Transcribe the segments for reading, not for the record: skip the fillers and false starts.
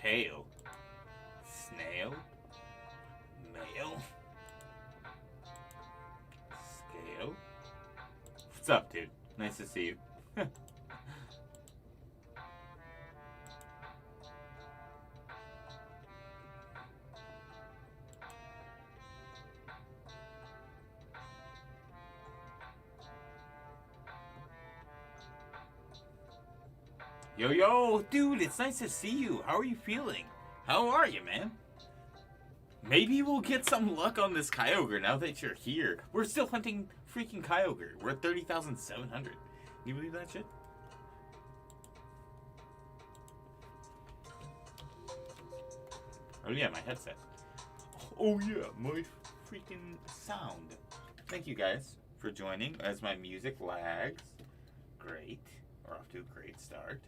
Pale. Snail. Male. Scale. What's up, dude? Nice to see you. Yo, yo, dude, it's nice to see you. How are you feeling? How are you, man? Maybe we'll get some luck on this Kyogre now that you're here. We're still hunting freaking Kyogre. We're at 30,700. Can you believe that shit? Oh yeah, my headset. Oh yeah, my freaking sound. Thank you guys for joining as my music lags. Great. We're off to a great start.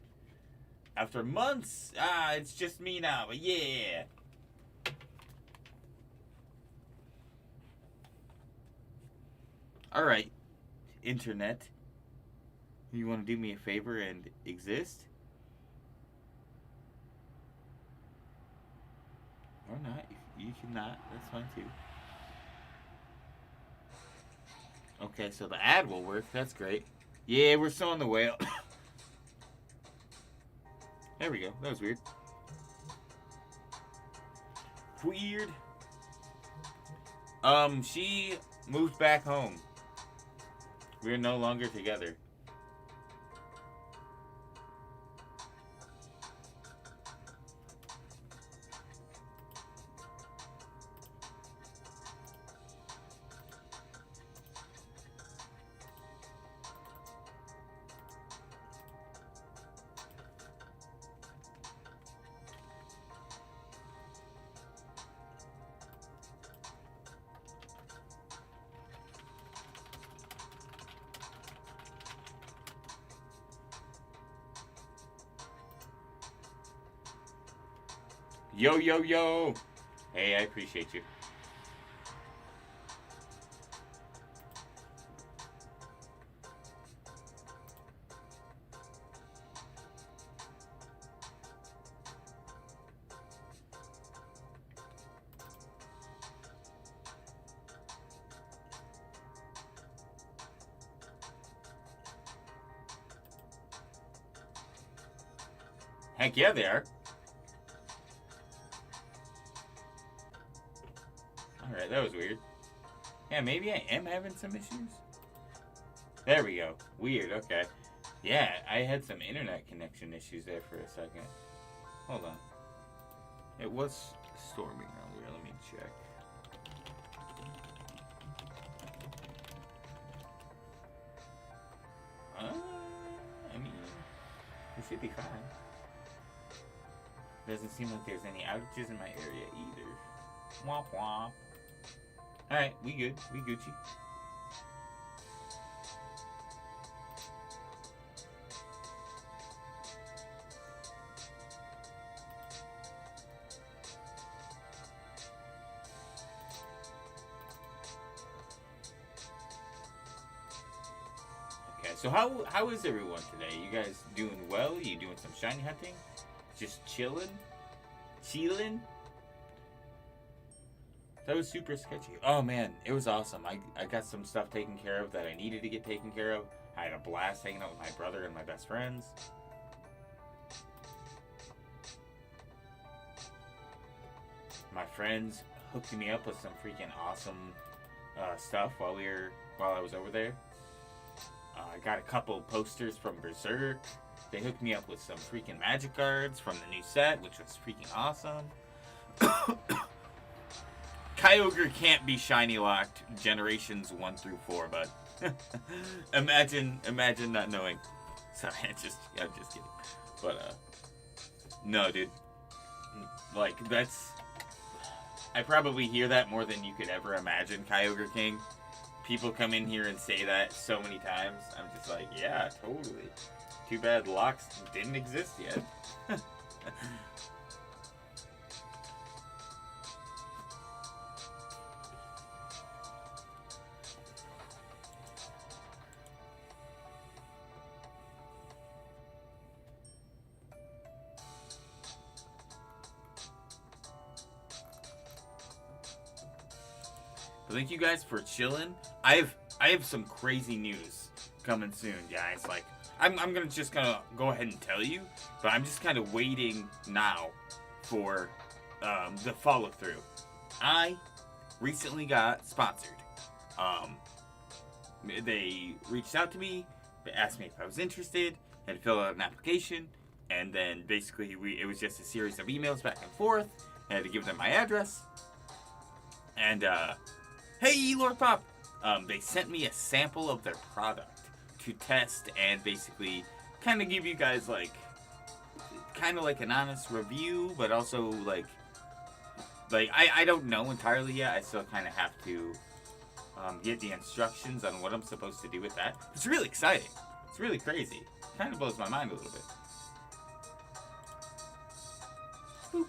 After months, it's just me now, but yeah. Alright, internet. You want to do me a favor and exist? Or not. You cannot. That's fine too. Okay, so the ad will work. That's great. Yeah, we're still on the way up. There we go. That was weird. Weird. She moved back home. We're no longer together. Yo, yo, yo. Hey, I appreciate you. Heck yeah, they are. Alright, that was weird. Yeah, maybe I am having some issues. There we go. Weird, okay. Yeah, I had some internet connection issues there for a second. Hold on. It was storming earlier. Let me check. I mean, it should be fine. Doesn't seem like there's any outages in my area either. Womp womp. Alright, we good. We Gucci. Okay, so how is everyone today? You guys doing well? You doing some shiny hunting? Just chilling? Chilling? That was super sketchy. Oh man, it was awesome. I got some stuff taken care of that I needed to get taken care of. I had a blast hanging out with my brother and my best friends. My friends hooked me up with some freaking awesome stuff while I was over there. I got a couple posters from Berserk. They hooked me up with some freaking magic cards from the new set, which was freaking awesome. Kyogre can't be shiny locked generations 1 through 4, but imagine not knowing. Sorry, I'm just kidding. But no, dude. Like I probably hear that more than you could ever imagine, Kyogre King. People come in here and say that so many times. I'm just like, yeah, totally. Too bad locks didn't exist yet. But thank you guys for chilling. I have some crazy news coming soon, guys. Like, I'm gonna go ahead and tell you, but I'm just kind of waiting now for the follow through. I recently got sponsored. They reached out to me, they asked me if I was interested, had to fill out an application, and then basically it was just a series of emails back and forth. I had to give them my address, and hey, Lord Pop, they sent me a sample of their product to test and basically kind of give you guys like kind of like an honest review, but also like I don't know entirely yet. I still kind of have to get the instructions on what I'm supposed to do with that. It's really exciting. It's really crazy. Kind of blows my mind a little bit. Boop.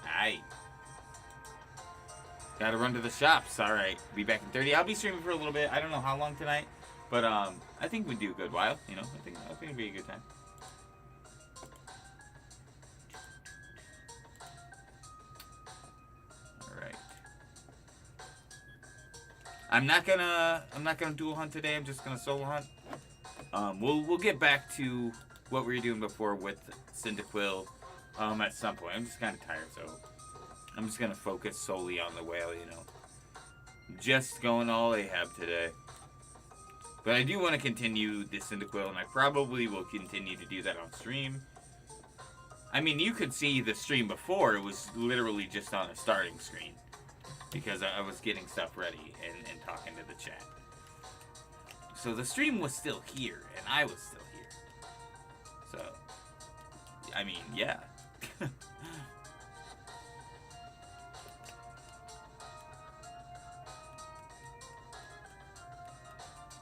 Aye. Gotta run to the shops. Alright. Be back in 30. I'll be streaming for a little bit. I don't know how long tonight. But I think we'd do a good while. You know, I think it'd be a good time. I'm not gonna dual hunt today. I'm just gonna solo hunt. We'll get back to what we were doing before with Cyndaquil at some point. I'm just kind of tired, so I'm just gonna focus solely on the whale. You know, just going all Ahab today. But I do want to continue the Cyndaquil, and I probably will continue to do that on stream. I mean, you could see the stream before. It was literally just on a starting screen, because I was getting stuff ready and talking to the chat. So the stream was still here, and I was still here. So, I mean, yeah.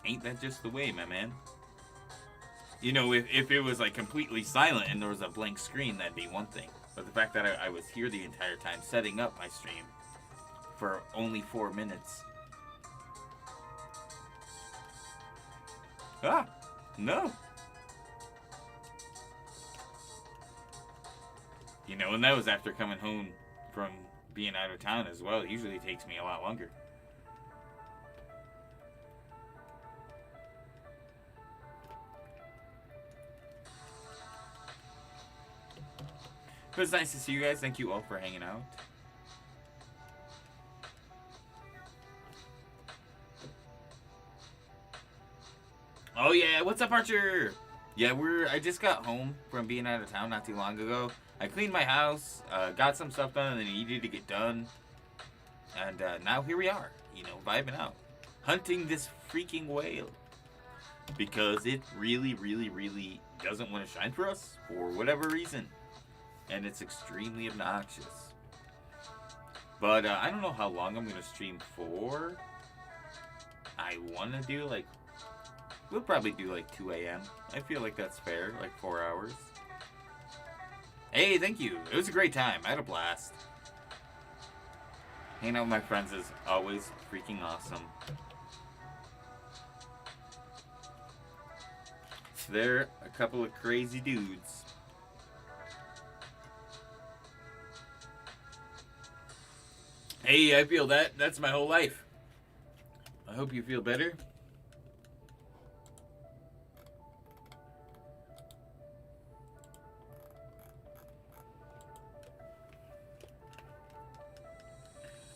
Ain't that just the way, my man? You know, if it was like completely silent and there was a blank screen, that'd be one thing. But the fact that I was here the entire time setting up my stream for only 4 minutes. Ah, no. You know, and that was after coming home from being out of town as well. It usually takes me a lot longer. It was nice to see you guys. Thank you all for hanging out. Oh yeah, what's up, Archer? Yeah, I just got home from being out of town not too long ago. I cleaned my house, got some stuff done that needed to get done, and now here we are, you know, vibing out, hunting this freaking whale, because it really, really, really doesn't want to shine for us for whatever reason, and it's extremely obnoxious. But I don't know how long I'm gonna stream for. I want to do like. We'll probably do like 2 a.m. I feel like that's fair, like 4 hours. Hey, thank you. It was a great time. I had a blast. Hanging out with my friends is always freaking awesome. They're a couple of crazy dudes. Hey, I feel that. That's my whole life. I hope you feel better.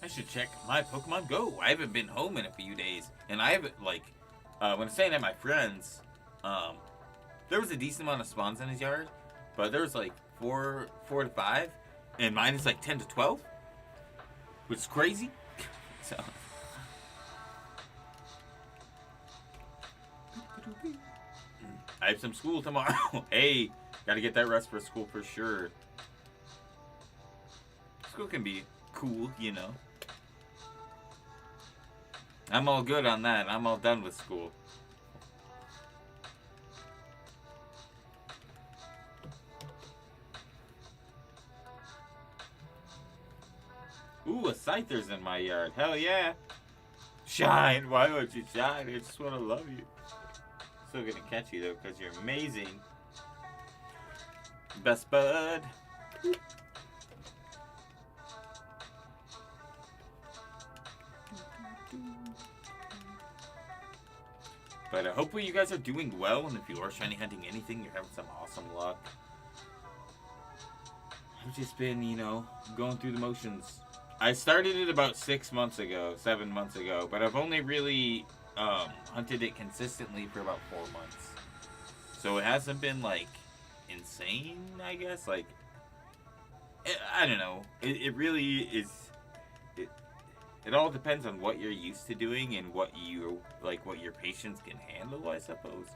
I should check my Pokemon Go. I haven't been home in a few days, and I haven't, like, when I'm staying at my friend's, there was a decent amount of spawns in his yard, but there was like 4 to 5, and mine is like 10 to 12, which is crazy. So, I have some school tomorrow. Hey, gotta get that rest for school for sure. School can be cool, you know. I'm all good on that. I'm all done with school. Ooh, a Scyther's in my yard. Hell yeah. Shine. Why would you shine? I just want to love you. Still gonna catch you though, because you're amazing. Best bud. But hopefully you guys are doing well, and if you are shiny hunting anything, you're having some awesome luck. I've just been, you know, going through the motions. I started it about 7 months ago, but I've only really hunted it consistently for about 4 months. So it hasn't been, like, insane, I guess. Like, I don't know. It really is... It all depends on what you're used to doing and what your patience can handle, I suppose.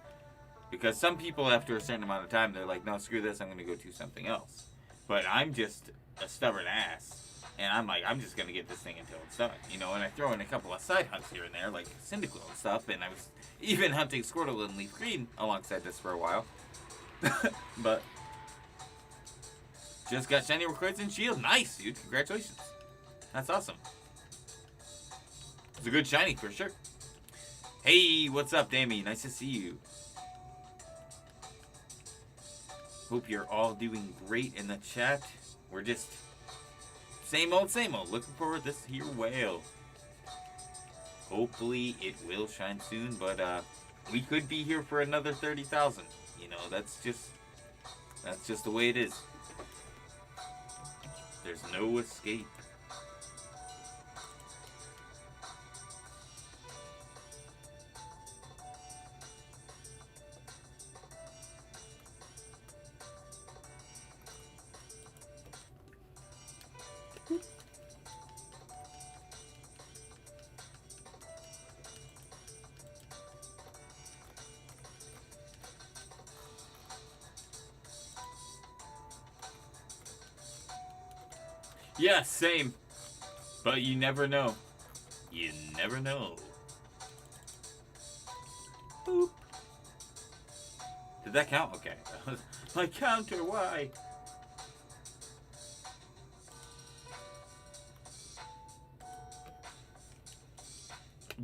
Because some people, after a certain amount of time, they're like, no, screw this, I'm going to go do something else. But I'm just a stubborn ass, and I'm like, I'm just going to get this thing until it's done. You know, and I throw in a couple of side hunts here and there, like Cyndaquil and stuff, and I was even hunting Squirtle and Leaf Green alongside this for a while. But just got shiny records and shield. Nice, dude. Congratulations. That's awesome. It's a good shiny for sure. Hey, what's up, Dammy? Nice to see you. Hope you're all doing great in the chat. We're just same old, same old. Looking for this here whale. Hopefully it will shine soon, but we could be here for another 30,000. You know, that's just the way it is. There's no escape. Yeah, same. But you never know. You never know. Boop. Did that count? Okay. My counter, why?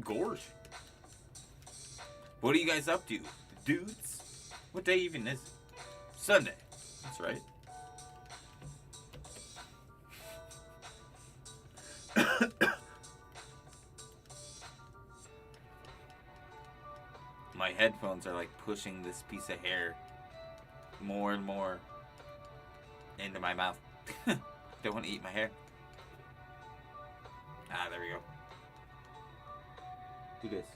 Gorge. What are you guys up to, dudes? What day even is it? Sunday. That's right. My headphones are like pushing this piece of hair more and more into my mouth. Don't want to eat my hair. Ah, there we go. Do this.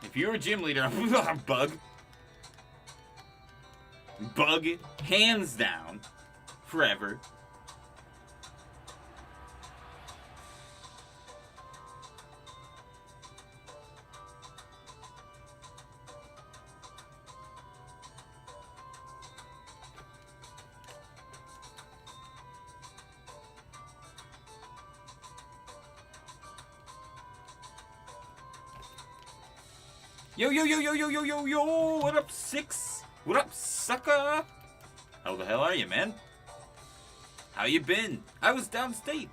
If you're a gym leader, bug, hands down, forever. Yo, yo, yo, yo, yo, yo, yo, yo, what up, Six? What up, sucker? How the hell are you, man? How you been? I was downstate.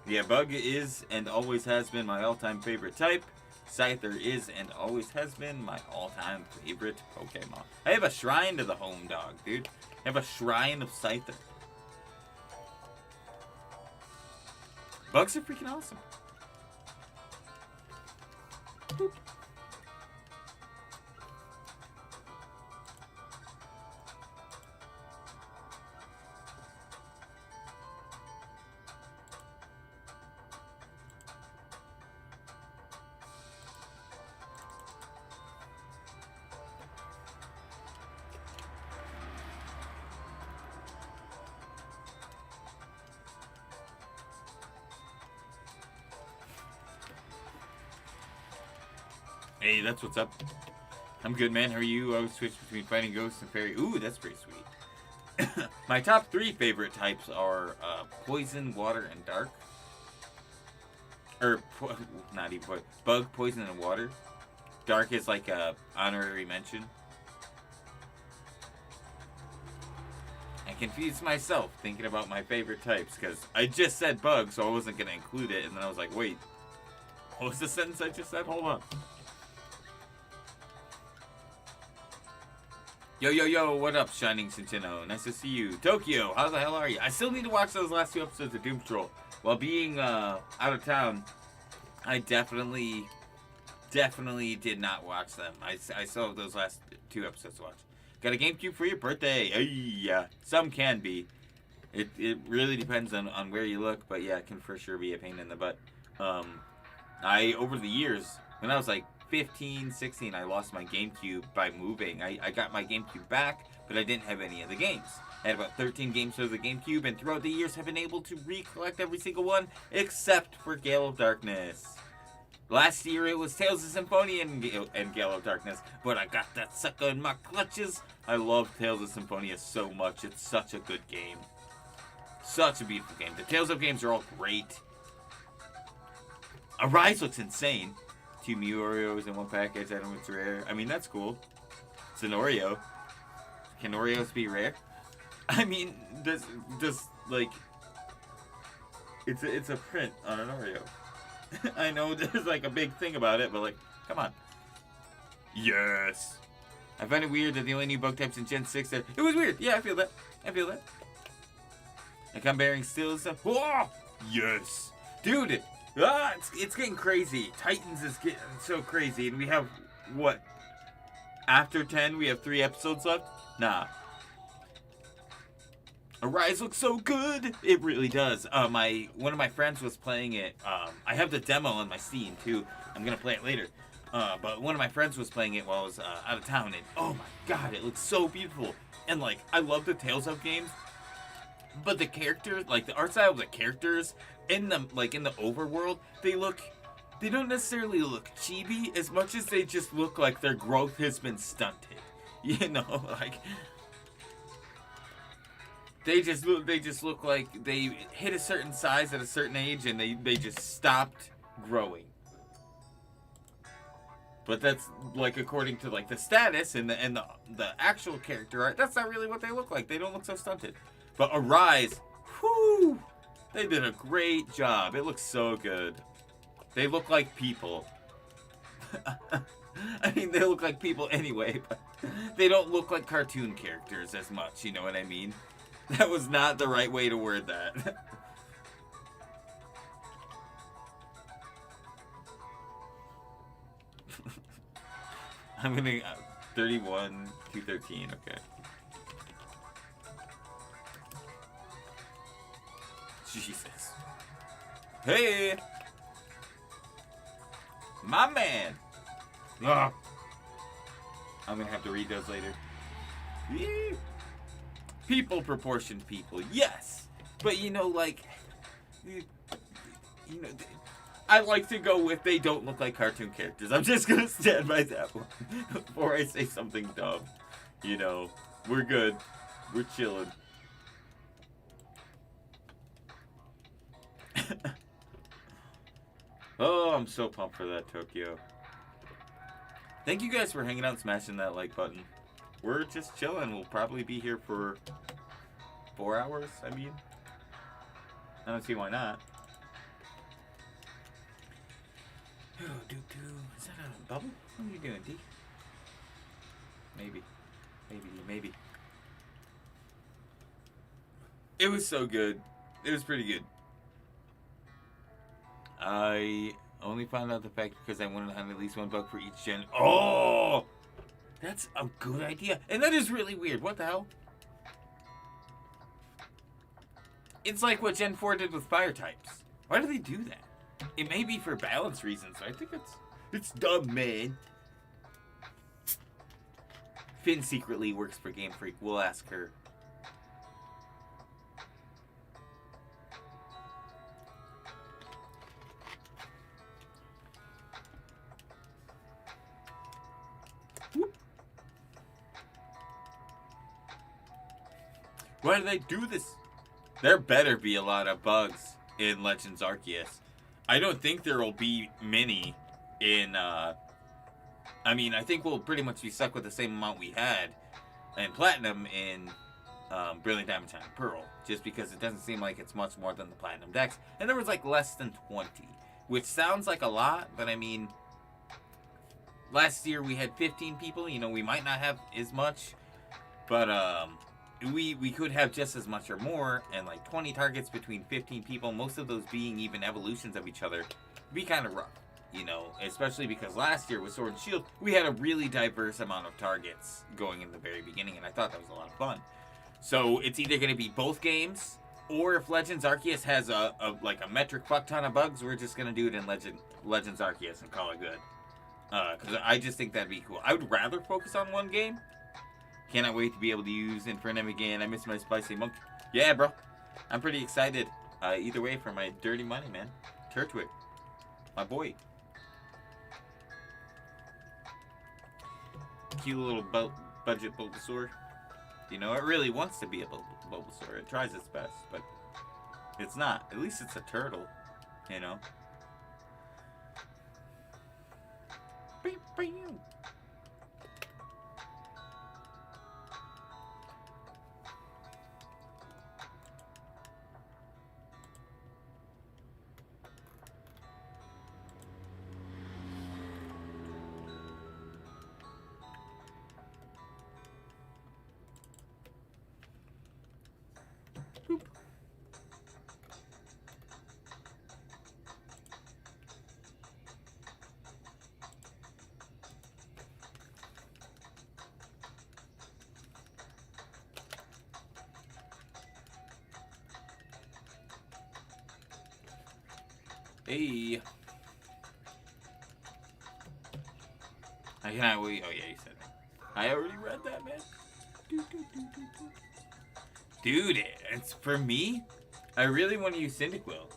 Yeah, Bug is and always has been my all-time favorite type. Scyther is and always has been my all-time favorite Pokemon. I have a shrine to the home dog, dude. I have a shrine of Scyther. Bugs are freaking awesome. Boop. Hey, that's what's up. I'm good, man. How are you? I always switch between fighting ghosts and fairy. Ooh, that's pretty sweet. My top 3 favorite types are poison, water, and dark. Or, not even bug, poison, and water. Dark is like a honorary mention. I confused myself thinking about my favorite types because I just said bug, so I wasn't going to include it. And then I was like, wait, what was the sentence I just said? Hold on. Yo, yo, yo, what up, Shining Cinchino? Nice to see you. Tokyo, how the hell are you? I still need to watch those last 2 episodes of Doom Patrol. While being out of town, I definitely did not watch them. I still have those last 2 episodes to watch. Got a GameCube for your birthday? Yeah, some can be. It really depends on where you look, but yeah, it can for sure be a pain in the butt. Over the years, when I was like 15, 16, I lost my GameCube by moving. I got my GameCube back, but I didn't have any of the games. I had about 13 games for the GameCube, and throughout the years have been able to recollect every single one, except for Gale of Darkness. Last year it was Tales of Symphonia and Gale of Darkness, but I got that sucker in my clutches. I love Tales of Symphonia so much. It's such a good game. Such a beautiful game. The Tales of games are all great. Arise looks insane. 2 Mew Oreos in 1 package. I don't know it's rare. I mean, that's cool. It's an Oreo. Can Oreos be rare? I mean, does like it's a print on an Oreo. I know there's like a big thing about it, but like, come on. Yes. I find it weird that the only new bug types in Gen 6 that it was weird. Yeah, I feel that. I come bearing still stuff. Whoa! Yes. Dude, it's getting crazy. Titans is getting so crazy, and we have what? After 10, we have 3 episodes left? Nah. Arise looks so good. It really does. One of my friends was playing it. I have the demo on my Steam too. I'm gonna play it later. But one of my friends was playing it while I was out of town, and oh my god, it looks so beautiful. And like, I love the Tales of games, but the characters, like the art style of the characters in the overworld, they don't necessarily look chibi as much as they just look like their growth has been stunted. You know, like. They just look like they hit a certain size at a certain age and they just stopped growing. But that's like according to like the status and the actual character art. That's not really what they look like. They don't look so stunted. But Arise, whoo, they did a great job. It looks so good. They look like people. I mean, they look like people anyway, but they don't look like cartoon characters as much. You know what I mean? That was not the right way to word that. I'm gonna 31 to 13. Okay. Jesus. Hey, my man. Ugh. I'm gonna have to read those later. Yeah. People proportioned people, yes. But you know, like, you know, I like to go with they don't look like cartoon characters. I'm just gonna stand by that one before I say something dumb. You know, we're good. We're chilling. Oh, I'm so pumped for that, Tokyo. Thank you guys for hanging out and smashing that like button. We're just chilling. We'll probably be here for 4 hours, I mean. I don't see why not. Oh, is that a bubble? What are you doing, D? Maybe. It was so good. It was pretty good. I only found out the fact because I wanted to have at least 1 bug for each gen. Oh! That's a good idea. And that is really weird. What the hell? It's like what Gen 4 did with fire types. Why do they do that? It may be for balance reasons. I think it's dumb, man. Finn secretly works for Game Freak. We'll ask her. Why do they do this? There better be a lot of bugs in Legends Arceus. I don't think there will be many in, I mean, I think we'll pretty much be stuck with the same amount we had in Platinum in Brilliant Diamond, Shining Pearl. Just because it doesn't seem like it's much more than the Platinum decks. And there was like less than 20. Which sounds like a lot, but I mean, last year we had 15 people. You know, we might not have as much. But, we could have just as much or more, and like 20 targets between 15 people, most of those being even evolutions of each other, be kind of rough, you know, especially because last year with Sword and Shield, we had a really diverse amount of targets going in the very beginning, and I thought that was a lot of fun. So it's either going to be both games, or if Legends Arceus has a metric fuck ton of bugs, we're just going to do it in Legends Arceus and call it good. Because I just think that'd be cool. I would rather focus on one game. Cannot wait to be able to use Infernum again. I miss my spicy monkey. Yeah, bro. I'm pretty excited. Either way, for my dirty money, man. Turtwig. My boy. Cute little budget Bulbasaur. You know, it really wants to be a Bulbasaur. It tries its best, but it's not. At least it's a turtle, you know. Boop. Hey. I cannot wait. Oh, yeah, you said that. I already read that, man. Dude, it's for me. I really want to use Cyndaquil.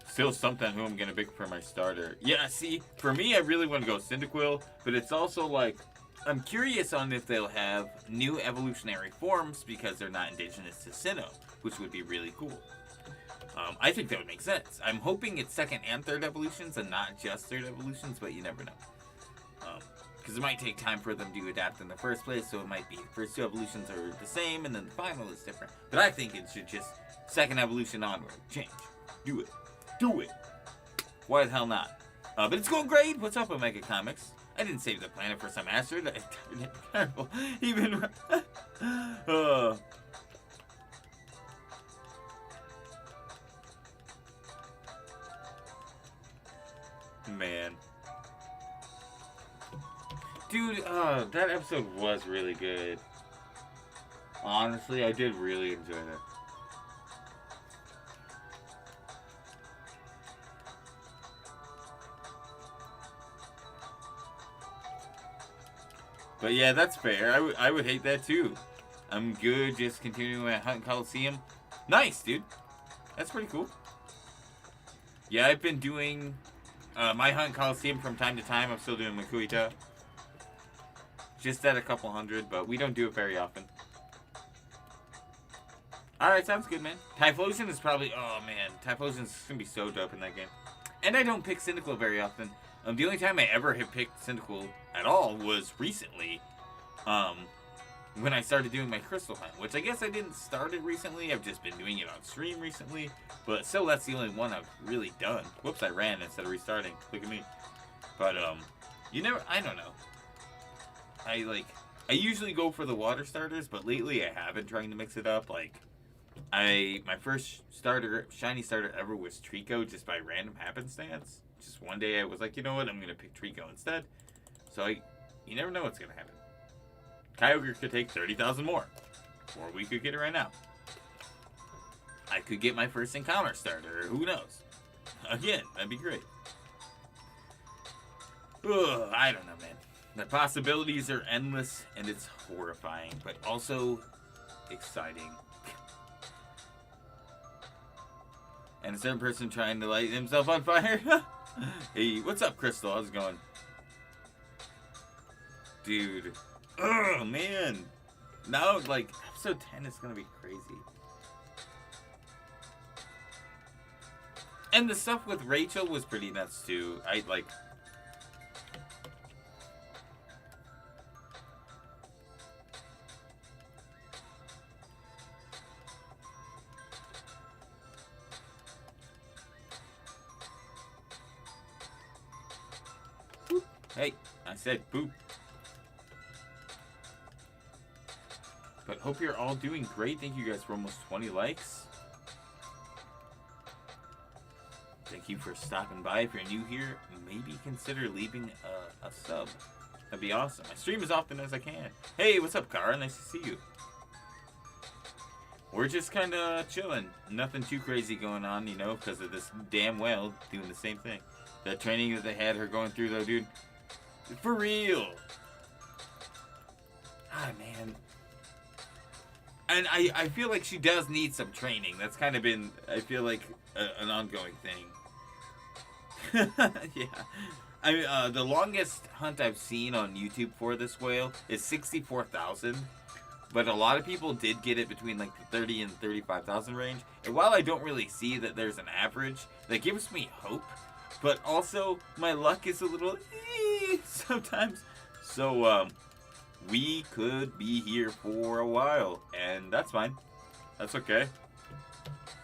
Still something who I'm gonna pick for my starter. Yeah, see, for me, I really want to go Cyndaquil, but it's also like, I'm curious on if they'll have new evolutionary forms because they're not indigenous to Sinnoh, which would be really cool. I think that would make sense. I'm hoping it's second and third evolutions and not just third evolutions, but you never know. Because it might take time for them to adapt in the first place, so it might be the first two evolutions are the same, and then the final is different. But I think it should just second evolution onward. Change. Do it. Do it. Why the hell not? But it's going great. What's up, Omega Comics? I didn't save the planet for some asteroid. I turned it terrible. Even... Man. Dude, that episode was really good. Honestly, I did really enjoy it. But yeah, that's fair. I would hate that too. I'm good just continuing my Hunt Coliseum. Nice, dude. That's pretty cool. Yeah, I've been doing my Hunt Coliseum from time to time. I'm still doing Makuita. Just at a couple hundred, but we don't do it very often. Alright, sounds good, man. Typhlosion is probably... Oh, man. Typhlosion's going to be so dope in that game. And I don't pick Cyndaquil very often. The only time I ever have picked Cyndaquil at all was recently, when I started doing my Crystal Hunt, which I guess I didn't start it recently, I've just been doing it on stream recently, but still that's the only one I've really done. Whoops, I ran instead of restarting. Look at me. But, you never, I don't know. I usually go for the water starters, but lately I have been trying to mix it up, like, my first starter, shiny starter ever was Trico, just by random happenstance. Just one day I was like, you know what, I'm going to pick Trico instead. So you never know what's going to happen. Kyogre could take 30,000 more. Or we could get it right now. I could get my first encounter starter, who knows. Again, that'd be great. Ugh, I don't know, man. The possibilities are endless, and it's horrifying, but also exciting. And a certain person trying to light himself on fire. Hey, what's up, Crystal? How's it going? Dude. Oh, man. Now, like, episode 10 is going to be crazy. And the stuff with Rachel was pretty nuts, too. I, like... Boop. Hey, I said boop. But hope you're all doing great. Thank you guys for almost 20 likes. Thank you for stopping by. If you're new here, maybe consider leaving a sub. That'd be awesome. I stream as often as I can. Hey, what's up, Kara? Nice to see you. We're just kind of chilling. Nothing too crazy going on, you know, because of this damn whale doing the same thing. The training that they had her going through, though, dude. For real. Ah, man. And I feel like she does need some training. That's kind of been, I feel like, an ongoing thing. Yeah. I mean, the longest hunt I've seen on YouTube for this whale is 64,000. But a lot of people did get it between like the 30 and 35,000 range. And while I don't really see that there's an average, that gives me hope. But also, my luck is a little sometimes. So, we could be here for a while, and that's fine. That's okay,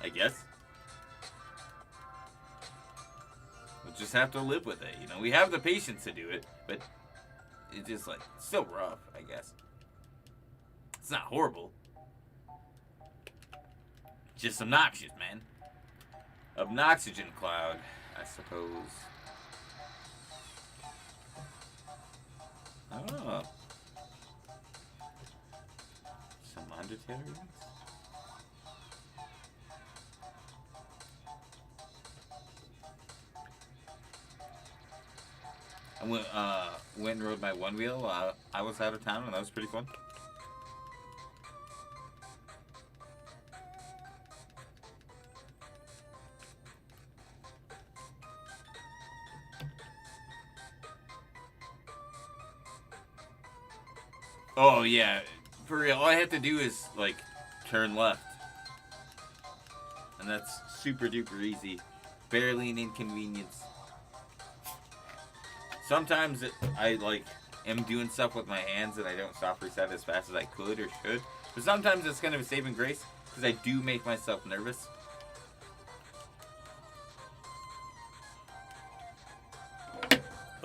I guess. We'll just have to live with it, you know. We have the patience to do it, but it's just like, it's still rough, I guess. It's not horrible. Just obnoxious, man. Obnoxygen cloud, I suppose. Oh. Some Undertales? I went and rode my one wheel. I was out of town, and that was pretty fun. Oh, yeah. For real, all I have to do is, like, turn left. And that's super duper easy. Barely an inconvenience. Sometimes I, like, am doing stuff with my hands and I don't stop reset as fast as I could or should. But sometimes it's kind of a saving grace because I do make myself nervous.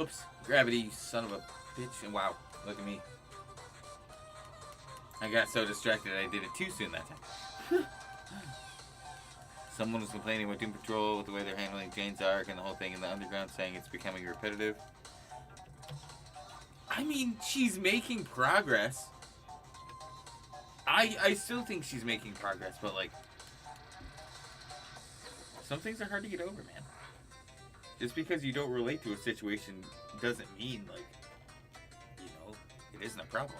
Oops. Gravity, you son of a bitch. And wow, look at me. I got so distracted I did it too soon that time. Someone was complaining about Doom Patrol with the way they're handling Jane's arc and the whole thing in the underground, saying it's becoming repetitive. I mean, she's making progress. I still think she's making progress, but like, some things are hard to get over, man. Just because you don't relate to a situation doesn't mean, like, you know, it isn't a problem.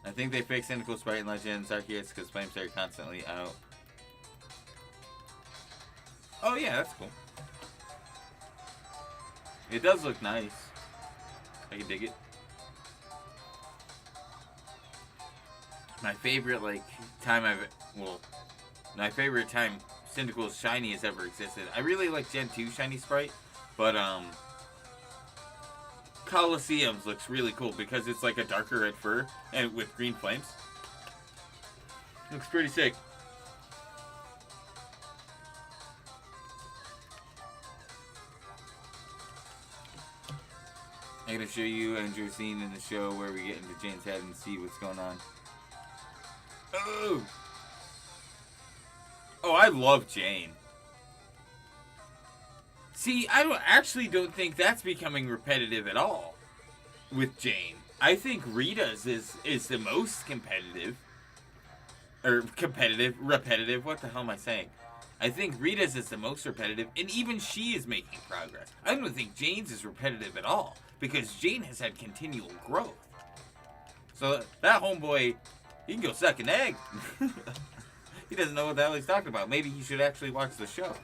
I think they fixed Cynical Sprite in Legends Arceus because flames are constantly out. Oh yeah, that's cool. It does look nice. I can dig it. My favorite, like, my favorite time Cynical's Shiny has ever existed. I really like Gen 2 Shiny Sprite, but, Colosseums looks really cool because it's like a darker red fur and with green flames. Looks pretty sick. I'm gonna show you Andrew's scene in the show where we get into Jane's head and see what's going on. Oh! Oh, I love Jane. See, I don't think that's becoming repetitive at all with Jane. I think Rita's is the most competitive. Or repetitive. What the hell am I saying? I think Rita's is the most repetitive, and even she is making progress. I don't think Jane's is repetitive at all, because Jane has had continual growth. So that homeboy, he can go suck an egg. He doesn't know what the hell he's talking about. Maybe he should actually watch the show.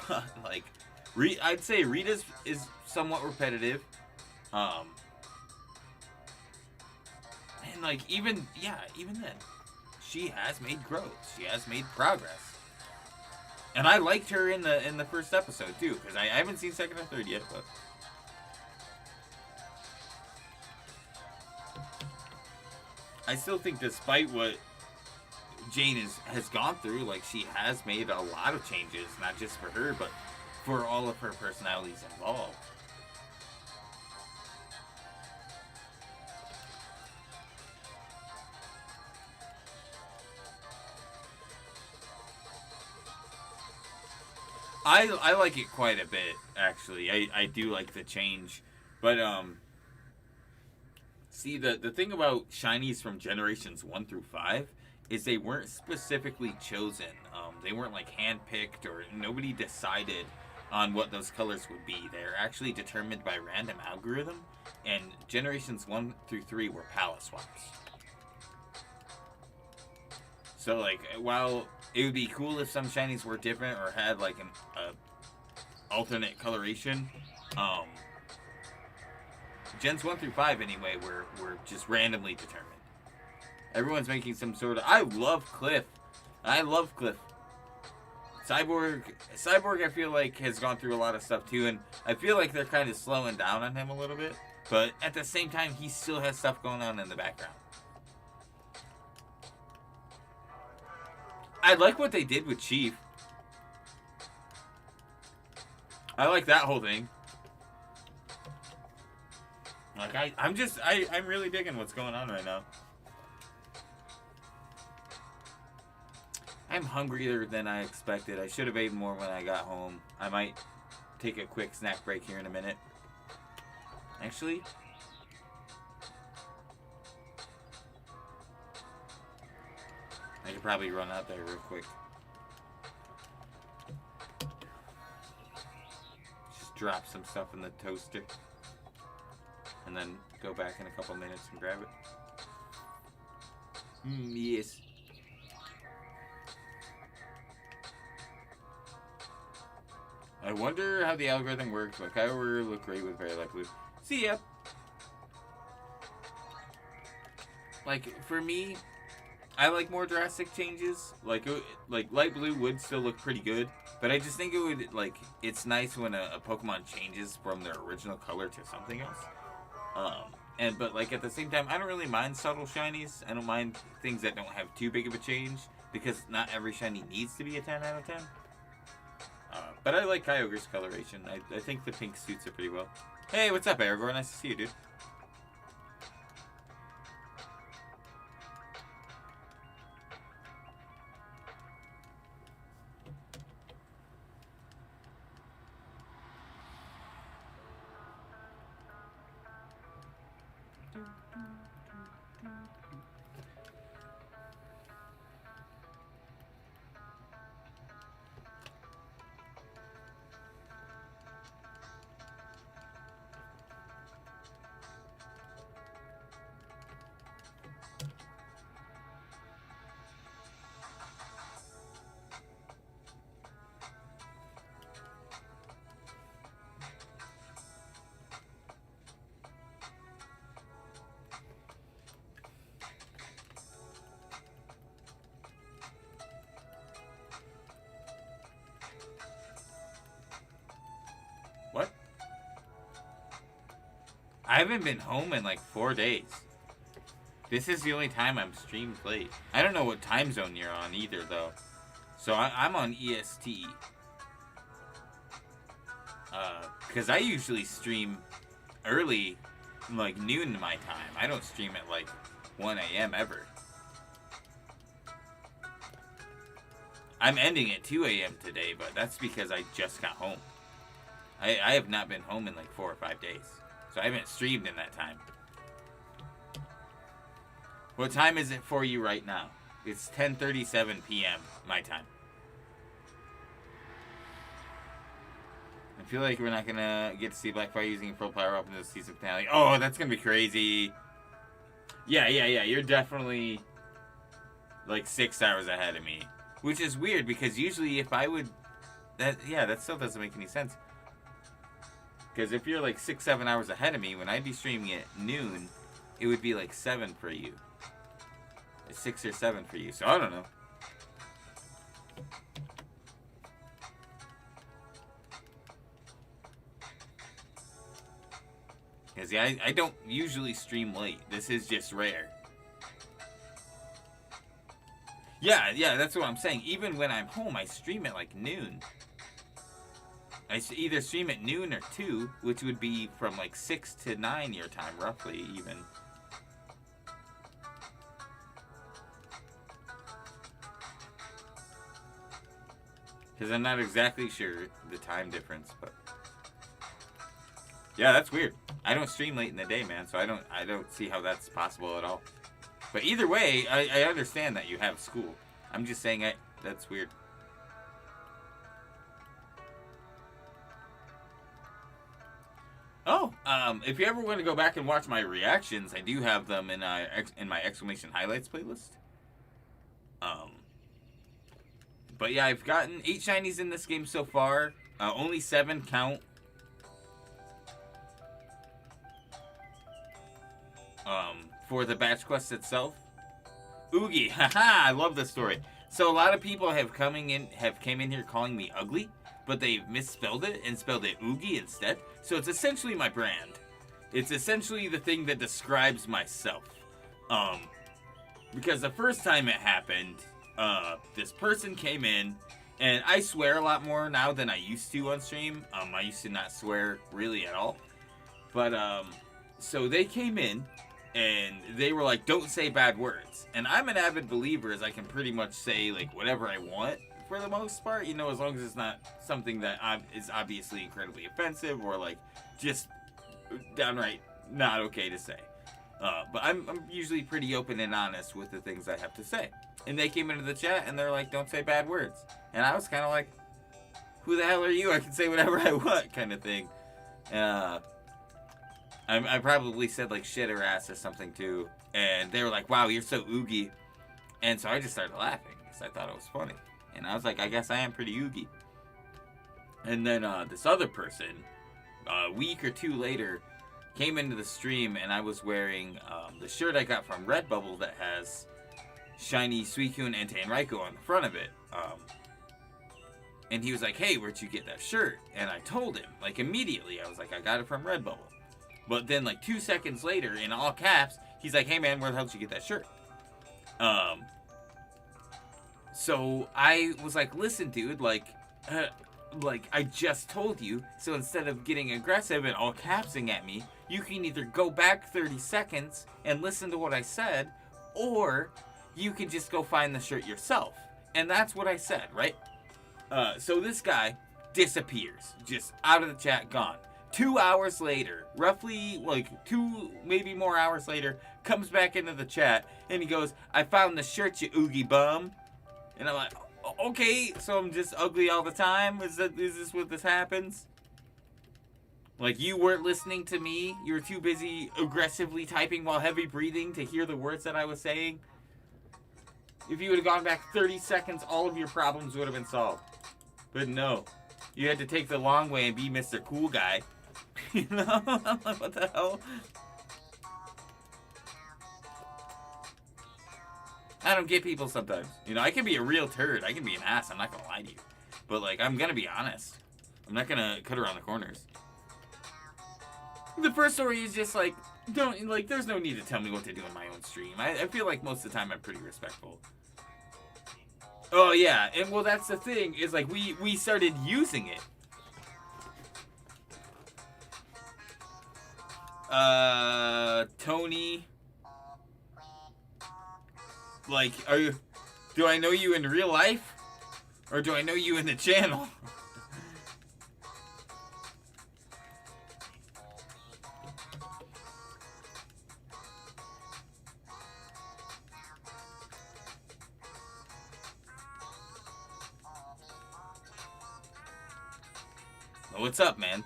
But, like, I'd say Rita's is somewhat repetitive. And, like, even then, she has made growth. She has made progress. And I liked her in the first episode, too, because I haven't seen second or third yet, but... I still think despite what Jane has gone through, like, she has made a lot of changes, not just for her, but for all of her personalities involved. I like it quite a bit, actually. I do like the change. But, see, the thing about shinies from generations 1 through 5 is they weren't specifically chosen. They weren't, like, handpicked, or nobody decided on what those colors would be. They're actually determined by random algorithm, and generations 1 through 3 were palette swaps. So, like, while it would be cool if some shinies were different or had, like, an alternate coloration, gens 1 through 5, anyway, were just randomly determined. Everyone's making some sort of... I love Cliff. Cyborg, I feel like, has gone through a lot of stuff, too, and I feel like they're kind of slowing down on him a little bit, but at the same time, he still has stuff going on in the background. I like what they did with Chief. I like that whole thing. Like, I'm really digging what's going on right now. I'm hungrier than I expected. I should have ate more when I got home. I might take a quick snack break here in a minute. Actually, I could probably run out there real quick. Just drop some stuff in the toaster. And then go back in a couple minutes and grab it. Yes. I wonder how the algorithm works, but Kyogre look great with very light blue. See ya! Like, for me, I like more drastic changes. Like light blue would still look pretty good, but I just think it would, like, it's nice when a Pokemon changes from their original color to something else. But like at the same time, I don't really mind subtle shinies. I don't mind things that don't have too big of a change, because not every shiny needs to be a 10 out of 10. But I like Kyogre's coloration. I think the pink suits it pretty well. Hey, what's up, Aragorn? Nice to see you, dude. What? I haven't been home in like 4 days. This is the only time I'm streamed late. I don't know what time zone you're on either, though. So I'm on EST. Because I usually stream early, like noon my time. I don't stream at like 1 a.m. ever. I'm ending at 2 a.m. today, but that's because I just got home. I have not been home in like 4 or 5 days. So I haven't streamed in that time. What time is it for you right now? It's 10:37 p.m. my time. I feel like we're not gonna get to see Blackfire using a full power up in the season finale. Oh, that's gonna be crazy. Yeah. You're definitely like 6 hours ahead of me, which is weird because usually if I would, that still doesn't make any sense. Because if you're like 6-7 hours ahead of me, when I'd be streaming at noon, it would be like 7 for you. 6 or 7 for you. So I don't know. Because yeah, I don't usually stream late. This is just rare. Yeah, that's what I'm saying. Even when I'm home, I stream at like noon. I either stream at noon or 2, which would be from like 6 to 9 your time, roughly, even. Because I'm not exactly sure the time difference, but... Yeah, that's weird. I don't stream late in the day, man, so I don't see how that's possible at all. But either way, I understand that you have school. I'm just saying that's weird. Oh, if you ever want to go back and watch my reactions, I do have them in my exclamation highlights playlist. But yeah, I've gotten 8 shinies in this game so far. Only 7 count. For the batch quest itself. Oogie, haha, I love this story. So a lot of people have came in here calling me ugly, but they've misspelled it and spelled it Oogie instead. So it's essentially my brand. It's essentially the thing that describes myself. Because the first time it happened, this person came in, and I swear a lot more now than I used to on stream. I used to not swear really at all. But, so they came in, and they were like, don't say bad words. And I'm an avid believer, as I can pretty much say, like, whatever I want, for the most part. You know, as long as it's not something that is obviously incredibly offensive, or, like, just downright not okay to say. But I'm usually pretty open and honest with the things I have to say. And they came into the chat, and they're like, don't say bad words. And I was kind of like, who the hell are you? I can say whatever I want, kind of thing. I probably said, like, shit or ass or something, too. And they were like, wow, you're so oogie. And so I just started laughing, because I thought it was funny. And I was like, I guess I am pretty oogie. And then this other person, a week or 2 later, came into the stream, and I was wearing the shirt I got from Redbubble that has shiny Suicune and Raikou on the front of it. And he was like, hey, where'd you get that shirt? And I told him, like, immediately. I was like, I got it from Redbubble. But then, like, 2 seconds later, in all caps, he's like, hey, man, where the hell did you get that shirt? So I was like, listen, dude, like, I just told you. So instead of getting aggressive and all capsing at me, you can either go back 30 seconds and listen to what I said, or you can just go find the shirt yourself. And that's what I said, right? So this guy disappears, just out of the chat, gone. 2 hours later, roughly like 2, maybe more hours later, comes back into the chat, and he goes, I found the shirt, you oogie bum. And I'm like, okay, so I'm just ugly all the time? Is this what this happens? Like, you weren't listening to me? You were too busy aggressively typing while heavy breathing to hear the words that I was saying? If you would have gone back 30 seconds, all of your problems would have been solved. But no. You had to take the long way and be Mr. Cool Guy. You know? What the hell? I don't get people sometimes. You know, I can be a real turd. I can be an ass. I'm not gonna lie to you. But, like, I'm gonna be honest. I'm not gonna cut around the corners. The first story is just, like, there's no need to tell me what to do in my own stream. I feel like most of the time I'm pretty respectful. Oh, yeah. And, well, that's the thing, is, like, we started using it. Tony. Like, do I know you in real life? Or do I know you in the channel? What's up, man?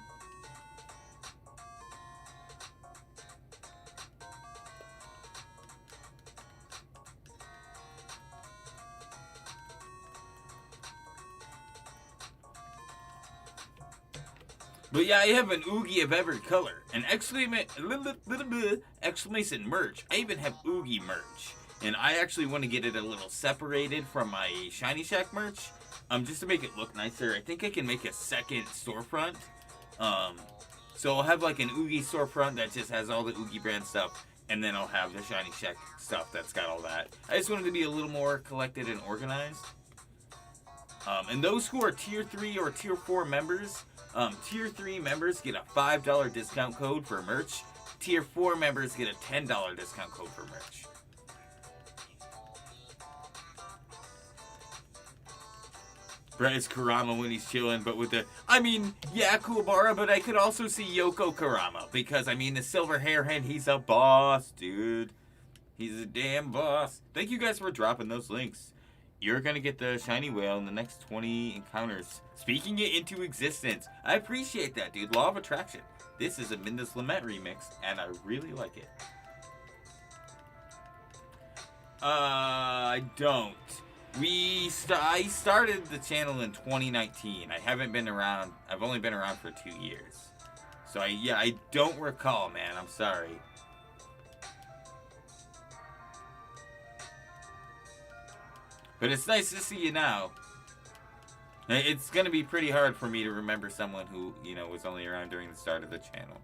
But yeah, I have an Oogie of every color. An exclamation merch. I even have Oogie merch. And I actually want to get it a little separated from my Shiny Shack merch. Just to make it look nicer. I think I can make a second storefront. So I'll have like an Oogie storefront that just has all the Oogie brand stuff. And then I'll have the Shiny Shack stuff that's got all that. I just wanted to be a little more collected and organized. And those who are Tier 3 or Tier 4 members... Tier 3 members get a $5 discount code for merch. Tier 4 members get a $10 discount code for merch. Brett is Kurama when he's chilling, but with the... I mean, yeah, Kuwabara, but I could also see Yoko Kurama. Because, I mean, the silver hair hand, he's a boss, dude. He's a damn boss. Thank you guys for dropping those links. You're gonna get the shiny whale in the next 20 encounters. Speaking it into existence. I appreciate that, dude. Law of Attraction. This is a Mindus Lament remix, and I really like it. I don't. I started the channel in 2019. I haven't been around. I've only been around for 2 years. So, I don't recall, man. I'm sorry. But it's nice to see you now. It's going to be pretty hard for me to remember someone who, was only around during the start of the channel.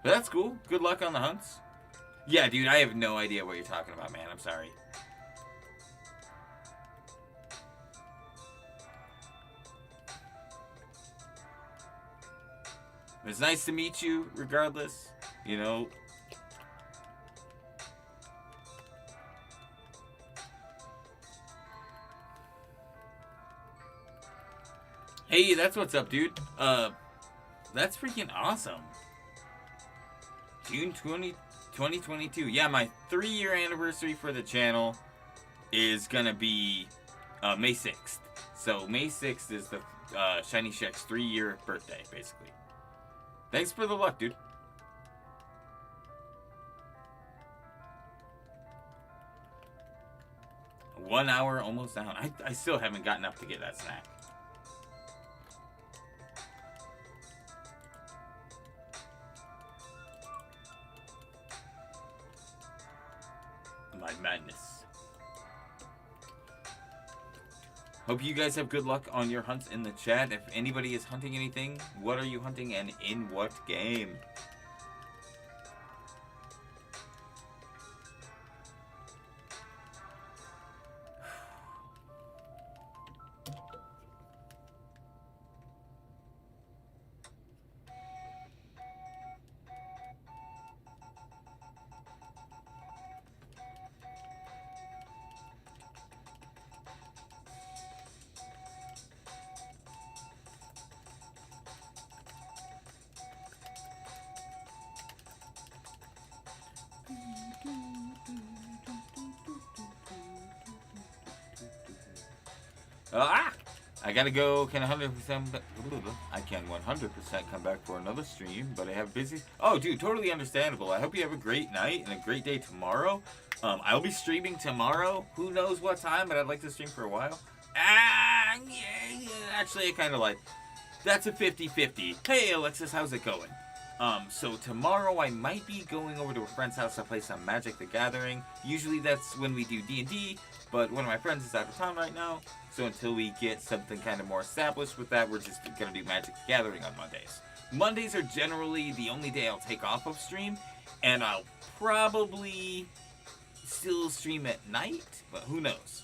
But that's cool. Good luck on the hunts. Yeah, dude, I have no idea what you're talking about, man. I'm sorry. It's nice to meet you, regardless. Hey, that's what's up, dude. That's freaking awesome. June 2022. Yeah, my 3-year anniversary for the channel is gonna be May 6th. So May 6th is the Shiny Shack's 3-year birthday, basically. Thanks for the luck, dude. One hour almost down. I still haven't gotten up to get that snack. My madness. Hope you guys have good luck on your hunts in the chat. If anybody is hunting anything, what are you hunting and in what game? I gotta go. Can 100%? I can 100% come back for another stream, but I have busy. Oh, dude, totally understandable. I hope you have a great night and a great day tomorrow. I'll be streaming tomorrow. Who knows what time, but I'd like to stream for a while. Yeah, actually, I kind of like. That's a 50-50. Hey, Alexis, how's it going? So tomorrow I might be going over to a friend's house to play some Magic the Gathering. Usually that's when we do D&D, but one of my friends is out of town right now. So until we get something kind of more established with that, we're just going to do Magic the Gathering on Mondays. Mondays are generally the only day I'll take off of stream, and I'll probably still stream at night, but who knows.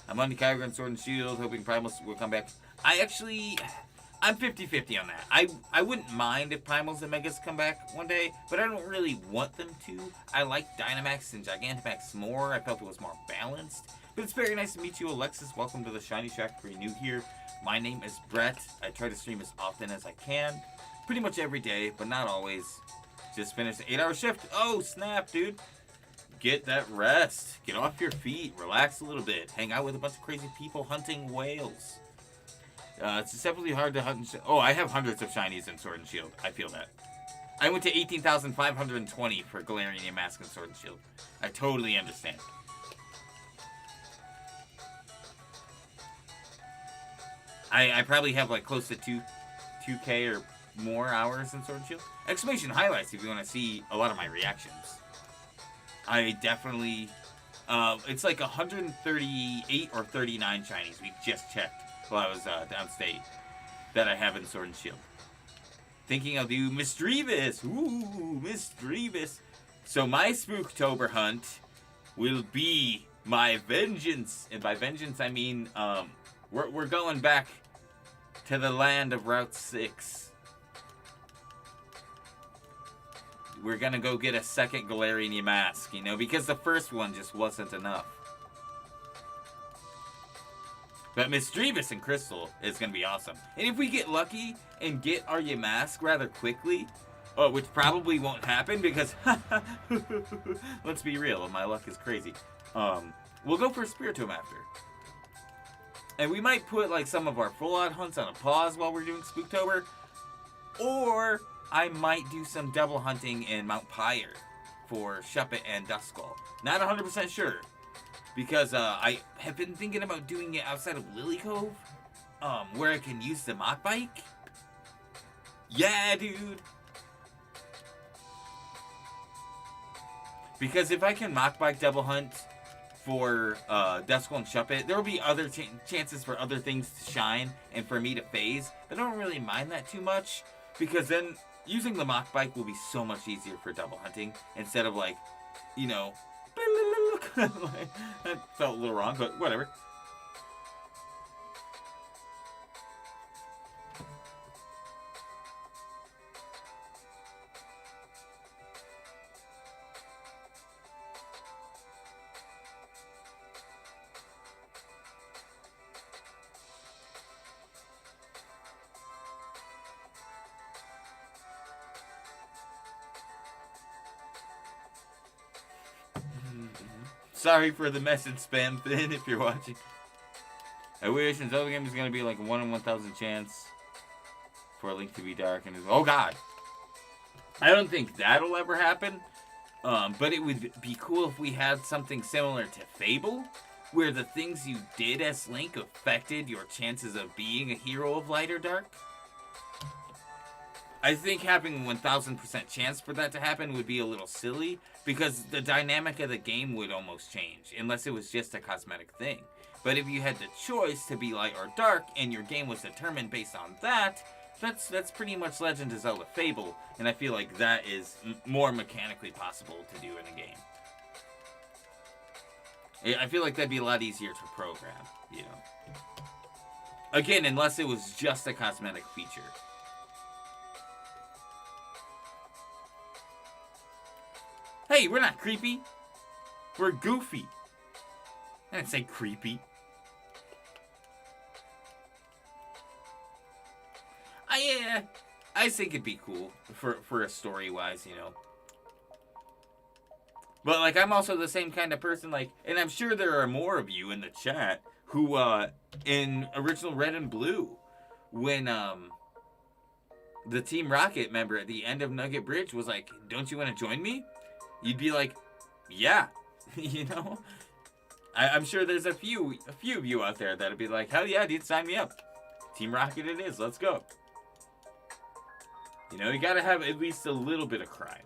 I'm on the Kyogre and Sword and Shield, hoping Primals will come back. I'm 50-50 on that. I wouldn't mind if Primals and Megas come back one day, but I don't really want them to. I like Dynamax and Gigantamax more. I felt it was more balanced. But it's very nice to meet you, Alexis. Welcome to the Shiny Shack for you new here. My name is Brett. I try to stream as often as I can. Pretty much every day, but not always. Just finished the 8-hour shift. Oh, snap, dude. Get that rest. Get off your feet. Relax a little bit. Hang out with a bunch of crazy people hunting whales. It's deceptively hard to hunt. Oh, I have hundreds of shinies in Sword and Shield. I feel that. I went to 18,520 for Galarian Mask and Sword and Shield. I totally understand. I probably have like close to 2K or more hours in Sword and Shield. Exclamation highlights if you want to see a lot of my reactions. I definitely... it's like 138 or 39 shinies. We just checked while I was downstate that I have in Sword and Shield. Thinking I'll do Misdreavus. Ooh, Misdreavus. So my Spooktober hunt will be my vengeance. And by vengeance, I mean, we're going back to the land of Route 6. We're gonna go get a second Galarian Mask, you know, because the first one just wasn't enough. But Misdreavus and Crystal is gonna be awesome. And if we get lucky and get our Yamask rather quickly, which probably won't happen because, let's be real, my luck is crazy. We'll go for Spiritomb after. And we might put like some of our full-on hunts on a pause while we're doing Spooktober. Or I might do some double hunting in Mount Pyre for Shuppet and Duskull. Not 100% sure. Because I have been thinking about doing it outside of Lily Cove. Where I can use the Mach Bike. Yeah, dude. Because if I can Mach Bike double hunt for Duskull and Shuppet, there will be other chances for other things to shine and for me to phase. But I don't really mind that too much. Because then using the Mach Bike will be so much easier for double hunting. Instead of like, you know... That felt a little wrong, but whatever. Sorry for the message spam, Finn, if you're watching. I wish in Zelda game is going to be like a 1 in 1,000 chance for a Link to be dark. And oh god. I don't think that'll ever happen. But it would be cool if we had something similar to Fable, where the things you did as Link affected your chances of being a hero of light or dark. I think having a 1,000% chance for that to happen would be a little silly, because the dynamic of the game would almost change, unless it was just a cosmetic thing. But if you had the choice to be light or dark, and your game was determined based on that, that's pretty much Legend of Zelda Fable, and I feel like that is more mechanically possible to do in a game. I feel like that'd be a lot easier to program, you know. Again, unless it was just a cosmetic feature. Hey, we're not creepy. We're goofy. I didn't say creepy. I think it'd be cool for a story-wise, you know. But, like, I'm also the same kind of person, like, and I'm sure there are more of you in the chat who, in original Red and Blue, when, the Team Rocket member at the end of Nugget Bridge was like, don't you want to join me? You'd be like, yeah, you know? I'm sure there's a few of you out there that'd be like, hell yeah, dude, sign me up. Team Rocket it is, let's go. You know, you gotta have at least a little bit of crime.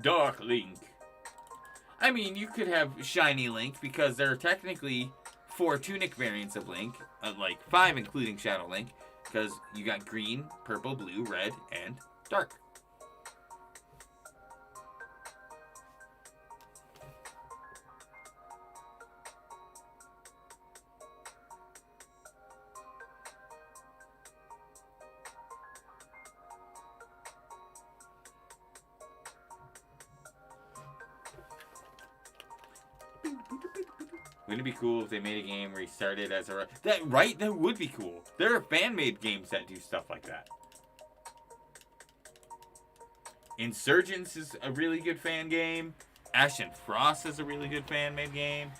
Dark Link. I mean, you could have Shiny Link, because there are technically 4 Tunic variants of Link. Like, 5 including Shadow Link. Because you got Green, Purple, Blue, Red, and Dark. Wouldn't it be cool if they made a game where he started as a... That, right? That would be cool. There are fan-made games that do stuff like that. Insurgents is a really good fan game. Ash and Frost is a really good fan-made game.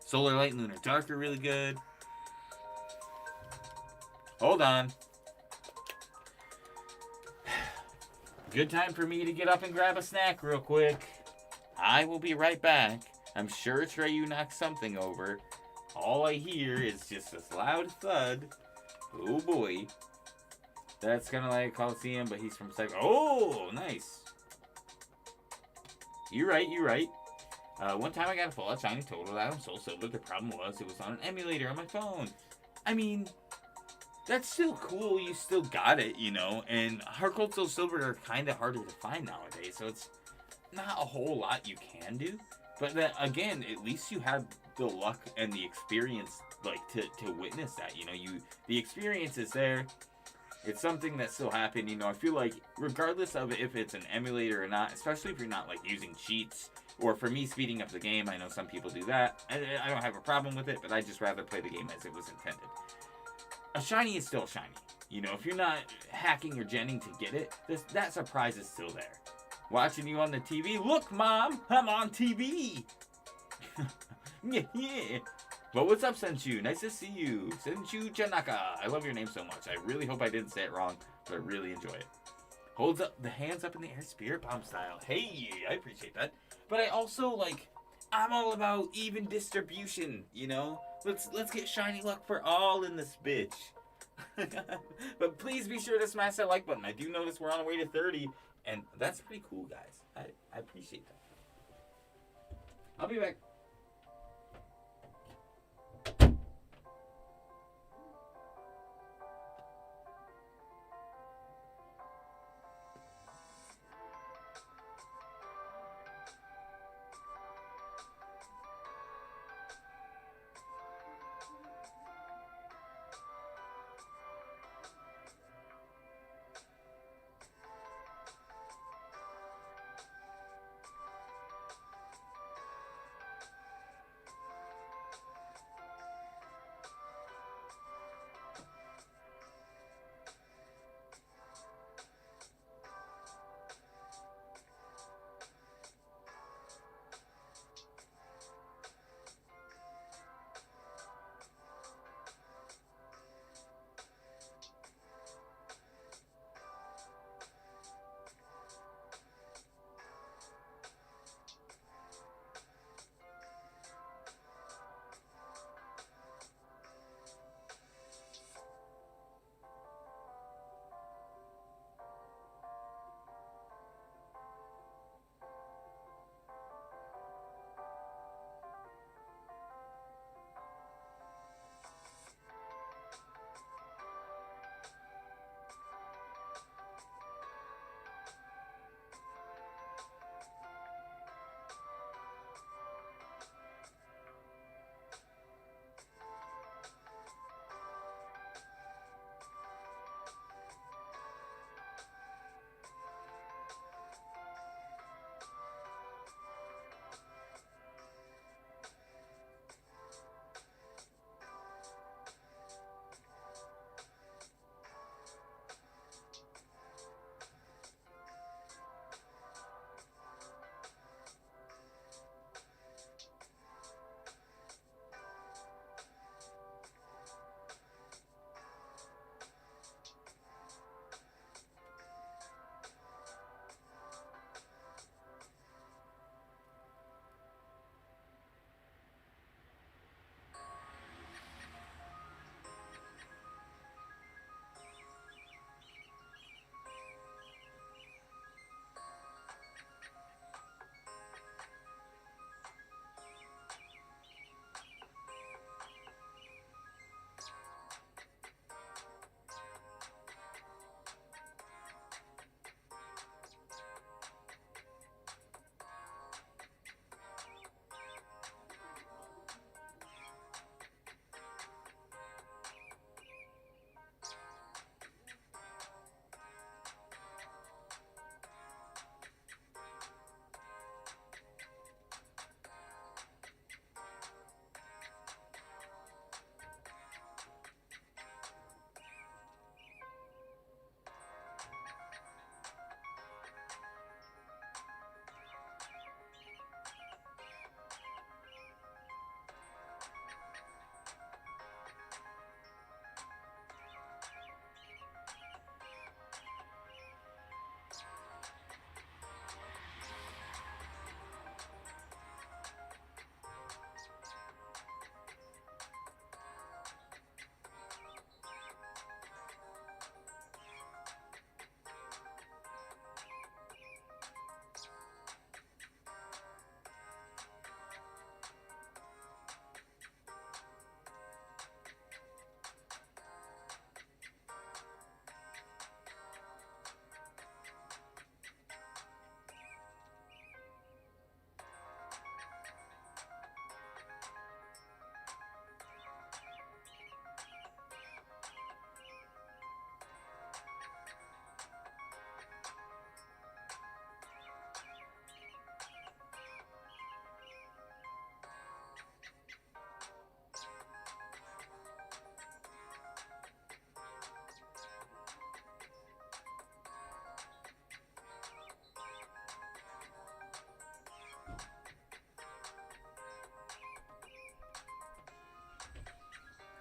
Solar Light and Lunar Dark are really good. Hold on. Good time for me to get up and grab a snack real quick. I will be right back. I'm sure Treyu knocked something over. All I hear is just this loud thud. Oh boy. That's kind of like Coliseum, but he's from Cyber. Oh, nice. You're right, you're right. One time I got a Fallout Shiny Total out on Soul Silver. The problem was it was on an emulator on my phone. I mean, that's still cool. You still got it, you know. And Heart Gold Soul Silver are kind of harder to find nowadays, so it's not a whole lot you can do. But then, again, at least you have the luck and the experience, like, to witness that. You know, the experience is there. It's something that still happened, you know. I feel like regardless of if it's an emulator or not, especially if you're not like using cheats, or for me speeding up the game, I know some people do that. I don't have a problem with it, but I just rather play the game as it was intended. A shiny is still shiny. You know, if you're not hacking or genning to get it, that surprise is still there. Watching you on the TV, look, Mom, I'm on TV. Yeah. But what's up, Senchu? Nice to see you. Senchu Janaka. I love your name so much. I really hope I didn't say it wrong, but I really enjoy it. Holds up the hands up in the air, spirit bomb style. Hey, I appreciate that. But I also, like, I'm all about even distribution, you know? Let's get shiny luck for all in this bitch. But please be sure to smash that like button. I do notice we're on our way to 30, and that's pretty cool, guys. I appreciate that. I'll be back.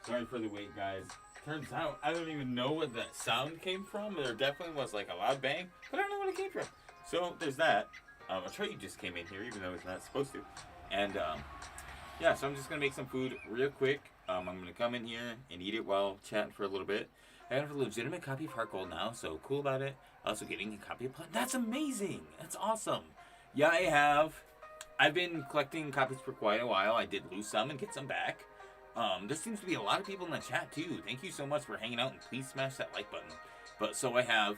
Sorry for the wait, guys. Turns out I don't even know where that sound came from. There definitely was like a loud bang, but I don't know where it came from. So there's that. A tray just came in here, even though it's not supposed to. And yeah, so I'm just gonna make some food real quick. I'm gonna come in here and eat it while chatting for a little bit. I have a legitimate copy of Heart Gold now, so cool about it. Also getting a copy of Platinum. That's amazing. That's awesome. Yeah, I have. I've been collecting copies for quite a while. I did lose some and get some back. There seems to be a lot of people in the chat too. Thank you so much for hanging out, and please smash that like button. But so I have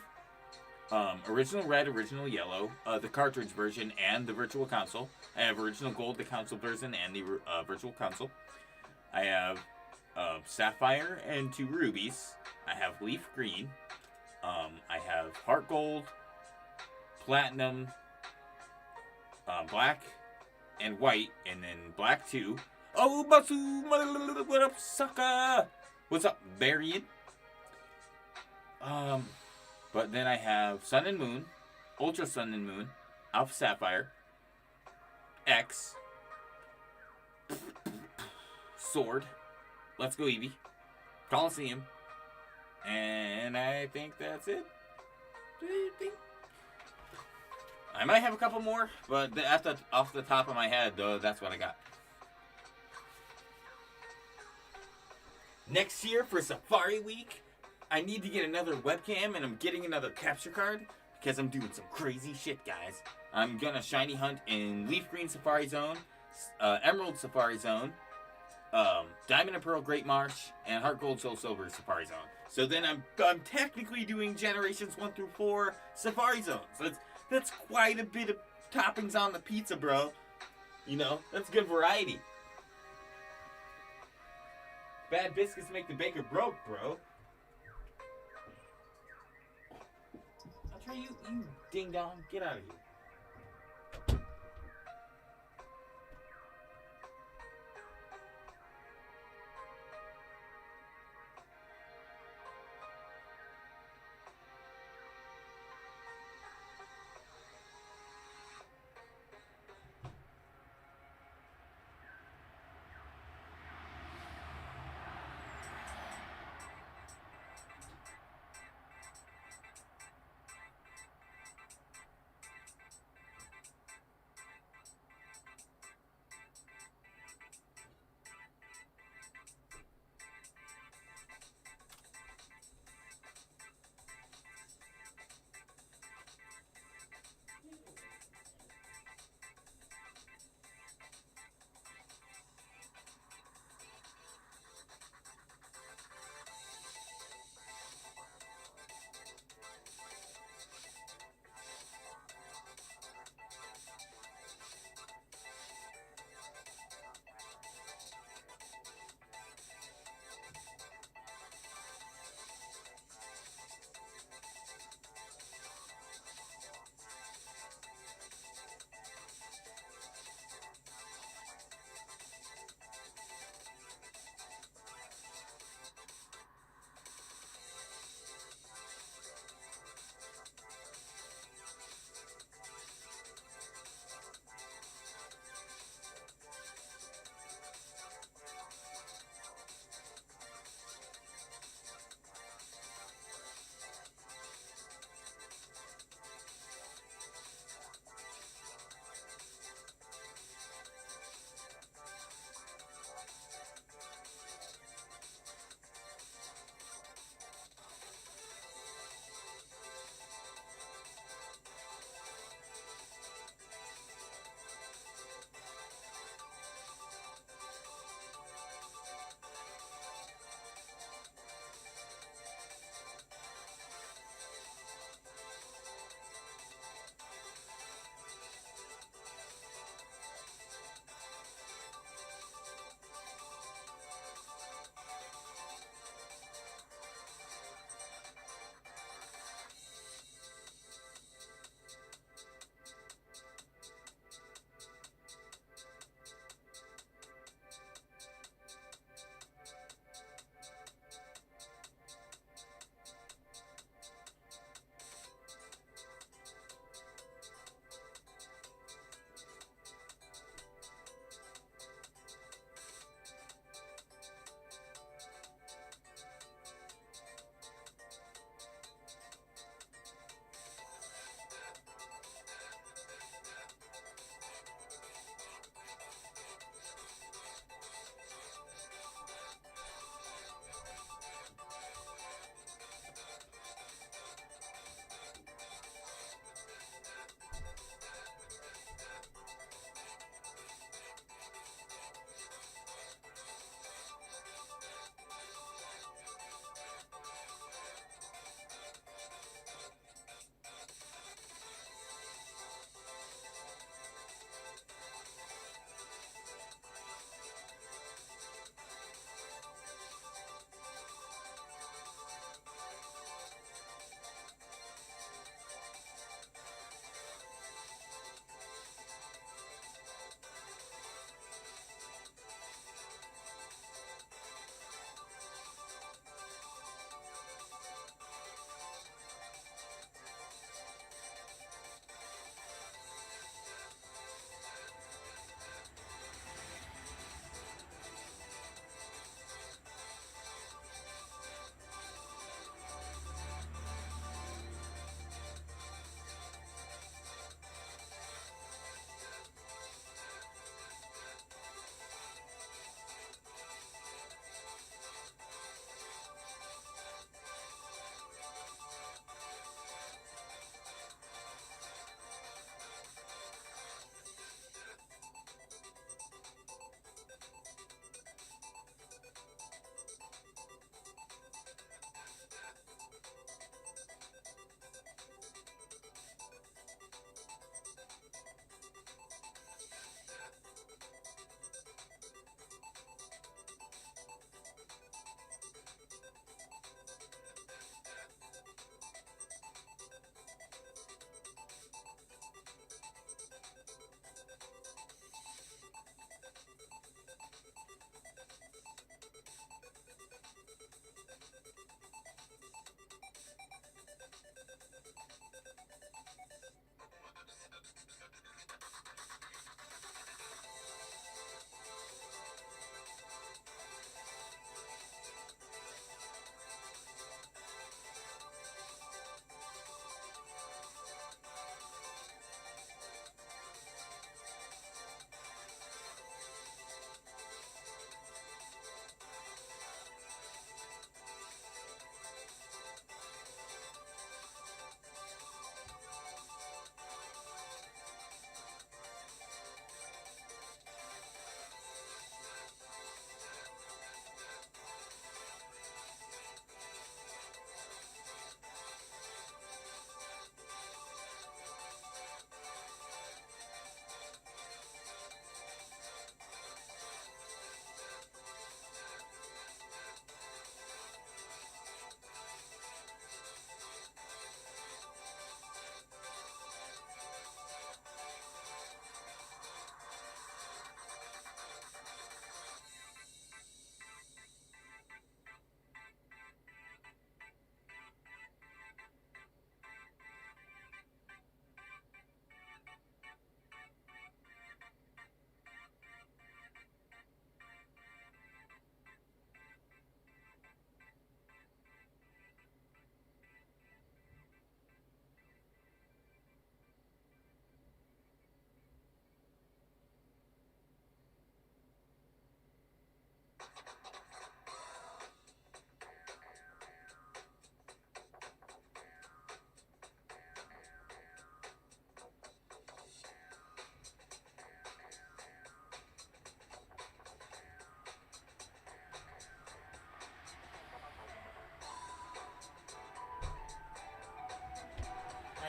original red, original yellow, the cartridge version, and the virtual console. I have original gold, the console version, and the virtual console. I have sapphire and 2 rubies. I have leaf green. I have heart gold, platinum, black, and white, and then black 2. Oh, Basu! What up, sucker? What's up, Varian? But then I have Sun and Moon, Ultra Sun and Moon, Alpha Sapphire, X, Sword, Let's Go Eevee, Coliseum, and I think that's it. I might have a couple more, but off the top of my head, though, that's what I got. Next year for Safari Week, I need to get another webcam, and I'm getting another capture card because I'm doing some crazy shit, guys. I'm gonna shiny hunt in Leaf Green Safari Zone, Emerald Safari Zone, Diamond and Pearl Great Marsh, and Heart Gold Soul Silver Safari Zone. So then I'm technically doing Generations 1 through 4 Safari Zones. That's quite a bit of toppings on the pizza, bro. You know, that's good variety. Bad biscuits make the baker broke, bro. I'll try you ding dong. Get out of here.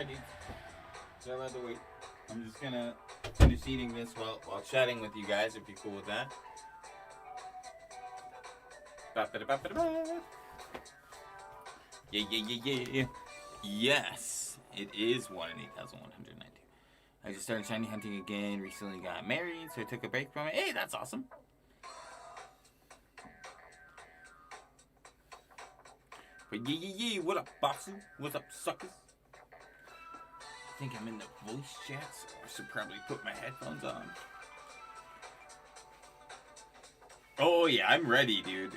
Alright, dude. So by the way, I'm just gonna finish eating this while chatting with you guys, if you're cool with that. Yeah. Yes, it is 1 in 8,192. I just started shiny hunting again. Recently got married, so I took a break from it. Hey, that's awesome. But yeah. What up, Boxu? What's up, suckers? I think I'm in the voice chat, so I should probably put my headphones on. Oh yeah, I'm ready, dude.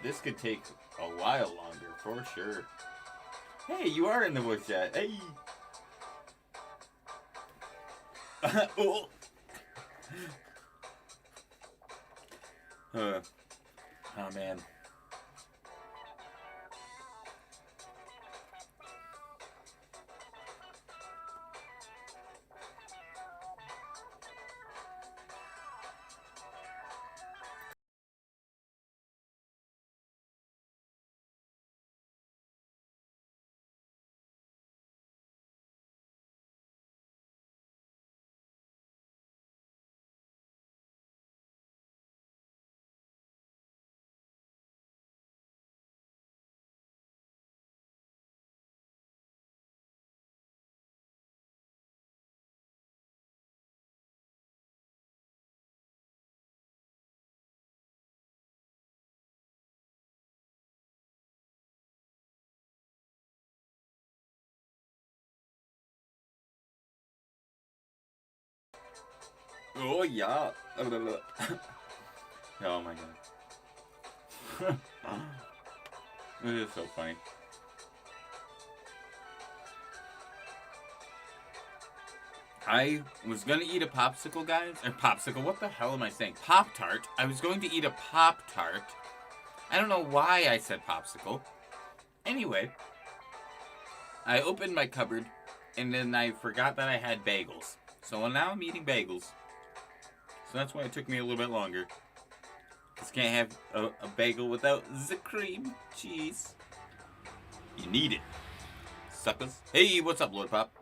This could take a while longer, for sure. Hey, you are in the voice chat. Hey. Oh. Oh man. Oh yeah. Oh my god. This is so funny. I was gonna eat a popsicle, guys. Or popsicle, what the hell am I saying? Pop-Tart. I was going to eat a Pop-Tart. I don't know why I said popsicle. Anyway, I opened my cupboard, and then I forgot that I had bagels. So now I'm eating bagels. So that's why it took me a little bit longer. Because can't have a bagel without the cream cheese. You need it, suckers. Hey, what's up, Lord Pop?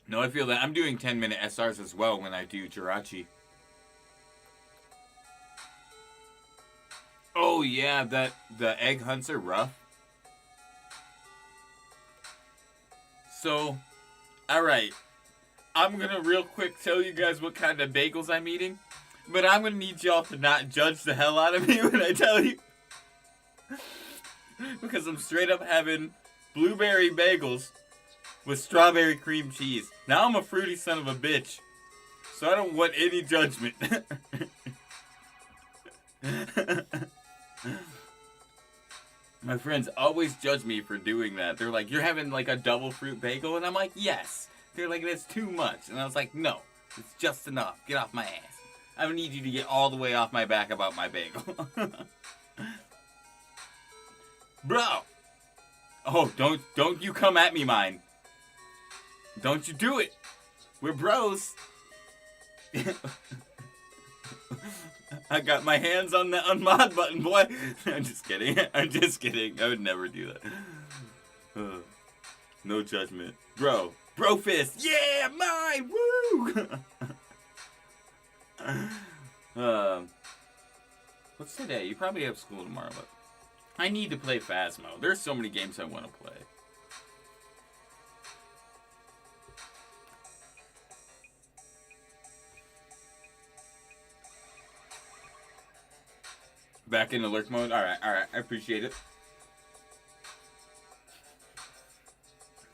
No, I feel that. I'm doing 10-minute SRs as well when I do Jirachi. Oh yeah, the egg hunts are rough. So, alright. I'm gonna real quick tell you guys what kind of bagels I'm eating. But I'm gonna need y'all to not judge the hell out of me when I tell you. Because I'm straight up having blueberry bagels with strawberry cream cheese. Now I'm a fruity son of a bitch, so I don't want any judgment. My friends always judge me for doing that. They're like, you're having like a double fruit bagel? And I'm like, yes. They're like, that's too much. And I was like, no, it's just enough. Get off my ass. I don't need you to get all the way off my back about my bagel. Bro. Oh, don't you come at me, mine. Don't you do it. We're bros. I got my hands on the unmod button, boy. I'm just kidding. I'm just kidding. I would never do that. No judgment. Bro. Bro fist. Yeah, mine. Woo. What's today? You probably have school tomorrow, but I need to play Phasmo. There's so many games I want to play. Back in alert mode? Alright, I appreciate it.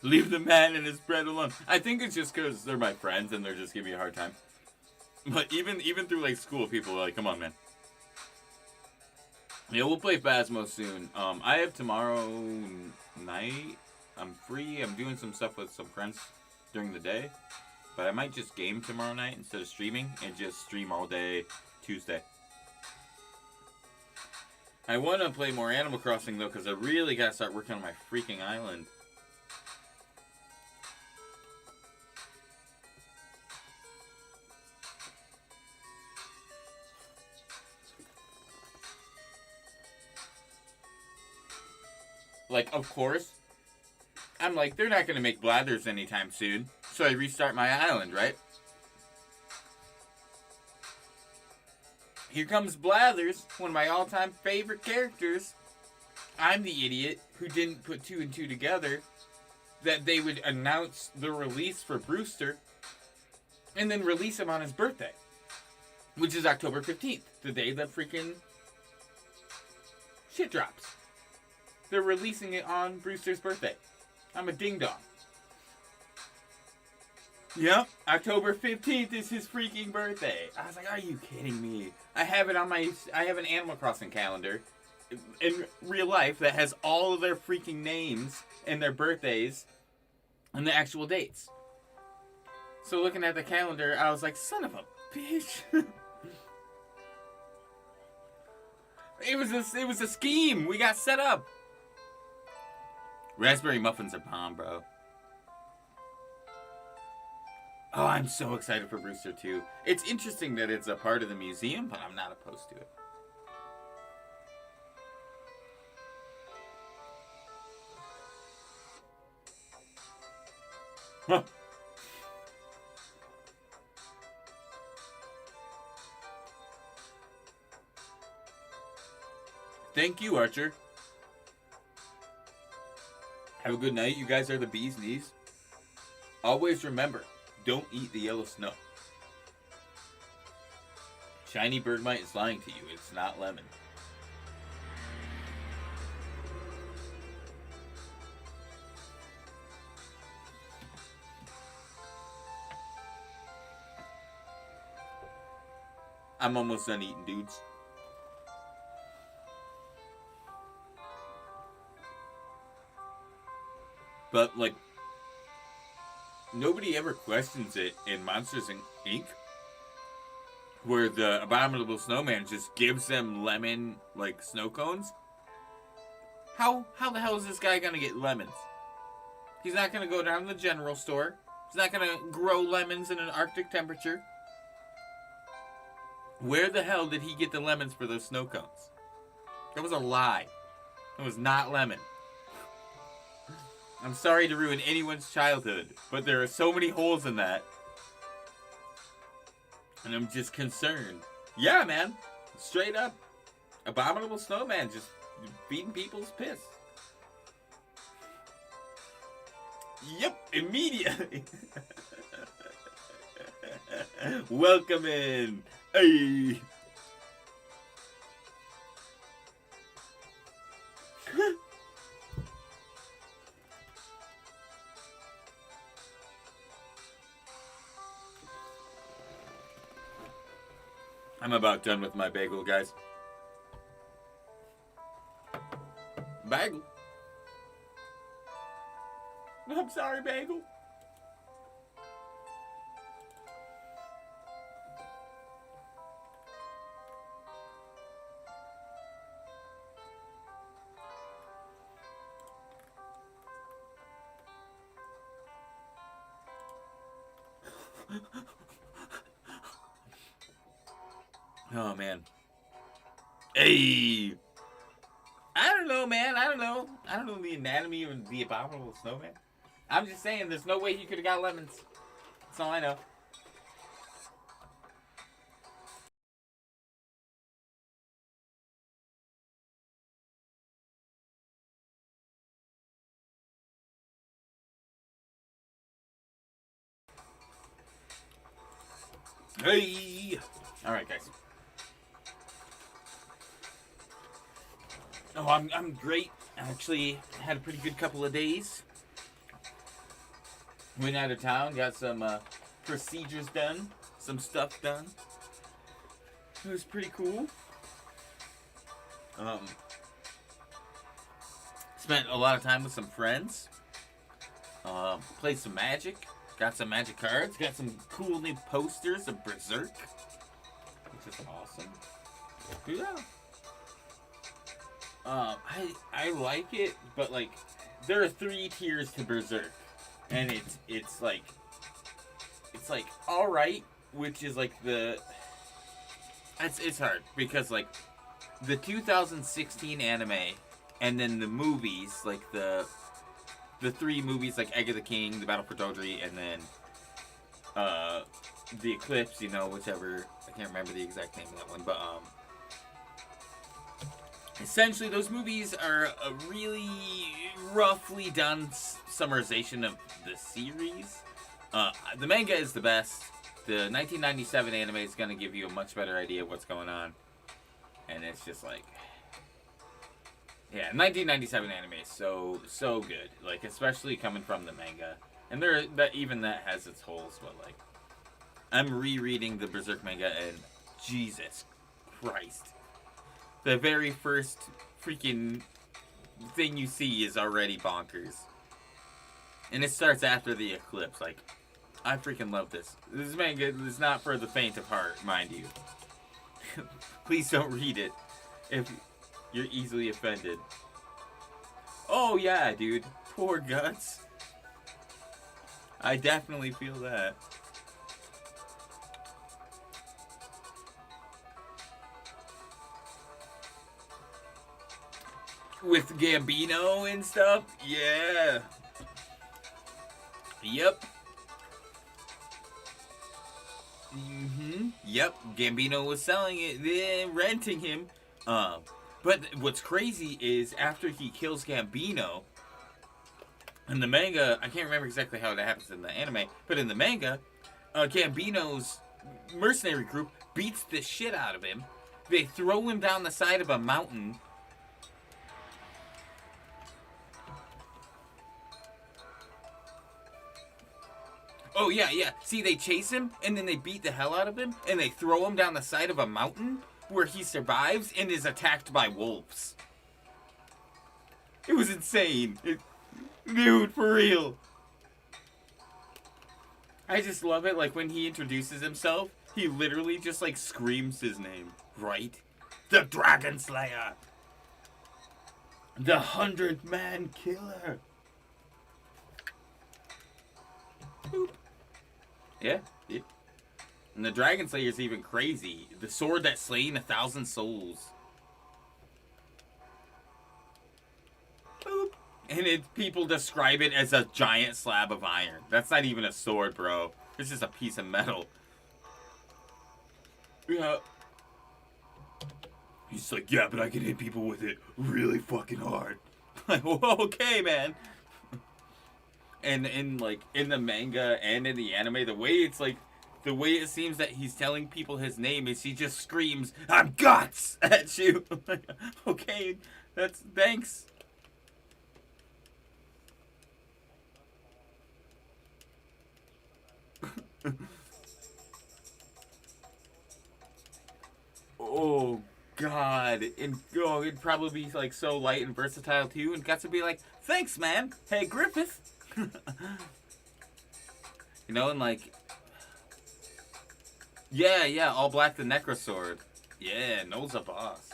Leave the man and his bread alone. I think it's just because they're my friends and they're just giving me a hard time. But even through like school, people are like, come on, man. Yeah, we'll play Phasmo soon. I have tomorrow night. I'm free. I'm doing some stuff with some friends during the day. But I might just game tomorrow night instead of streaming and just stream all day Tuesday. I want to play more Animal Crossing, though, because I really got to start working on my freaking island. Like, of course, I'm like, they're not going to make Blathers anytime soon, so I restart my island, right? Here comes Blathers, one of my all-time favorite characters. I'm the idiot who didn't put 2 and 2 together that they would announce the release for Brewster and then release him on his birthday, which is October 15th, the day that freaking shit drops. They're releasing it on Brewster's birthday. I'm a ding-dong. Yep, October 15th is his freaking birthday. I was like, are you kidding me? I have it on I have an Animal Crossing calendar in real life that has all of their freaking names and their birthdays and the actual dates. So looking at the calendar, I was like, son of a bitch. It was a scheme. We got set up. Raspberry muffins are bomb, bro. Oh, I'm so excited for Brewster 2. It's interesting that it's a part of the museum, but I'm not opposed to it. Huh. Thank you, Archer. Have a good night. You guys are the bee's knees. Always remember, don't eat the yellow snow. Shiny Bergmite is lying to you. It's not lemon. I'm almost done eating, dudes. But, like, nobody ever questions it in Monsters Inc. Where the Abominable Snowman just gives them lemon, like, snow cones. How the hell is this guy gonna get lemons? He's not gonna go down to the general store. He's not gonna grow lemons in an Arctic temperature. Where the hell did he get the lemons for those snow cones? That was a lie. It was not lemon. I'm sorry to ruin anyone's childhood, but there are so many holes in that. And I'm just concerned. Yeah, man. Straight up. Abominable Snowman just feeding people's piss. Yep, immediately. Welcome in. Hey. I'm about done with my bagel, guys. Bagel. I'm sorry, bagel. Oh, man. Hey! I don't know, man. I don't know the anatomy of the Abominable Snowman. I'm just saying, there's no way he could have got lemons. That's all I know. Hey! Alright, guys. Oh, I'm great. I actually had a pretty good couple of days. Went out of town, got some procedures done, some stuff done. It was pretty cool. Spent a lot of time with some friends. Played some Magic. Got some Magic cards. Got some cool new posters of Berserk, which is awesome. Yeah. I like it, but like there are 3 tiers to Berserk, and it's like all right, which is like the it's hard because like the 2016 anime, and then the movies like the 3 movies like Egg of the King, The Battle for Dodri, and then the Eclipse, you know, whichever, I can't remember the exact name of that one, but essentially those movies are a really roughly done summarization of the series. The manga is the best. The 1997 anime is going to give you a much better idea of what's going on, and it's just like, yeah, 1997 anime is so good, like especially coming from the manga, and that has its holes, but like I'm rereading the Berserk manga, and Jesus Christ, the very first freaking thing you see is already bonkers, and it starts after the eclipse. Like, I freaking love this. This manga is not for the faint of heart, mind you. Please don't read it if you're easily offended. Oh yeah, dude. Poor Guts. I definitely feel that. With Gambino and stuff? Yeah. Yep. Yep. Gambino was selling it, then renting him. But what's crazy is after he kills Gambino, in the manga, I can't remember exactly how that happens in the anime, but in the manga, Gambino's mercenary group beats the shit out of him. They throw him down the side of a mountain. Oh, yeah. See, they chase him, and then they beat the hell out of him, and they throw him down the side of a mountain where he survives and is attacked by wolves. It was insane. Dude, for real. I just love it, like, when he introduces himself, he literally just, like, screams his name. Right? The Dragon Slayer. The 100-man killer. Boop. Yeah. And the Dragon Slayer is even crazy. The sword that slain 1,000 souls. Boop. And people describe it as a giant slab of iron. That's not even a sword, bro. It's just a piece of metal. Yeah. He's like, yeah, but I can hit people with it really fucking hard. Like, okay, man. And in the manga and in the anime, the way it seems that he's telling people his name is he just screams, "I'm Guts!" at you. Okay, thanks. Oh God, it'd probably be like so light and versatile too, and Guts would be like, "Thanks, man. Hey, Griffith." You know, and like, yeah, All Black the Necrosword. Yeah, Noel's a boss.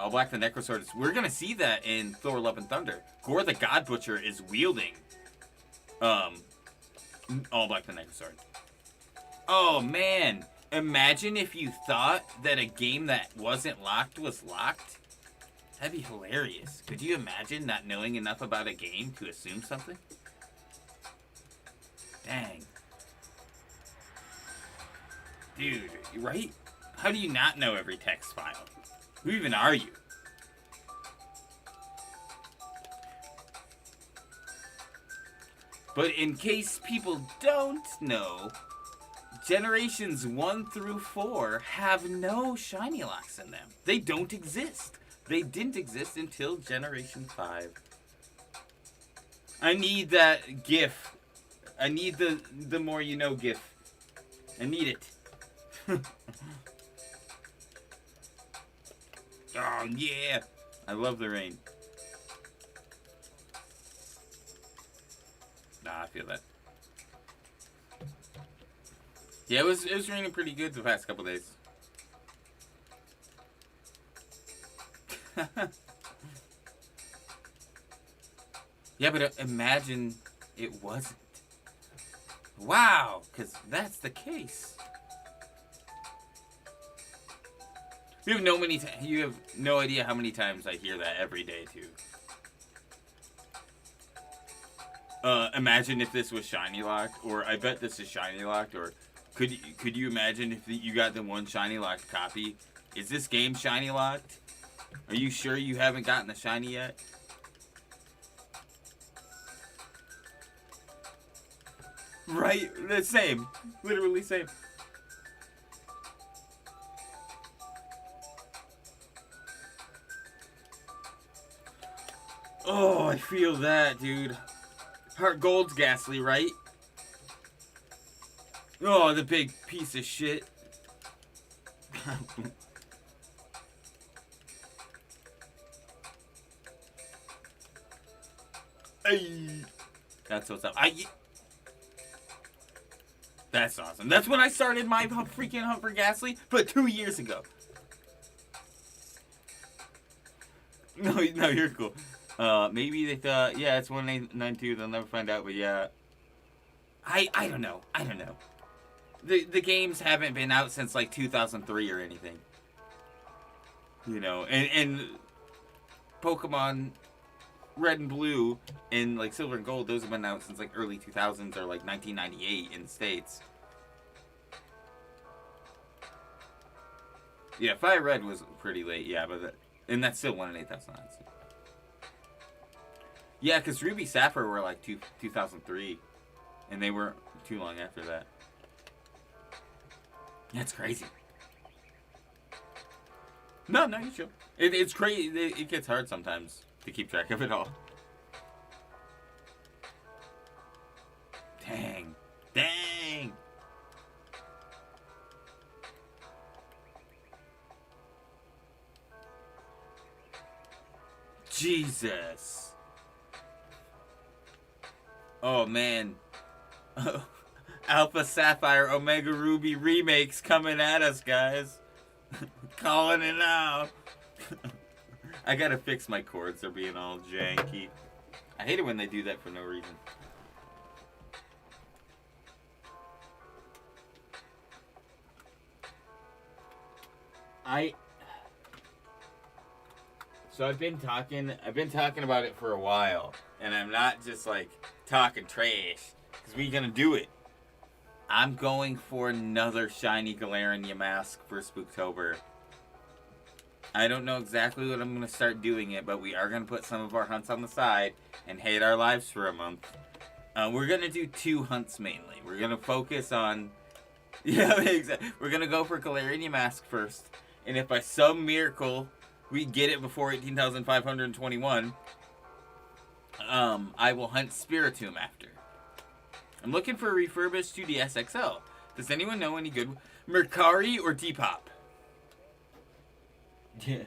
All Black the Necrosword. We're gonna see that in Thor: Love and Thunder. Gore the God Butcher is wielding All Black the Necrosword. Oh man, imagine if you thought that a game that wasn't locked was locked. That'd be hilarious. Could you imagine not knowing enough about a game to assume something? Dang. Dude, right? How do you not know every text file? Who even are you? But in case people don't know, Generations 1 through 4 have no shiny locks in them. They don't exist. They didn't exist until Generation 5. I need that GIF. I need the more you know GIF. I need it. Oh yeah. I love the rain. Nah, I feel that. Yeah, it was raining pretty good the past couple days. Yeah, but imagine it wasn't. Wow, because that's the case. You have no idea how many times I hear that every day too. Imagine if this was shiny locked, or I bet this is shiny locked, or could you imagine if you got the one shiny locked copy? Is this game shiny locked? Are you sure you haven't gotten the shiny yet? Right, the same, literally same. Oh, I feel that, dude. Heart Gold's ghastly, right? Oh, the big piece of shit. Hey. That's what's up. That's awesome. That's when I started my freaking hunt for ghastly, but 2 years ago. No, you're cool. Maybe they thought, yeah, it's 192. They'll never find out, but yeah. I don't know. The games haven't been out since like 2003 or anything. You know, and Pokemon Red and Blue and like Silver and Gold, those have been out since like early 2000s or like 1998 in the States. Yeah, Fire Red was pretty late, yeah, but and that's still 1 in 8,000 odds. Yeah, because Ruby Sapphire were like 2003, and they weren't too long after that. That's crazy. No, you chill. It's crazy. It gets hard sometimes to keep track of it all. Dang. Jesus. Oh, man. Alpha Sapphire, Omega Ruby remakes coming at us, guys. Calling it now. I gotta fix my chords. They're being all janky. I hate it when they do that for no reason. So I've been talking about it for a while, and I'm not just like talking trash, because we're gonna do it. I'm going for another shiny Galarian Yamask for Spooktober. I don't know exactly what I'm gonna start doing it, but we are gonna put some of our hunts on the side and hate our lives for a month. We're gonna do 2 hunts mainly. We're gonna focus on, yeah, exactly. We're gonna go for Galarian Yamask first, and if by some miracle we get it before 18,521, I will hunt Spiritomb after. I'm looking for a refurbished 2DS XL. Does anyone know any good Mercari or Depop? Yeah.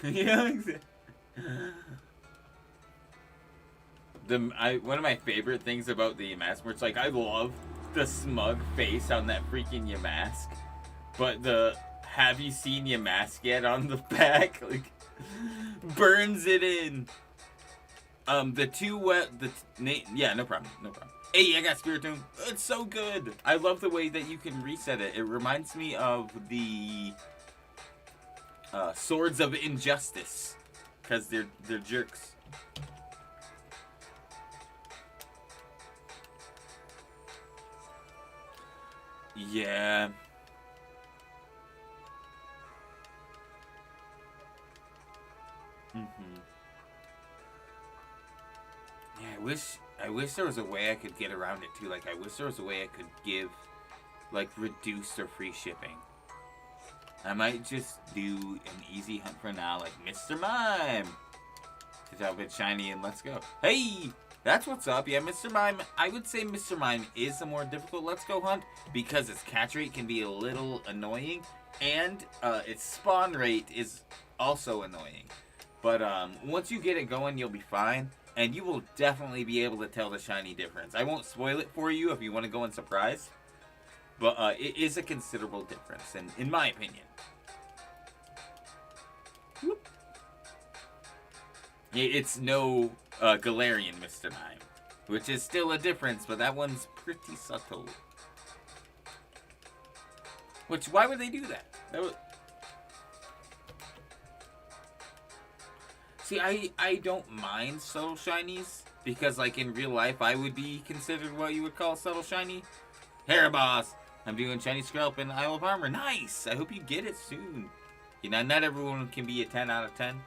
Yeah, exactly. One of my favorite things about the Yamask merch, like I love the smug face on that freaking Yamask, but the "Have you seen Yamask yet?" on the back, like, burns it in. Yeah, no problem. Hey, I got Spiritomb. It's so good. I love the way that you can reset it. It reminds me of the Swords of Injustice, because they're jerks. Yeah. Yeah, I wish there was a way I could get around it too. Like, I wish there was a way I could give, like, reduced or free shipping. I might just do an easy hunt for now, like Mr. Mime. To drop it shiny and let's go. Hey! That's what's up. Yeah, Mr. Mime. I would say Mr. Mime is the more difficult Let's Go hunt because its catch rate can be a little annoying, and its spawn rate is also annoying. But once you get it going, you'll be fine. and you will definitely be able to tell the shiny difference. I won't spoil it for you if you want to go in surprise, but it is a considerable difference, in my opinion. Whoop. It's no Galarian Mr. Mime, which is still a difference, but that one's pretty subtle. Which, why would they do that? See, I don't mind subtle shinies, because, like, in real life, I would be considered what you would call subtle shiny. Hair Boss! I'm doing shiny Skrelp in Isle of Armor. Nice! I hope you get it soon. You know, not everyone can be a 10 out of 10.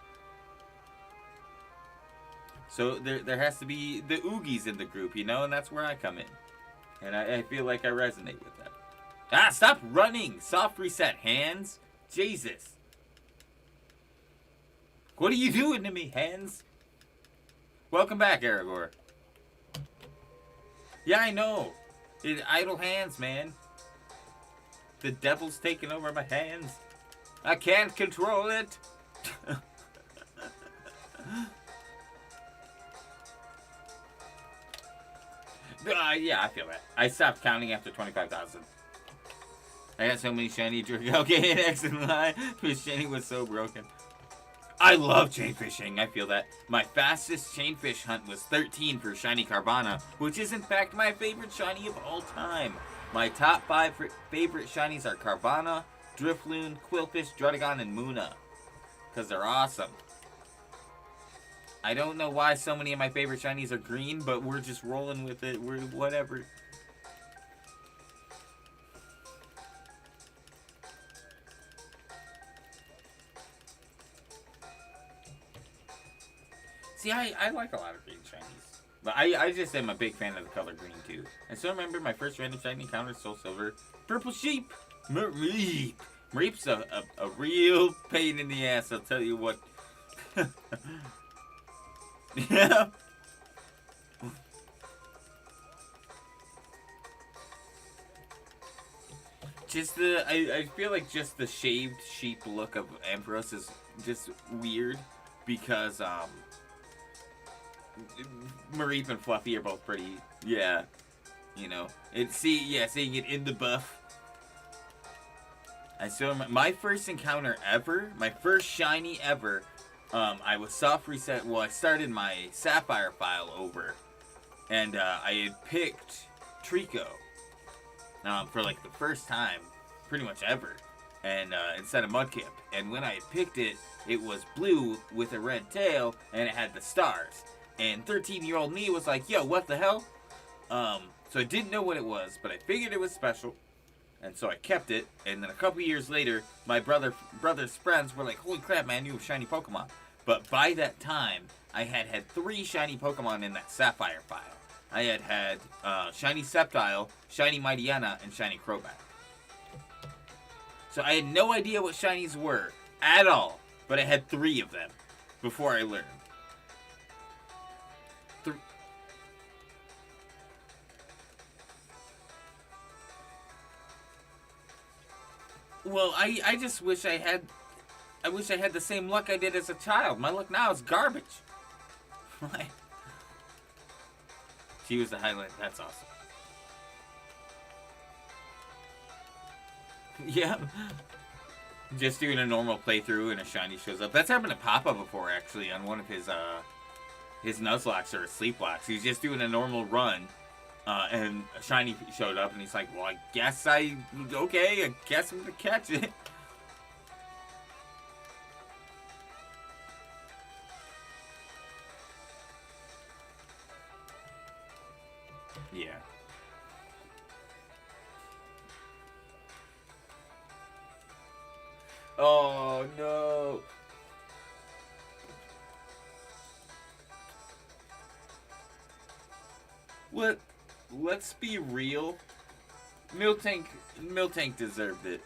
So there has to be the Oogies in the group, you know, and that's where I come in. And I feel like I resonate with that. Ah, stop running! Soft reset, hands! Jesus! What are you doing to me, hands? Welcome back, Aragorn. Yeah, I know. It's idle hands, man. The devil's taking over my hands. I can't control it. Yeah, I feel that. I stopped counting after 25,000. I got so many shiny Draco. Okay, an X in line. This shiny was so broken. I love chain fishing. I feel that. My fastest chain fish hunt was 13 for shiny Carvana, which is in fact my favorite shiny of all time. My top 5 favorite shinies are Carvana, Drifloon, Quillfish, Druddigon, and Munna. Because they're awesome. I don't know why so many of my favorite shinies are green, but we're just rolling with it. We're whatever. See, I like a lot of green shinies. But I just am a big fan of the color green, too. I still remember my first random shiny encounter, Soul Silver. Purple Sheep! Mareep! Mareep's a real pain in the ass, I'll tell you what. Yeah. Just I feel like just the shaved sheep look of Ampharos is just weird because Mareep and Fluffy are both pretty, yeah, you know. Seeing it in the buff. I still remember my first encounter ever, my first shiny ever. I was soft reset. Well, I started my Sapphire file over, and I had picked Trico for like the first time, pretty much ever, and instead of Mudkip. And when I had picked it, it was blue with a red tail, and it had the stars. And 13-year-old me was like, "Yo, what the hell?" So I didn't know what it was, but I figured it was special. And so I kept it, and then a couple years later, my brother's friends were like, "Holy crap, man, you have shiny Pokemon." But by that time, I had 3 shiny Pokemon in that Sapphire file. I had shiny Sceptile, shiny Mightyena, and shiny Crobat. So I had no idea what shinies were at all, but I had 3 of them before I learned. Well, I just wish I had the same luck I did as a child. My luck now is garbage. She was the highlight. That's awesome. Yeah. Just doing a normal playthrough and a shiny shows up. That's happened to Papa before, actually, on one of his Nuzlocks or his Sleeplocks. He's just doing a normal run. And a shiny showed up, and he's like, "Well, I guess I guess I'm gonna catch it." Yeah. Oh no. Let's be real. Miltank deserved it.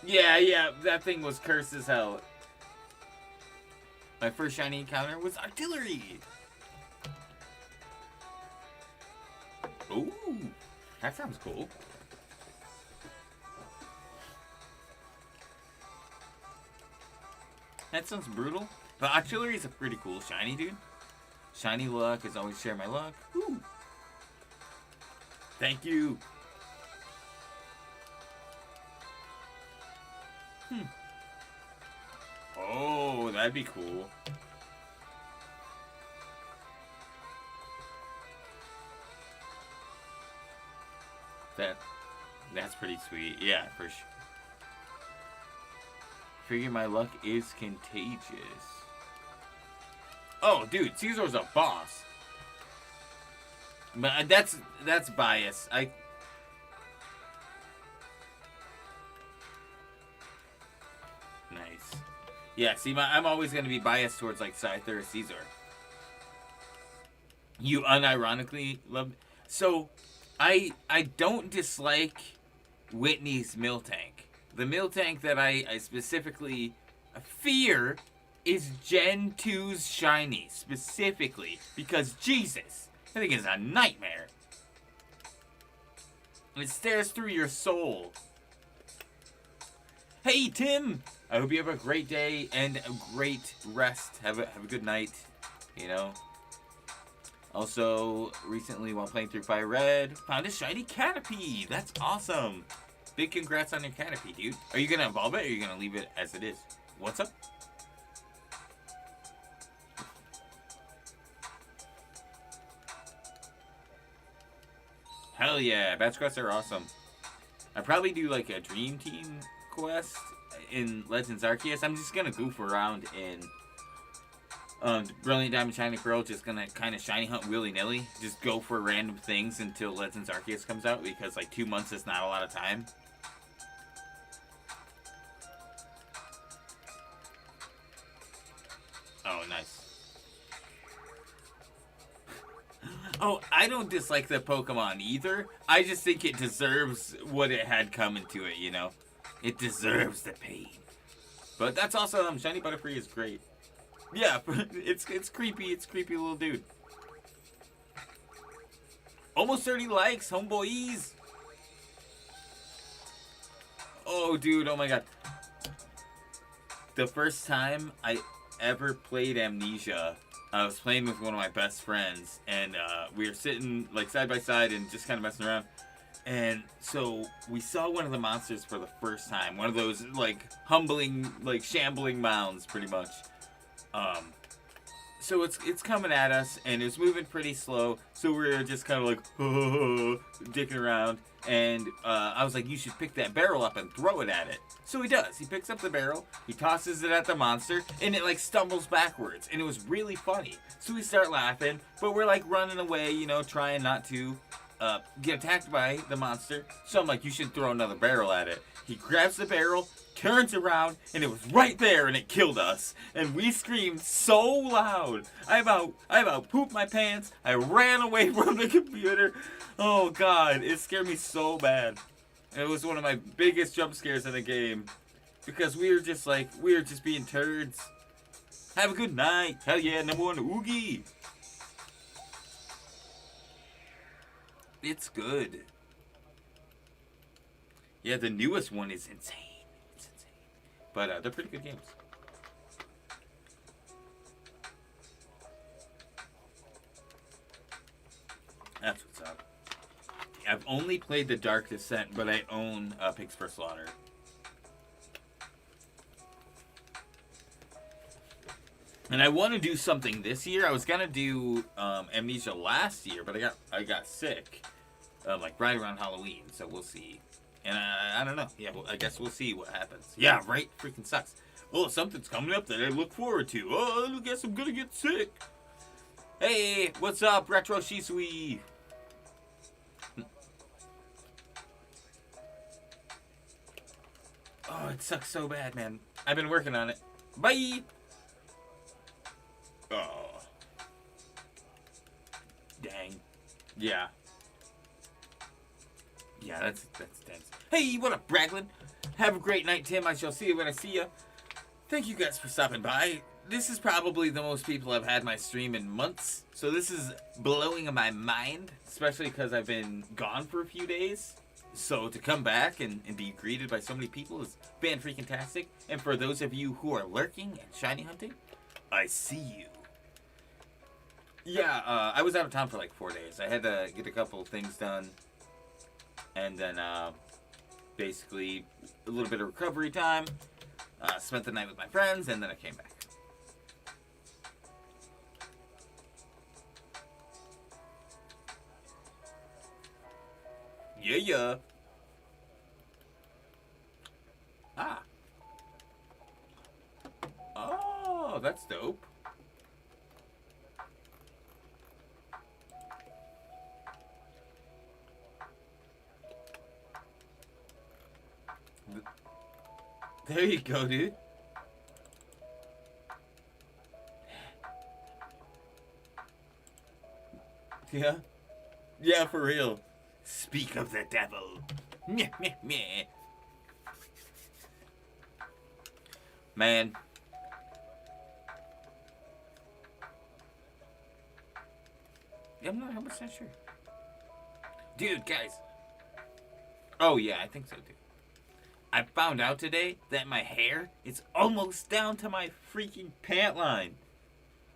Yeah, that thing was cursed as hell. My first shiny encounter was Artillery. Ooh, that sounds cool. That sounds brutal. But Octillery is a pretty cool shiny, dude. Shiny luck is always share my luck. Woo. Thank you. Oh, that'd be cool. That's pretty sweet. Yeah, for sure. Figure my luck is contagious. Oh, dude, Caesar's a boss. But that's bias. Nice. Yeah, see, I'm always going to be biased towards, like, Scyther or Caesar. You unironically love... So, I don't dislike Whitney's Miltank. The Miltank that I specifically fear is Gen 2's Shiny, specifically. Because, Jesus, I think it's a nightmare. It stares through your soul. Hey, Tim! I hope you have a great day and a great rest. Have a good night, you know. Also, recently while playing through Fire Red, found a shiny Caterpie. That's awesome. Big congrats on your Caterpie, dude. Are you going to evolve it or are you going to leave it as it is? What's up? Hell yeah, batch quests are awesome. I probably do like a Dream Team quest in Legends Arceus. I'm just gonna goof around in Brilliant Diamond Shiny Pearl, just gonna kind of shiny hunt willy-nilly. Just go for random things until Legends Arceus comes out, because like 2 months is not a lot of time. Oh, nice. Oh, I don't dislike the Pokemon either. I just think it deserves what it had coming to it, you know? It deserves the pain. But that's also, Shiny Butterfree is great. Yeah, it's creepy. It's creepy little dude. Almost 30 likes, homeboys. Oh, dude, oh my god. The first time I ever played Amnesia, I was playing with one of my best friends, and we were sitting like side by side and just kind of messing around. And so we saw one of the monsters for the first time. One of those like humbling, like shambling mounds, pretty much. So it's coming at us, and it was moving pretty slow. So we were just kind of like dicking around. And I was like, you should pick that barrel up and throw it at it. So he does. He picks up the barrel, he tosses it at the monster, and it like stumbles backwards. And it was really funny. So we start laughing, but we're like running away, you know, trying not to get attacked by the monster. So I'm like, you should throw another barrel at it. He grabs the barrel, turns around, and it was right there, and it killed us. And we screamed so loud. I about pooped my pants. I ran away from the computer. Oh god, it scared me so bad. It was one of my biggest jump scares in the game, because we were just being turds. Have a good night. Hell yeah, #1 Oogie. It's good. Yeah, the newest one is insane. It's insane. But they're pretty good games. That's what's up. I've only played the Dark Descent, but I own Pigs for Slaughter. And I want to do something this year. I was gonna do Amnesia last year, but I got sick, like right around Halloween. So we'll see. And I don't know. Yeah, well, I guess we'll see what happens. Yeah, right. Freaking sucks. Oh, something's coming up that I look forward to. Oh, I guess I'm gonna get sick. Hey, what's up, Retro Shisui? Oh, it sucks so bad, man. I've been working on it. Bye. Oh. Dang. Yeah. Yeah, that's dense. Hey, what up, Braglin? Have a great night, Tim. I shall see you when I see you. Thank you guys for stopping by. This is probably the most people I've had my stream in months. So this is blowing my mind, especially because I've been gone for a few days. So to come back and be greeted by so many people is fan-freaking-tastic. And for those of you who are lurking and shiny hunting, I see you. Yeah, I was out of town for like 4 days. I had to get a couple of things done. And then basically a little bit of recovery time. Spent the night with my friends, and then I came back. Yeah. Ah. Oh, that's dope. There you go, dude. Yeah? Yeah, for real. Speak of the devil. Meh, meh, meh. Man. I'm not 100% sure. Dude, guys. Oh, yeah, I think so, dude. I found out today that my hair is almost down to my freaking pant line.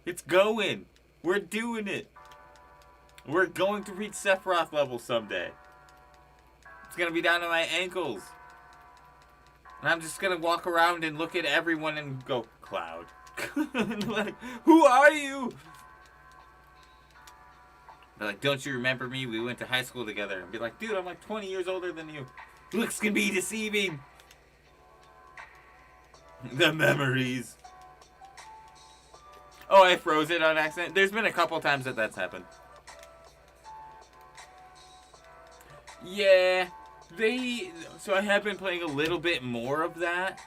It's going. We're doing it. We're going to reach Sephiroth level someday. It's going to be down to my ankles. And I'm just going to walk around and look at everyone and go, Cloud. Like, who are you? They're like, don't you remember me? We went to high school together. And be like, dude, I'm like 20 years older than you. Looks can be deceiving. The memories. Oh, I froze it on accident. There's been a couple times that that's happened. Yeah, so I have been playing a little bit more of that.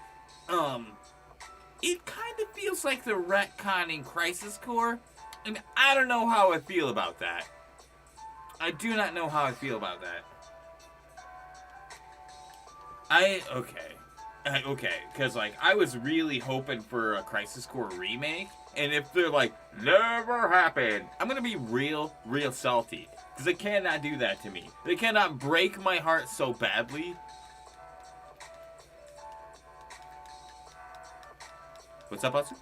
It kind of feels like the retconning Crisis Core, and I don't know how I feel about that. I do not know how I feel about that. Okay, because like I was really hoping for a Crisis Core remake, and if they're like never happened, I'm gonna be real salty because they cannot do that to me. They cannot break my heart so badly. What's up, Atsu?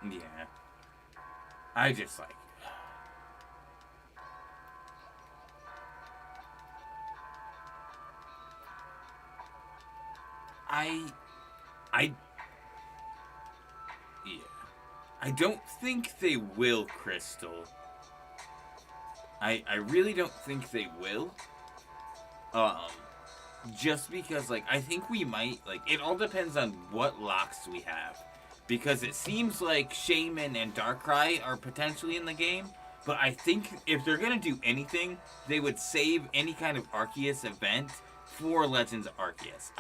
Yeah, I just like. Yeah. I don't think they will, Crystal. I really don't think they will. Just because, like, I think we might, like, it all depends on what locks we have. Because it seems like Shaman and Darkrai are potentially in the game, but I think if they're gonna do anything, they would save any kind of Arceus event for Legends Arceus.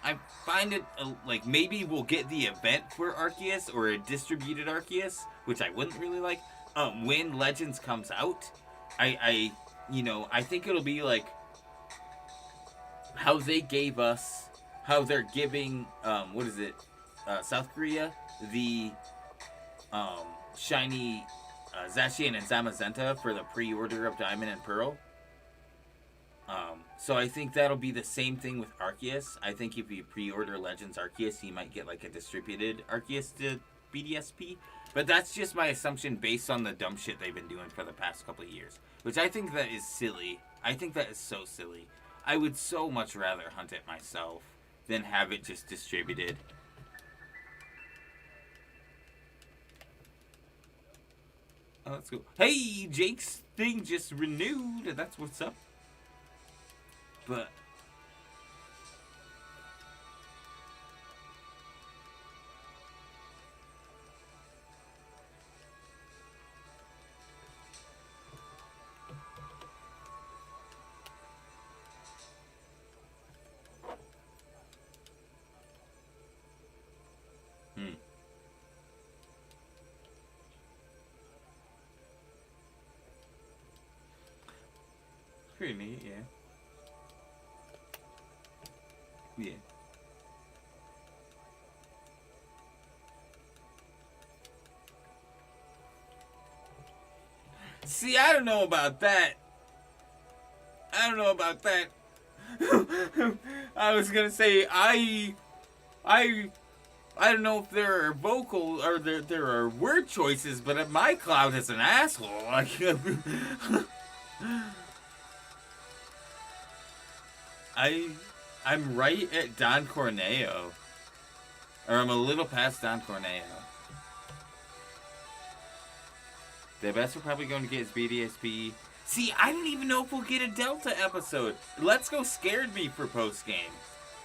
I find it, like, maybe we'll get the event for Arceus, or a distributed Arceus, which I wouldn't really like, when Legends comes out. I think it'll be, like, how they gave us, how they're giving, South Korea, the, shiny, Zacian and Zamazenta for the pre-order of Diamond and Pearl. So I think that'll be the same thing with Arceus. I think if you pre-order Legends Arceus, you might get like a distributed Arceus to BDSP. But that's just my assumption based on the dumb shit they've been doing for the past couple of years. Which I think that is silly. I think that is so silly. I would so much rather hunt it myself than have it just distributed. Oh, let's go. Hey, Jake's thing just renewed. That's what's up. But pretty neat, yeah. Yeah. See, I don't know about that. I don't know about that. I was gonna say I don't know if there are vocal or there are word choices, but my cloud is an asshole. Like, I'm right at Don Corneo, or I'm a little past Don Corneo. The best we're probably going to get is BDSP. See, I don't even know if we'll get a Delta episode. Let's Go scared me for post-game.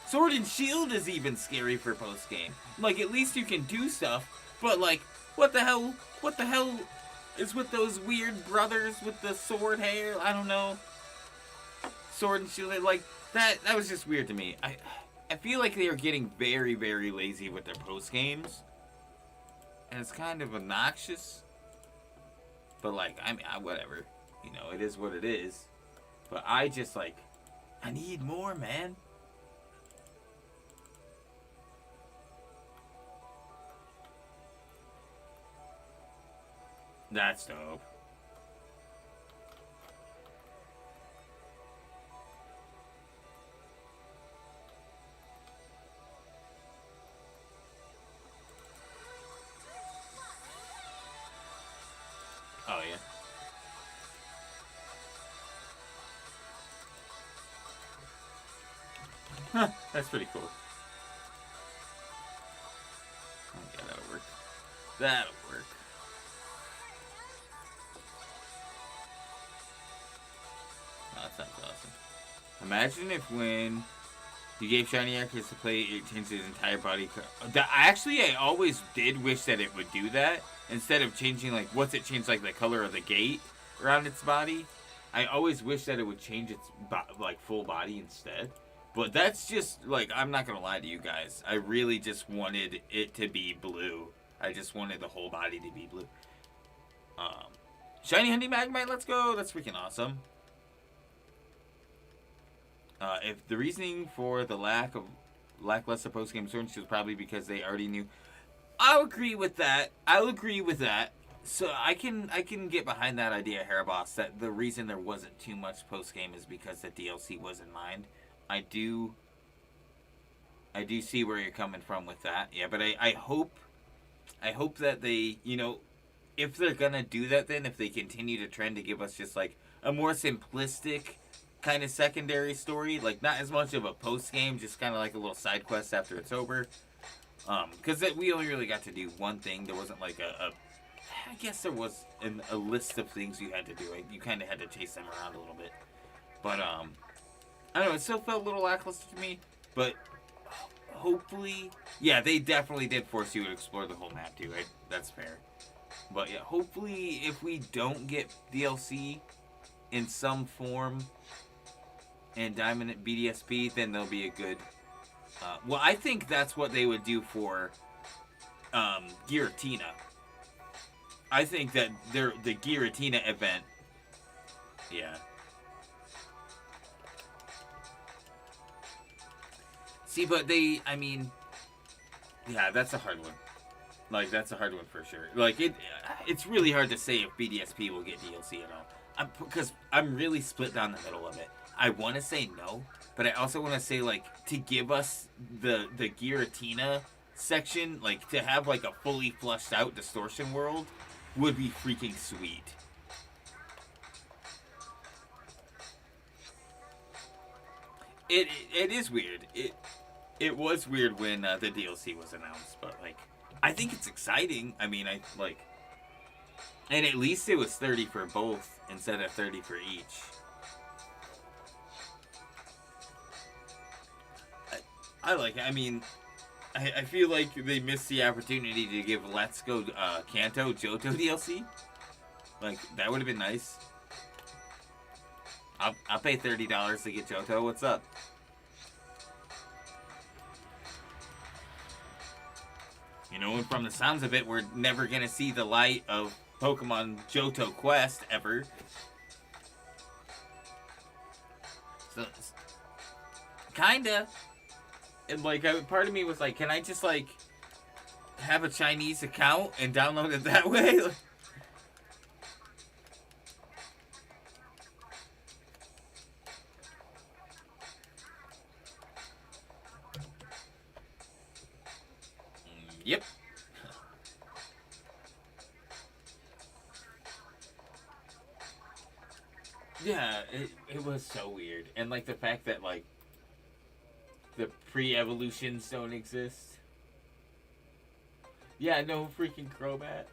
Sword and Shield is even scary for post-game. Like, at least you can do stuff, but like, what the hell is with those weird brothers with the sword hair? I don't know. Sword and Shield, like, that was just weird to me. I feel like they are getting very, very lazy with their post-games. And it's kind of obnoxious. But like, I mean, whatever. You know, it is what it is. But I just like, I need more, man. That's dope. Oh, yeah. Huh, that's pretty cool. Oh, yeah, that'll work. That'll work. Oh, that sounds awesome. Imagine if when you gave Shiny Arceus to play, it changed his entire body. Actually, I always did wish that it would do that. Instead of changing, like, once it changed, like, the color of the gate around its body, I always wish that it would change its, like, full body instead. But that's just, like, I'm not going to lie to you guys. I really just wanted it to be blue. I just wanted the whole body to be blue. Shiny Honey Magmite, let's go. That's freaking awesome. If the reasoning for the lackluster post-game Sword and Shield was probably because they already knew... I'll agree with that. So I can get behind that idea, Haraboss, that the reason there wasn't too much post-game is because the DLC was in mind. I do see where you're coming from with that. Yeah, but I hope that they, you know, if they're gonna do that, then if they continue to trend to give us just like a more simplistic kind of secondary story, like not as much of a post-game, just kind of like a little side quest after it's over. Because we only really got to do one thing. There wasn't like I guess there was a list of things you had to do. You kind of had to chase them around a little bit. But, I don't know, it still felt a little lackluster to me. But, hopefully, yeah, they definitely did force you to explore the whole map too, right? That's fair. But, yeah, hopefully, if we don't get DLC in some form in Diamond at BDSP, then there'll be a good... well, I think that's what they would do for Giratina. I think that the Giratina event... Yeah. See, but they... I mean... Yeah, that's a hard one. Like, that's a hard one for sure. Like, it's really hard to say if BDSP will get DLC at all. Because I'm really split down the middle of it. I want to say no, but I also want to say, like, to give us the Giratina section, like, to have, like, a fully flushed out Distortion world would be freaking sweet. It is weird. It was weird when the DLC was announced, but, like, I think it's exciting. I mean, and at least it was 30 for both instead of 30 for each. I like it. I mean, I feel like they missed the opportunity to give Let's Go Kanto Johto DLC. Like, that would have been nice. I'll pay $30 to get Johto. What's up? You know, and from the sounds of it, we're never going to see the light of Pokemon Johto Quest ever. So, kinda. And, like, part of me was like, can I just, like, have a Chinese account and download it that way? Yep. Yeah, it was so weird. And, like, the fact that, like, the pre-evolutions don't exist. Yeah, no freaking Crobat.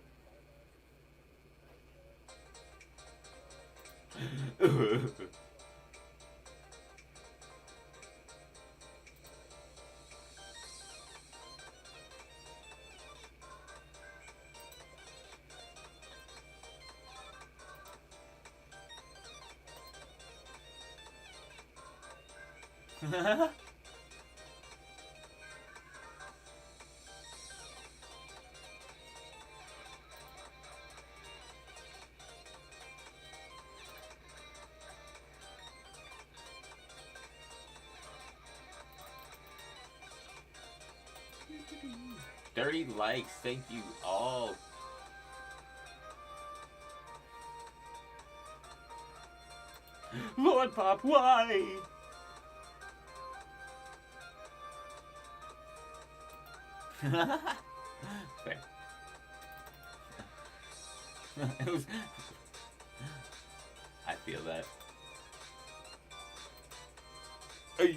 Dirty likes, thank you all. Lord Pop, why? Fair. It was... I feel that. Ay.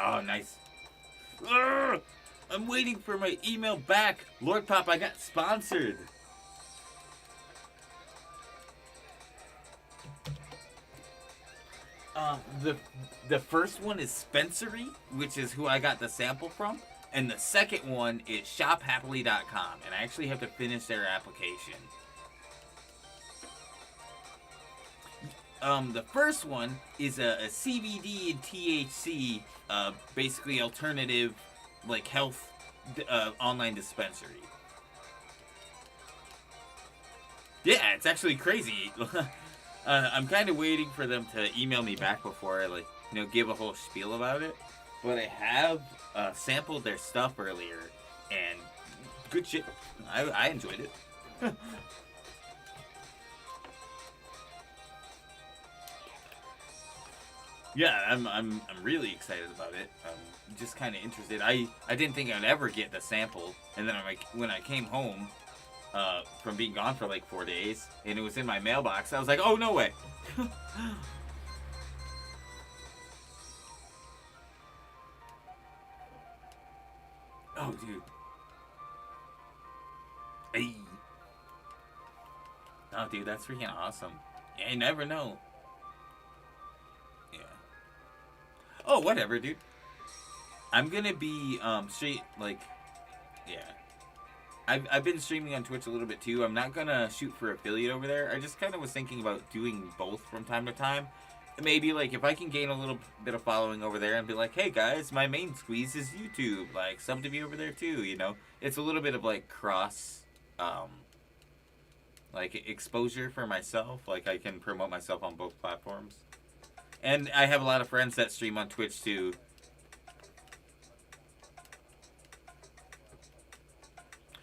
Oh, nice. Urgh! I'm waiting for my email back. Lord Pop, I got sponsored. The first one is Spencery, which is who I got the sample from. And the second one is shophappily.com. And I actually have to finish their application. The first one is a CBD and THC, basically alternative, like, health online dispensary. Yeah, it's actually crazy. I'm kind of waiting for them to email me back before I, like, give a whole spiel about it. But I have sampled their stuff earlier, and good shit. I enjoyed it. Yeah, I'm really excited about it. I'm just kind of interested. I didn't think I'd ever get the sample, and then when I came home from being gone for like 4 days, and it was in my mailbox, I was like, oh, no way. Oh, dude. Hey. Oh, dude, that's freaking awesome. Yeah, you never know. Yeah. Oh, whatever, dude. I'm gonna be straight, like, yeah. I've been streaming on Twitch a little bit too. I'm not gonna shoot for affiliate over there. I just kind of was thinking about doing both from time to time. Maybe, like, if I can gain a little bit of following over there and be like, hey guys, my main squeeze is YouTube. Like, sub to me over there too, you know? It's a little bit of, like, cross, like, exposure for myself. Like, I can promote myself on both platforms. And I have a lot of friends that stream on Twitch too.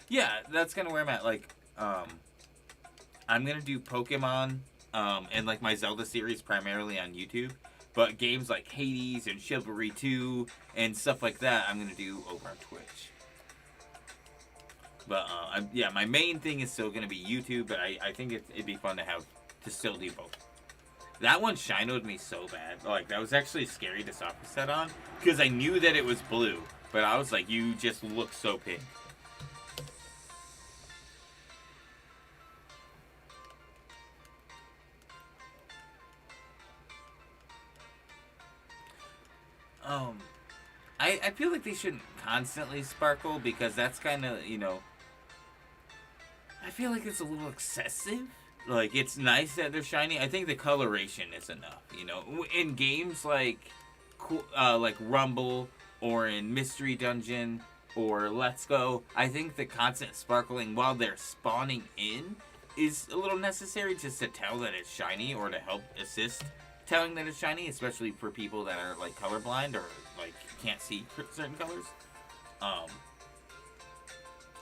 Yeah, that's kind of where I'm at. Like, I'm going to do Pokemon and, like, my Zelda series primarily on YouTube. But games like Hades and Chivalry 2 and stuff like that, I'm going to do over on Twitch. But, yeah, my main thing is still going to be YouTube, but I think it'd be fun to still do both. That one shinoed me so bad. Like, that was actually scary to Sapphire set on, because I knew that it was blue. But I was like, you just look so pink. I feel like they shouldn't constantly sparkle, because that's kind of, I feel like it's a little excessive. Like, it's nice that they're shiny. I think the coloration is enough, In games like Rumble or in Mystery Dungeon or Let's Go, I think the constant sparkling while they're spawning in is a little necessary just to tell that it's shiny, or to help assist telling that it's shiny, especially for people that are, like, colorblind or, like, can't see certain colors.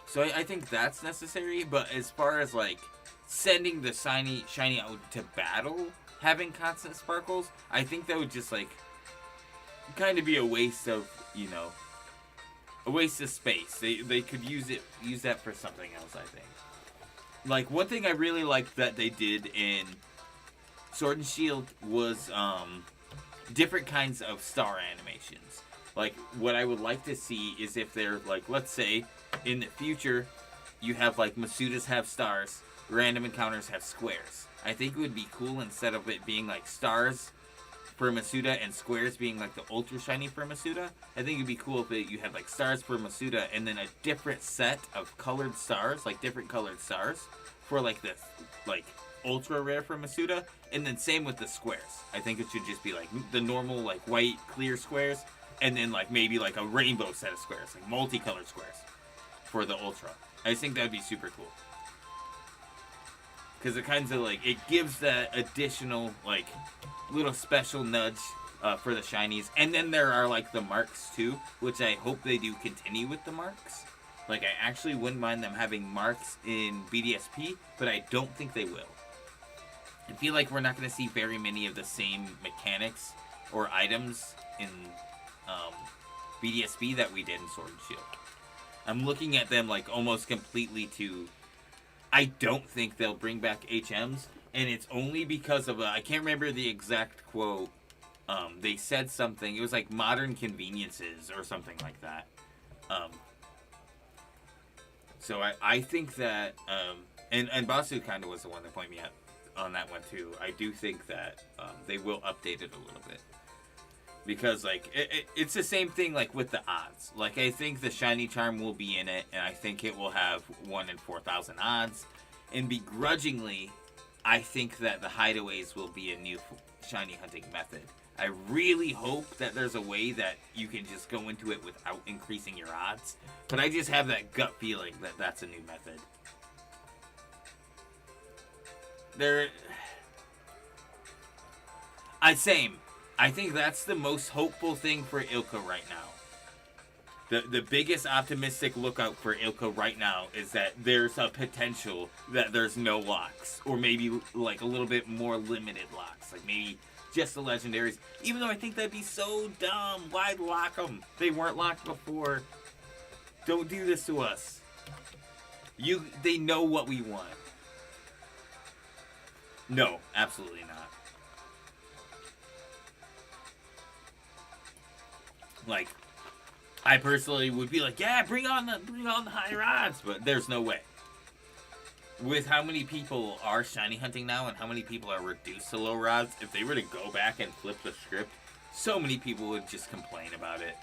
So I think that's necessary, but as far as, like, sending the shiny out to battle having constant sparkles, I think that would just like kind of be a waste of, you know, a waste of space. They could use that for something else, I think. Like, one thing I really liked that they did in Sword and Shield was different kinds of star animations. Like, what I would like to see is if they're, like, let's say, in the future, you have, like, Masudas have stars, random encounters have squares. I think it would be cool instead of it being, like, stars for Masuda and squares being, like, the ultra shiny for Masuda. I think it'd be cool if you had, like, stars for Masuda and then a different set of colored stars, like, different colored stars for, like, the, like, ultra rare for Masuda, and then same with the squares. I think it should just be, like, the normal, like, white, clear squares, and then, like, maybe, like, a rainbow set of squares, like, multicolored squares for the ultra. I just think that'd be super cool. Because it kind of, like, it gives that additional, like, little special nudge for the shinies. And then there are, like, the marks, too, which I hope they do continue with the marks. Like, I actually wouldn't mind them having marks in BDSP, but I don't think they will. I feel like we're not going to see very many of the same mechanics or items in BDSP that we did in Sword and Shield. I'm looking at them, like, almost completely to... I don't think they'll bring back HMs, and it's only because of I can't remember the exact quote. They said something. It was like modern conveniences or something like that. So I think that and Basu kind of was the one that pointed me out on that one too. I do think that they will update it a little bit. Because, like, it's the same thing, like, with the odds. Like, I think the Shiny Charm will be in it, and I think it will have 1 in 4,000 odds. And begrudgingly, I think that the Hideaways will be a new Shiny hunting method. I really hope that there's a way that you can just go into it without increasing your odds. But I just have that gut feeling that that's a new method. Same. I think that's the most hopeful thing for Ilka right now. The biggest optimistic lookout for Ilka right now is that there's a potential that there's no locks. Or maybe, like, a little bit more limited locks. Like, maybe just the legendaries. Even though I think that'd be so dumb. Why lock them? They weren't locked before. Don't do this to us. They know what we want. No, absolutely not. Like, I personally would be like, yeah, bring on the high rods, but there's no way. With how many people are shiny hunting now and how many people are reduced to low rods, if they were to go back and flip the script, so many people would just complain about it.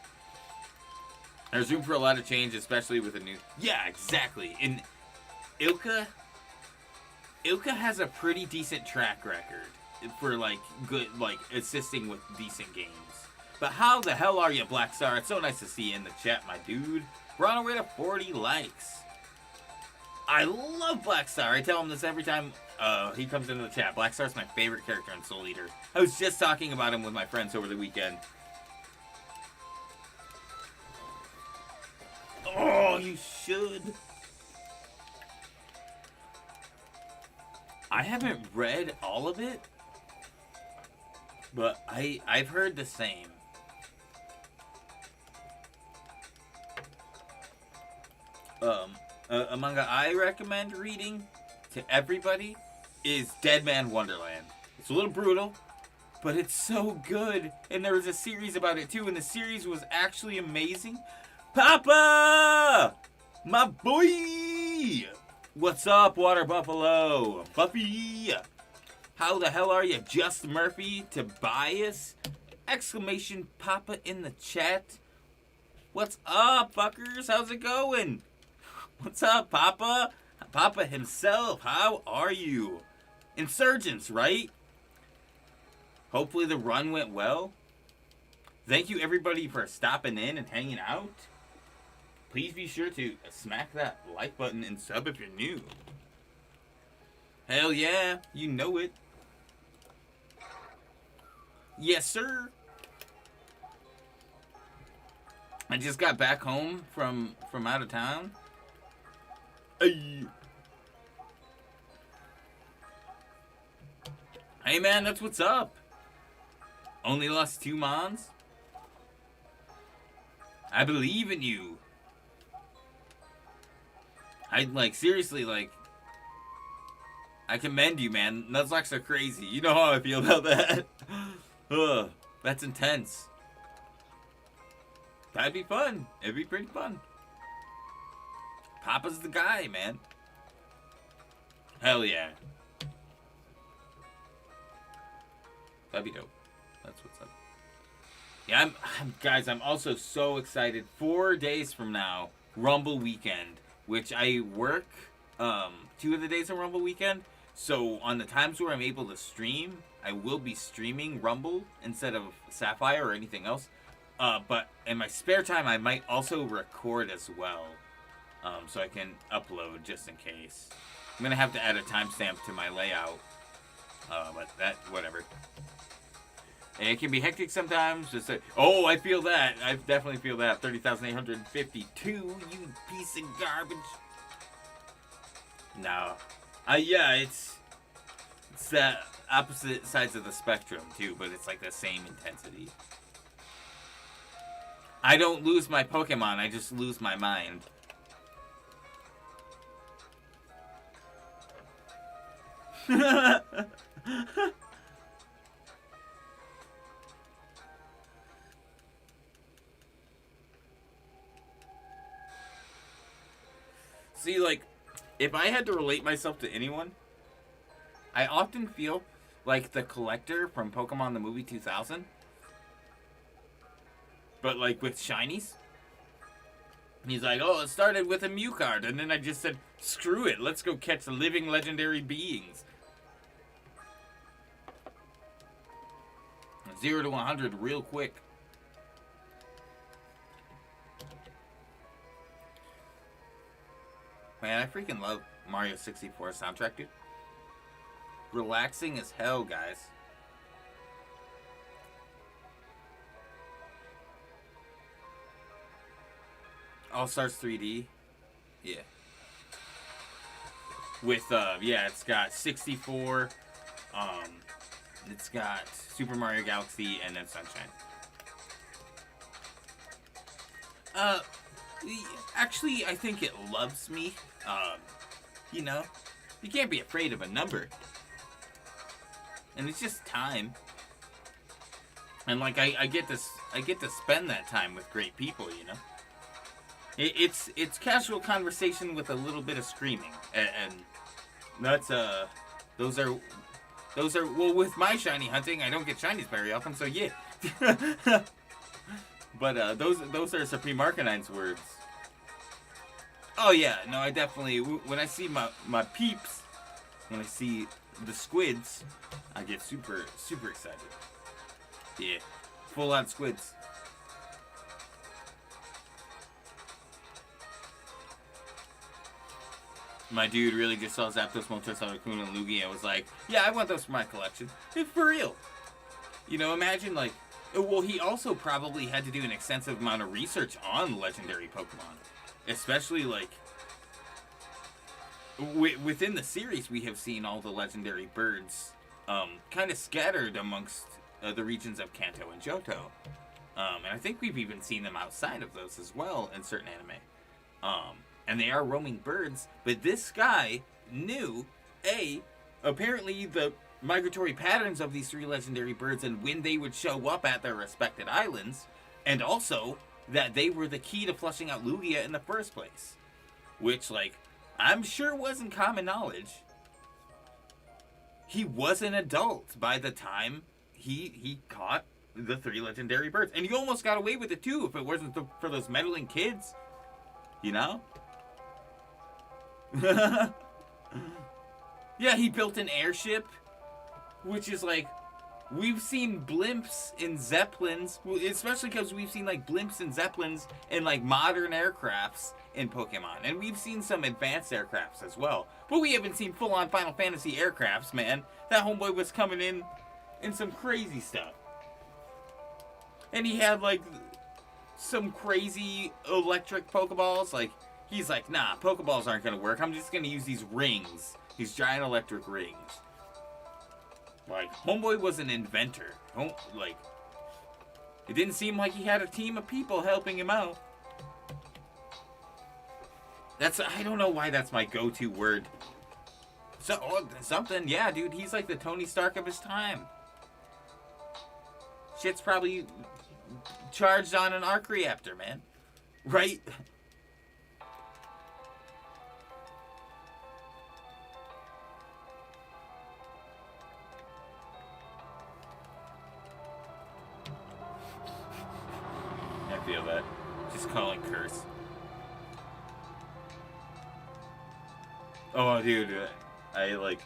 There's room for a lot of change, especially with a new... Yeah, exactly. And Ilka has a pretty decent track record for, like, good, like, assisting with decent games. But how the hell are you, Black Star? It's so nice to see you in the chat, my dude. We're on our way to 40 likes. I love Black Star. I tell him this every time he comes into the chat. Black Star's my favorite character in Soul Eater. I was just talking about him with my friends over the weekend. Oh, you should. I haven't read all of it, but I've heard the same. A manga I recommend reading to everybody is Dead Man Wonderland. It's a little brutal, but it's so good. And there was a series about it too, and the series was actually amazing. Papa! My boy! What's up, Water Buffalo? Buffy! How the hell are you, Just Murphy? Tobias? Exclamation Papa in the chat. What's up, fuckers? How's it going? What's up, Papa? Papa himself, how are you? Insurgents, right? Hopefully the run went well. Thank you, everybody, for stopping in and hanging out. Please be sure to smack that like button and sub if you're new. Hell yeah, you know it. Yes, sir. I just got back home from out of town. Hey. Hey man, that's what's up. Only lost 2 mons? I believe in you. I, like, seriously, like, I commend you, man. Nuzlocke are crazy. You know how I feel about that. Ugh, that's intense. That'd be fun. It'd be pretty fun. Papa's the guy, man. Hell yeah. That'd be dope. That's what's up. Yeah, guys, I'm also so excited. 4 days from now, Rumble Weekend, which I work 2 of the days on Rumble Weekend. So on the times where I'm able to stream, I will be streaming Rumble instead of Sapphire or anything else. But in my spare time, I might also record as well, so I can upload just in case. I'm gonna have to add a timestamp to my layout, but that, whatever. And it can be hectic sometimes. Just say, oh, I feel that. I definitely feel that. 30,852, you piece of garbage. No. Yeah, it's the opposite sides of the spectrum, too, but it's like the same intensity. I don't lose my Pokemon, I just lose my mind. See, like, if I had to relate myself to anyone, I often feel like the collector from Pokemon the Movie 2000. But, like, with shinies. He's like, oh, it started with a Mew card. And then I just said, screw it. Let's go catch living legendary beings. 0 to 100 real quick. Man, I freaking love Mario 64 soundtrack, dude. Relaxing as hell, guys. All Stars 3D. Yeah. With, yeah, it's got 64. It's got Super Mario Galaxy and then Sunshine. Actually, I think it loves me. You know, you can't be afraid of a number. And it's just time. And like, I get to spend that time with great people, you know? It's casual conversation with a little bit of screaming. And that's, those are, well, with my shiny hunting, I don't get shinies very often, so yeah. But, those are Supreme Arcanine's words. Oh yeah, no, I definitely, when I see my peeps, when I see the squids, I get super, super excited. Yeah, full on squids. My dude really just saw Zapdos, Moltres, Articuno, and Lugia and was like, yeah, I want those for my collection. It's for real. You know, imagine like, well, he also probably had to do an extensive amount of research on legendary Pokemon. Especially, like, within the series, we have seen all the legendary birds kind of scattered amongst the regions of Kanto and Johto. And I think we've even seen them outside of those as well in certain anime. And they are roaming birds, but this guy knew, apparently the migratory patterns of these 3 legendary birds and when they would show up at their respected islands, and also that they were the key to flushing out Lugia in the first place. Which, like, I'm sure wasn't common knowledge. He was an adult by the time he caught the 3 legendary birds. And he almost got away with it, too, if it wasn't for those meddling kids. You know? Yeah, he built an airship, which is like, we've seen blimps in Zeppelins, especially because we've seen like blimps and Zeppelins in like modern aircrafts in Pokemon, and we've seen some advanced aircrafts as well, but we haven't seen full-on Final Fantasy aircrafts, man. That homeboy was coming in some crazy stuff, and he had like some crazy electric Pokeballs. Like, he's like, nah, Pokeballs aren't gonna work. I'm just gonna use these rings, these giant electric rings. Like, homeboy was an inventor. Like, it didn't seem like he had a team of people helping him out. I don't know why that's my go-to word. Something, yeah, dude, he's like the Tony Stark of his time. Shit's probably charged on an arc reactor, man. Right? I feel that. Just calling curse. Oh, dude, I like...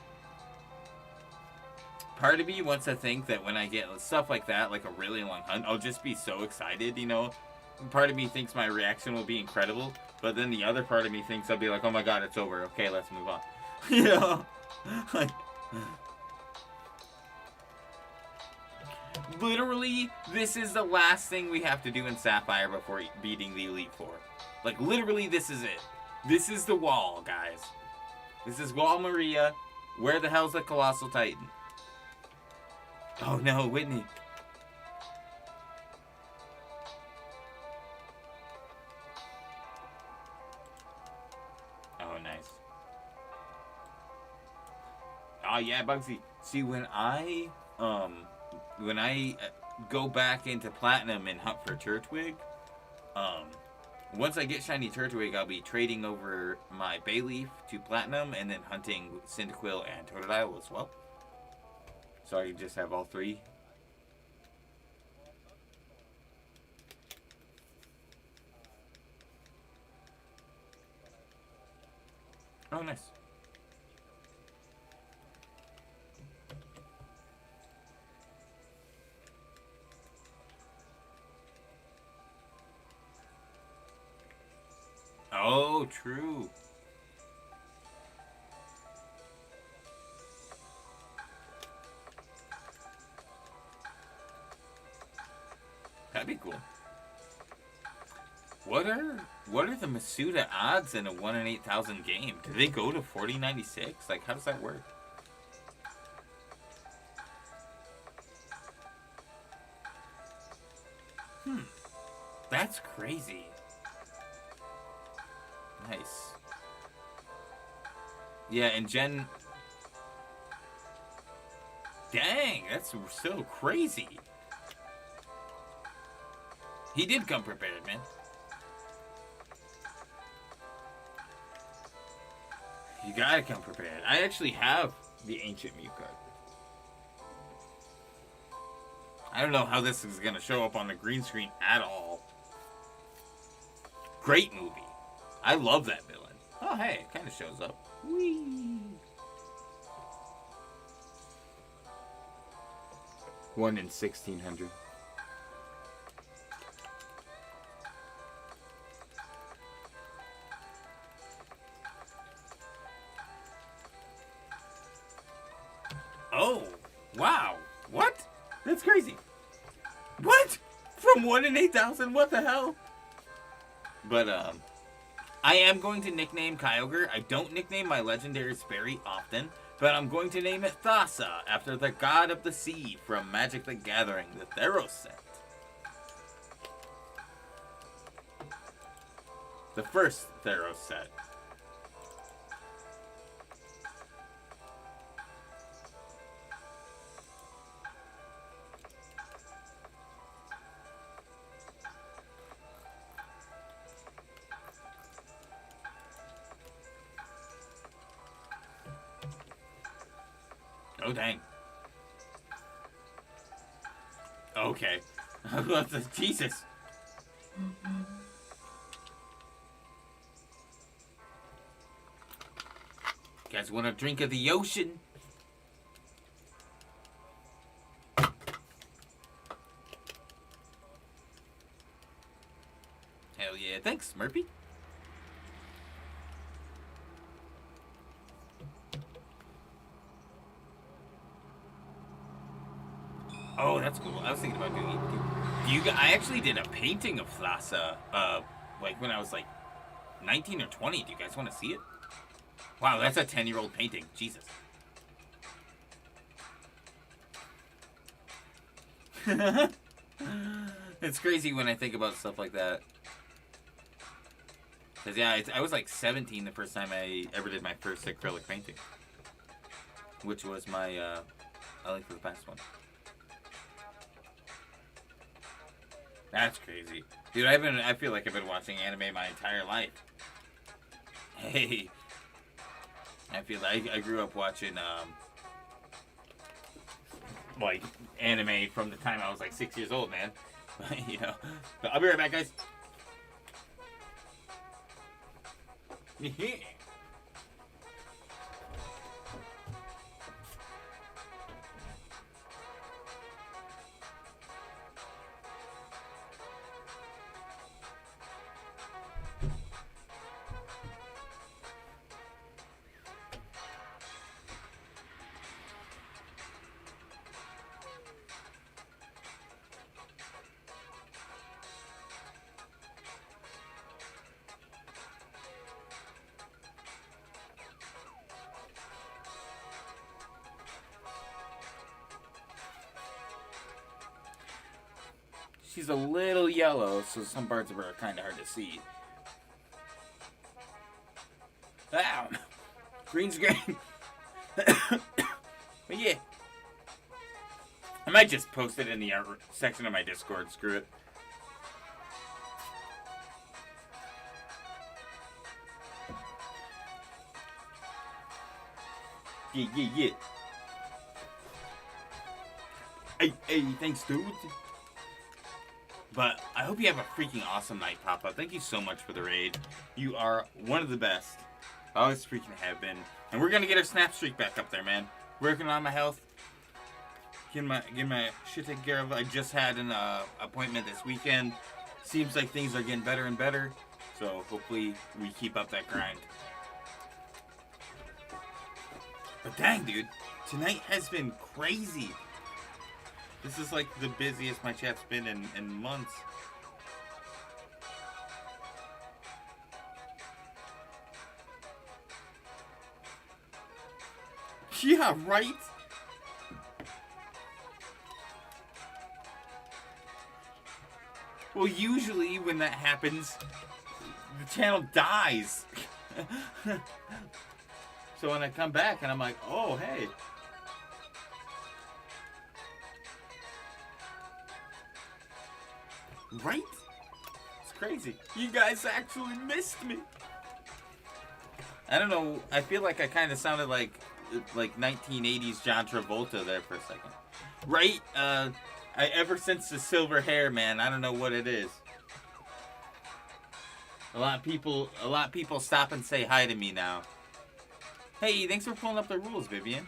Part of me wants to think that when I get stuff like that, like a really long hunt, I'll just be so excited, you know? Part of me thinks my reaction will be incredible, but then the other part of me thinks I'll be like, oh my god, it's over. Okay, let's move on. You know? Like... Literally, this is the last thing we have to do in Sapphire before beating the Elite Four. Like, literally, this is it. This is the wall, guys. This is Wall Maria. Where the hell's the Colossal Titan? Oh no, Whitney. Oh, nice. Oh yeah, Bugsy. See, when I go back into Platinum and hunt for Turtwig, once I get Shiny Turtwig, I'll be trading over my Bayleaf to Platinum and then hunting Cyndaquil and Totodile as well. So I can just have all three. Oh, nice. Oh, true. That'd be cool. What are the Masuda odds in a 1 in 8,000 game? Do they go to 4096? Like, how does that work? That's crazy. Nice. Yeah, and Jen... Dang, that's so crazy. He did come prepared, man. You gotta come prepared. I actually have the Ancient Mew card. I don't know how this is gonna show up on the green screen at all. Great movie. I love that villain. Oh, hey, it kind of shows up. Whee! 1 in 1,600. Oh, wow. What? That's crazy. What? From 1 in 8,000? What the hell? But, I am going to nickname Kyogre. I don't nickname my legendaries very often, but I'm going to name it Thassa, after the god of the sea from Magic the Gathering, the Theros set. The first Theros set. Oh, dang. Okay. Jesus. You guys want a drink of the ocean? Hell yeah. Thanks, Murphy. Oh, that's cool. I was thinking about doing it. I actually did a painting of Thassa, like when I was like 19 or 20. Do you guys want to see it? Wow, that's a 10-year-old painting. Jesus. It's crazy when I think about stuff like that. Cause yeah, I was like 17 the first time I ever did my first acrylic painting, which was my I like for the past one. That's crazy, dude. I feel like I've been watching anime my entire life. Hey, I feel like I grew up watching like anime from the time I was like 6 years old, man. You know. But I'll be right back, guys. She's a little yellow, so some parts of her are kind of hard to see. Ow! Green screen! But yeah. I might just post it in the art section of my Discord. Screw it. Yeah. Hey, thanks, dude. But I hope you have a freaking awesome night, Papa. Thank you so much for the raid. You are one of the best. I always freaking have been. And we're gonna get our snap streak back up there, man. Working on my health. Getting my shit taken care of. I just had an appointment this weekend. Seems like things are getting better and better. So hopefully we keep up that grind. But dang, dude. Tonight has been crazy. This is like the busiest my chat's been in months. Yeah, right? Well, usually when that happens, the channel dies. So when I come back and I'm like, oh, hey. Right? It's crazy. You guys actually missed me. I don't know. I feel like I kind of sounded like 1980s John Travolta there for a second. Right? Ever since the silver hair, man, I don't know what it is. A lot of people stop and say hi to me now. Hey, thanks for pulling up the rules, Vivian.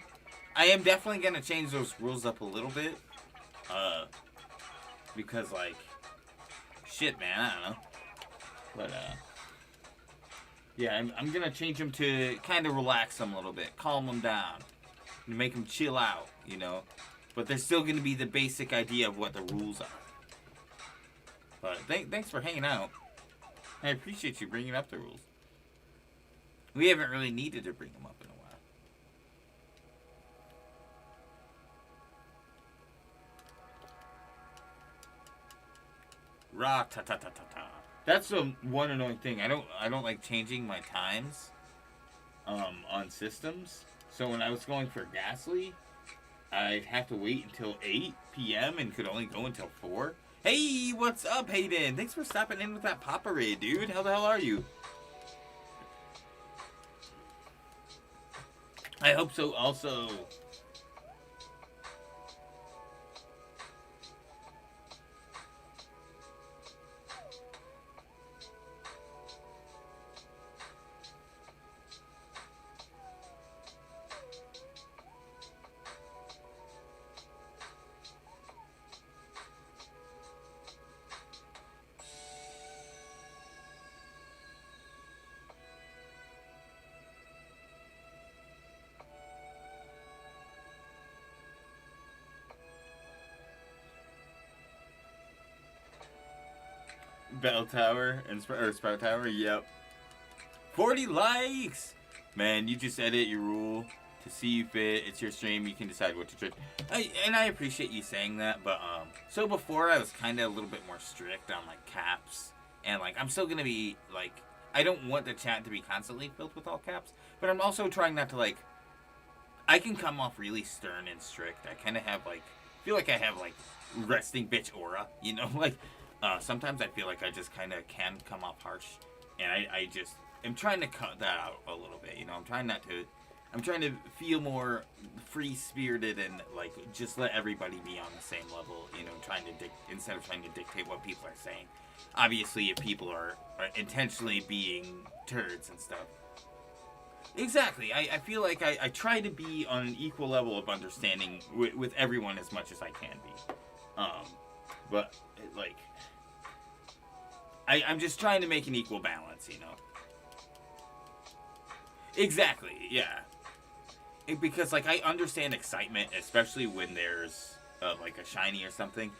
I am definitely gonna change those rules up a little bit. Because like, shit, man, I don't know. But yeah, I'm gonna change them to kind of relax them a little bit, calm them down, make them chill out, you know. But there's still gonna be the basic idea of what the rules are. But thanks for hanging out. I appreciate you bringing up the rules. We haven't really needed to bring them up in a while. Ra ta ta ta ta ta. That's the one annoying thing. I don't like changing my times on systems. So when I was going for Ghastly, I'd have to wait until 8 p.m. and could only go until 4. Hey, what's up, Hayden? Thanks for stopping in with that Papa raid, dude. How the hell are you? I hope so also. Bell Tower and Sprout Tower, yep. 40 likes! Man, you just edit your rule to see you fit. It's your stream. You can decide what to trade. And I appreciate you saying that. But so before I was kind of a little bit more strict on like caps, and like I'm still gonna be like I don't want the chat to be constantly filled with all caps, but I'm also trying not to like. I can come off really stern and strict. I kind of have like feel like I have like resting bitch aura, you know, like sometimes I feel like I just kind of can come off harsh, and I just am trying to cut that out a little bit, you know. I'm trying to feel more free spirited and like just let everybody be on the same level, you know, instead of trying to dictate what people are saying. Obviously, if people are intentionally being turds and stuff. Exactly. I feel like I try to be on an equal level of understanding with everyone as much as I can be. But, like, I'm just trying to make an equal balance, you know? Exactly, yeah. Because, like, I understand excitement, especially when there's, like, a shiny or something.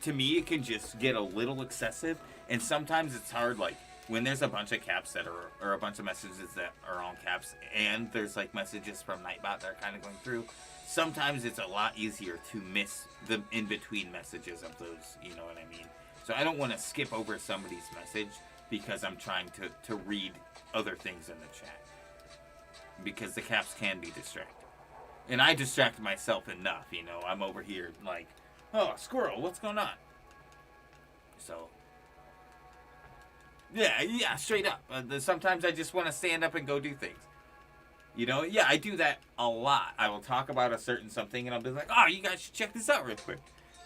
To me, it can just get a little excessive, and sometimes it's hard, like, when there's a bunch of caps that are, or a bunch of messages that are on caps, and there's like messages from Nightbot that are kind of going through, sometimes it's a lot easier to miss the in-between messages of those, you know what I mean? So I don't want to skip over somebody's message because I'm trying to read other things in the chat. Because the caps can be distracting. And I distract myself enough, you know? I'm over here like, oh, squirrel, what's going on? So... Yeah, straight up. Sometimes I just want to stand up and go do things. You know, yeah, I do that a lot. I will talk about a certain something and I'll be like, oh, you guys should check this out real quick.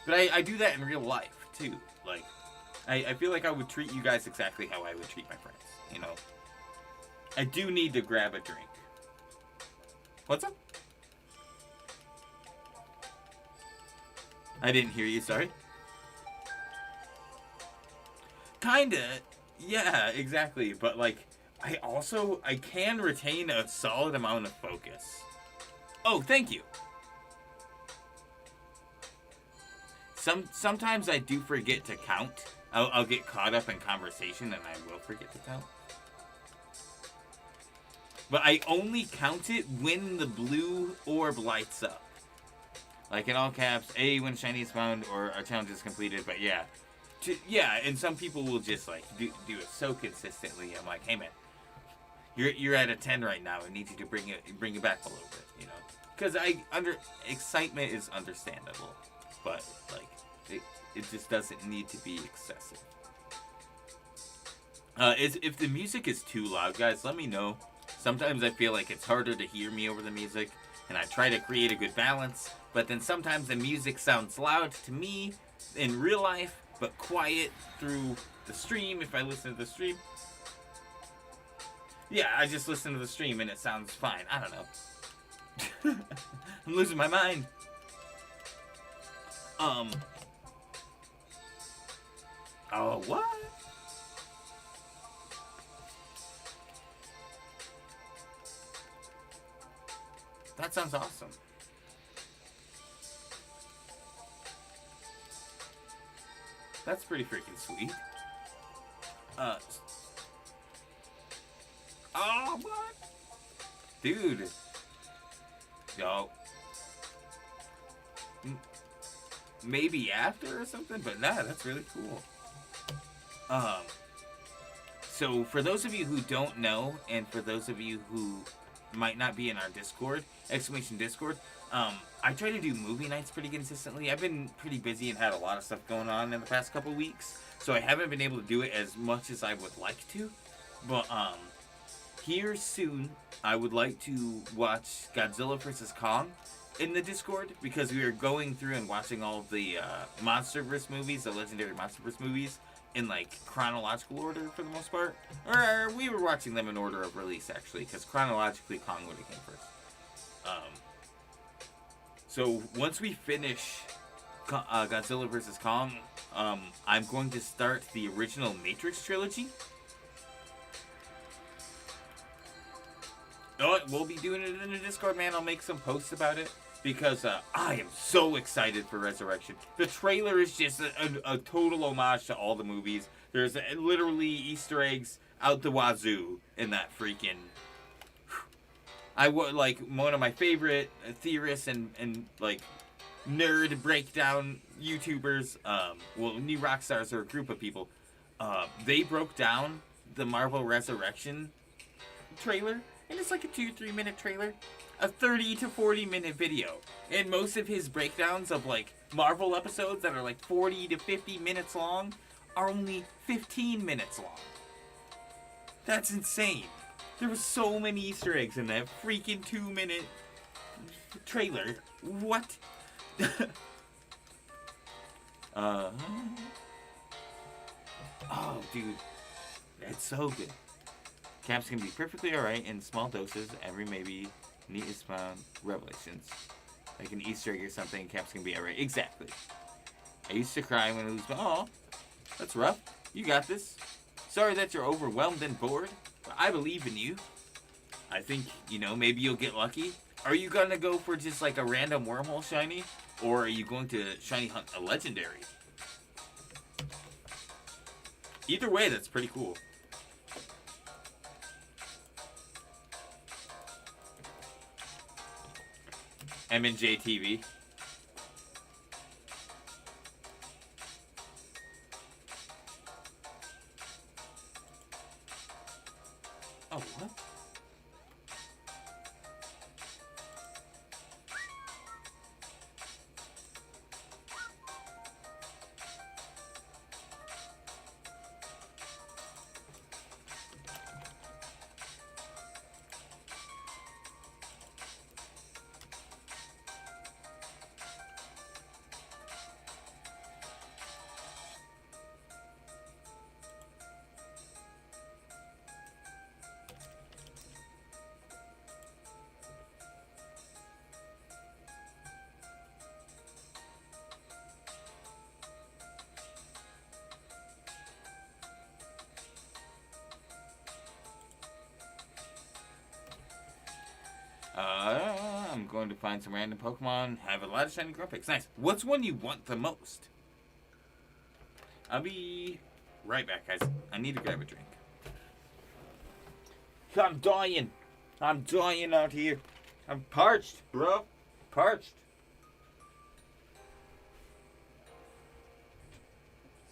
But I do that in real life, too. Like, I feel like I would treat you guys exactly how I would treat my friends, you know. I do need to grab a drink. What's up? I didn't hear you, sorry. Kinda. Yeah, exactly. But, like, I can retain a solid amount of focus. Oh, thank you. Sometimes I do forget to count. I'll get caught up in conversation and I will forget to count. But I only count it when the blue orb lights up. Like in all caps, A, when shiny is found or a challenge is completed, but yeah. Yeah, and some people will just like do it so consistently. I'm like, hey man, you're at a 10 right now. I need you to bring it back a little bit, you know, because excitement is understandable, but like it just doesn't need to be excessive. If the music is too loud, guys, let me know. Sometimes I feel like it's harder to hear me over the music, and I try to create a good balance. But then sometimes the music sounds loud to me in real life, but quiet through the stream if I listen to the stream. Yeah, I just listen to the stream and it sounds fine. I don't know. I'm losing my mind. Oh, what? That sounds awesome. That's pretty freaking sweet. Oh, what? Dude. Yo. Maybe after or something, but nah, that's really cool. So for those of you who don't know, and for those of you who might not be in our Discord, !Discord, I try to do movie nights pretty consistently. I've been pretty busy and had a lot of stuff going on in the past couple weeks, so I haven't been able to do it as much as I would like to. But here soon, I would like to watch Godzilla vs. Kong in the Discord, because we are going through and watching all of the MonsterVerse movies, the legendary MonsterVerse movies, in like chronological order for the most part. Or we were watching them in order of release, actually, because chronologically Kong would have came first. So once we finish Godzilla vs. Kong, I'm going to start the original Matrix trilogy. Oh, we'll be doing it in the Discord, man. I'll make some posts about it, because I am so excited for Resurrection. The trailer is just a total homage to all the movies. There's literally Easter eggs out the wazoo in that freaking... like one of my favorite theorists and like nerd breakdown YouTubers. Well, New Rockstars are a group of people. They broke down the Marvel Resurrection trailer, and it's like a 2-3 minute trailer, a 30 to 40 minute video, and most of his breakdowns of like Marvel episodes that are like 40 to 50 minutes long are only 15 minutes long. That's insane. There were so many Easter eggs in that freaking 2-minute trailer. What? Oh, dude. That's so good. Caps can be perfectly alright in small doses. Every maybe neat is found revelations. Like an Easter egg or something, caps can be alright. Exactly. I used to cry when it was... Oh, that's rough. You got this. Sorry that you're overwhelmed and bored, but I believe in you. I think, maybe you'll get lucky. Are you gonna go for just like a random wormhole shiny? Or are you going to shiny hunt a legendary? Either way, that's pretty cool. M&J TV. Oh, what? I'm going to find some random Pokemon. Have a lot of shiny Grumpix. Nice. What's one you want the most? I'll be right back, guys. I need to grab a drink. I'm dying. I'm dying out here. I'm parched, bro. Parched.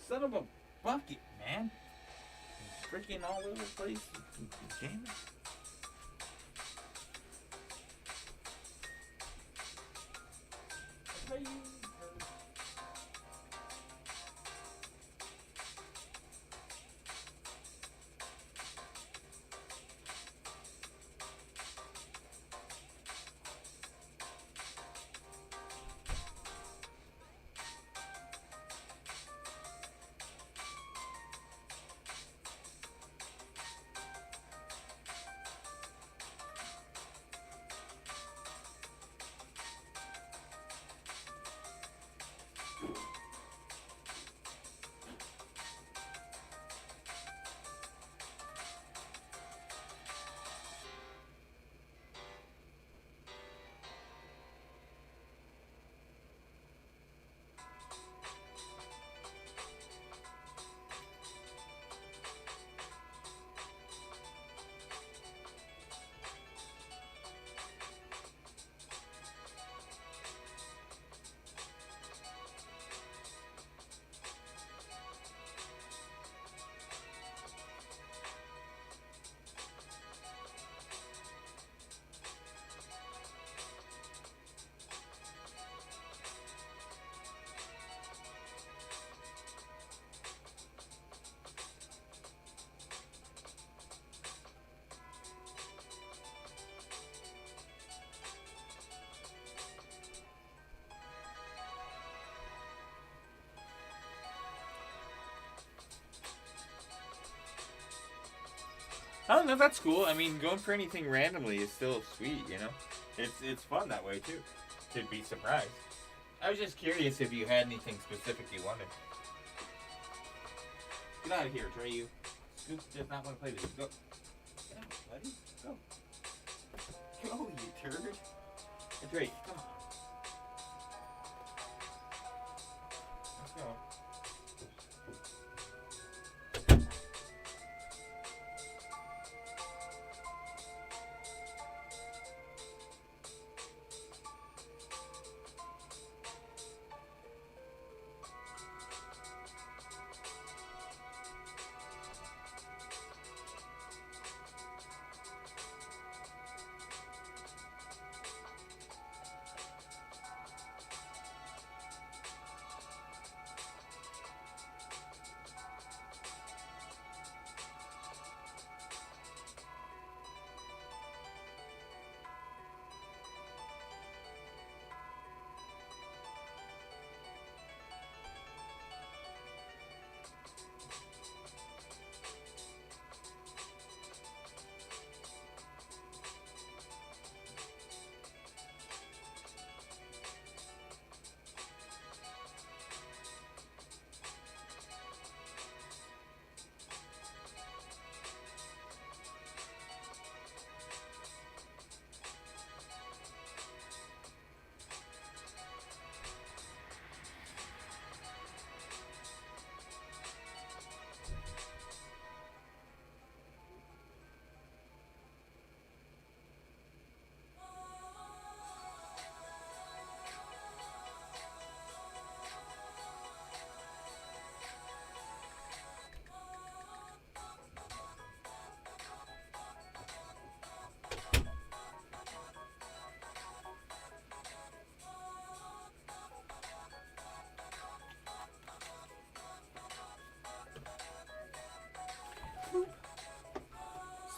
Son of a bucket, man. Freaking all over the place. Damn it. I don't know, that's cool. I mean, going for anything randomly is still sweet, It's fun that way, too. To be surprised. I was just curious if you had anything specific you wanted. Get out of here, Trey, you. Scoop does not want to play this. Go. Get out, buddy. Go. Go, you turd. Hey, Trey, come on. Let's go.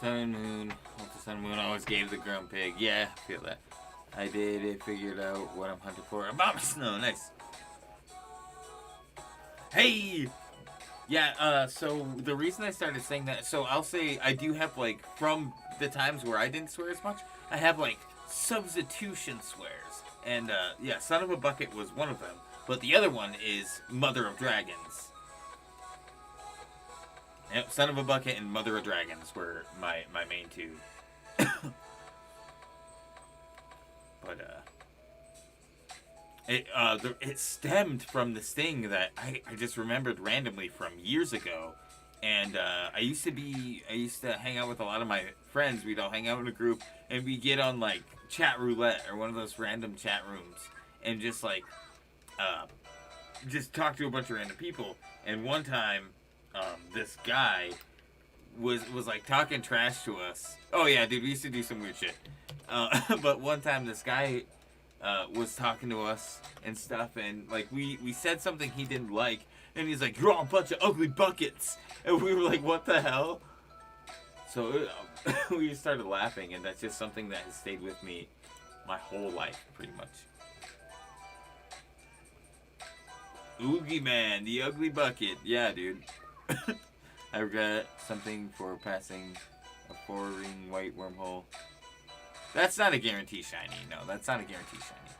Sun and Moon. What the Sun and Moon always gave the ground pig. Yeah, I feel that. I did it. Figured out what I'm hunting for. A bomb snow. Nice. Hey! Yeah, so the reason I started saying that, so I'll say I do have, like, from the times where I didn't swear as much, I have, like, substitution swears. And, yeah, Son of a Bucket was one of them. But the other one is Mother of Dragons. Yep, Son of a Bucket and Mother of Dragons were my main two. But, it stemmed from this thing that I just remembered randomly from years ago. And, I used to hang out with a lot of my friends. We'd all hang out in a group, and we'd get on, like, chat roulette or one of those random chat rooms. And just, like, just talk to a bunch of random people. And one time, this guy was like talking trash to us. Oh yeah, dude, we used to do some weird shit. But one time this guy was talking to us and stuff, and like we said something he didn't like, and he's like, "You're all a bunch of ugly buckets," and we were like, "What the hell?" So we just started laughing, and that's just something that has stayed with me my whole life, pretty much. Oogie Man, the ugly bucket. Yeah, dude. I regret something for passing a 4-ring white wormhole. That's not a guarantee shiny. No, that's not a guarantee shiny.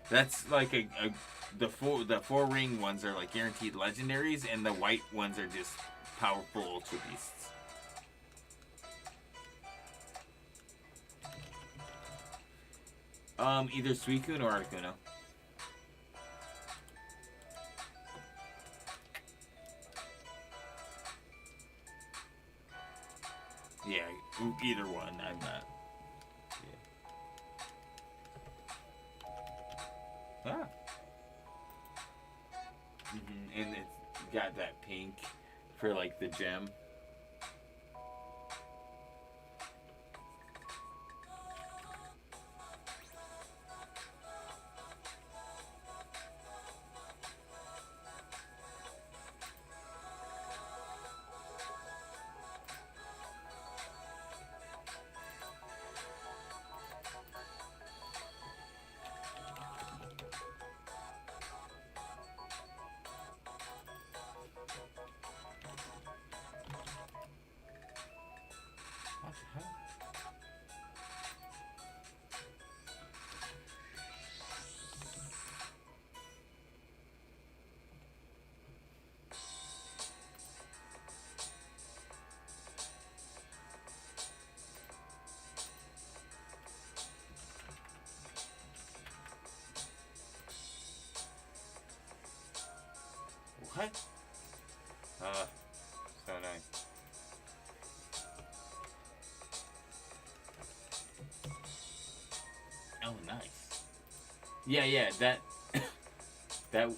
That's like the 4-ring ones are like guaranteed legendaries, and the white ones are just powerful ultra beasts. Either Suicune or Articuno. Yeah, either one. I'm not. Yeah. Ah. And it's got that pink for like the gem. What? So nice. Oh, nice. Yeah, that... that...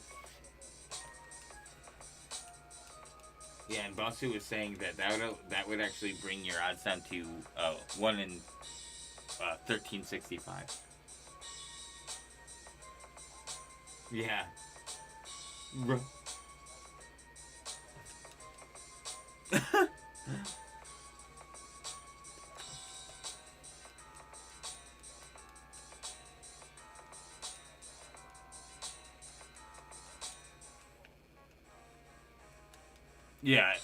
Yeah, and Basu was saying that would actually bring your odds down to 1 in 1365. Yeah. Yeah,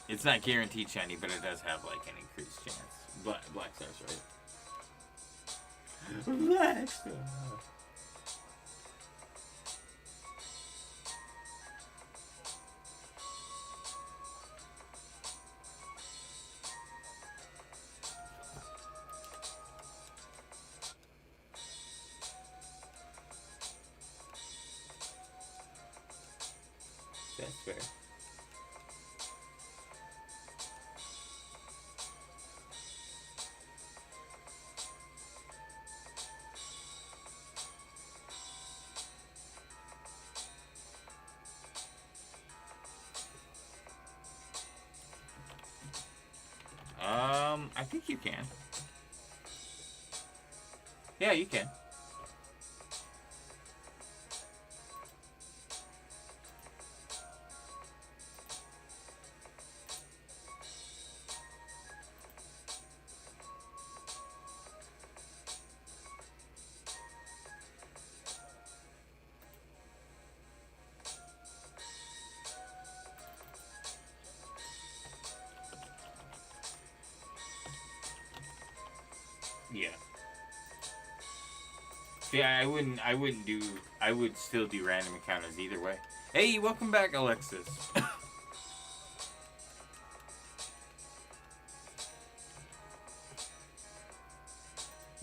it's not guaranteed shiny, but it does have like an increased chance. Black Star's right. Black Star. That's fair. I think you can. Yeah, you can. See, I would still do random encounters either way. Hey, welcome back, Alexis.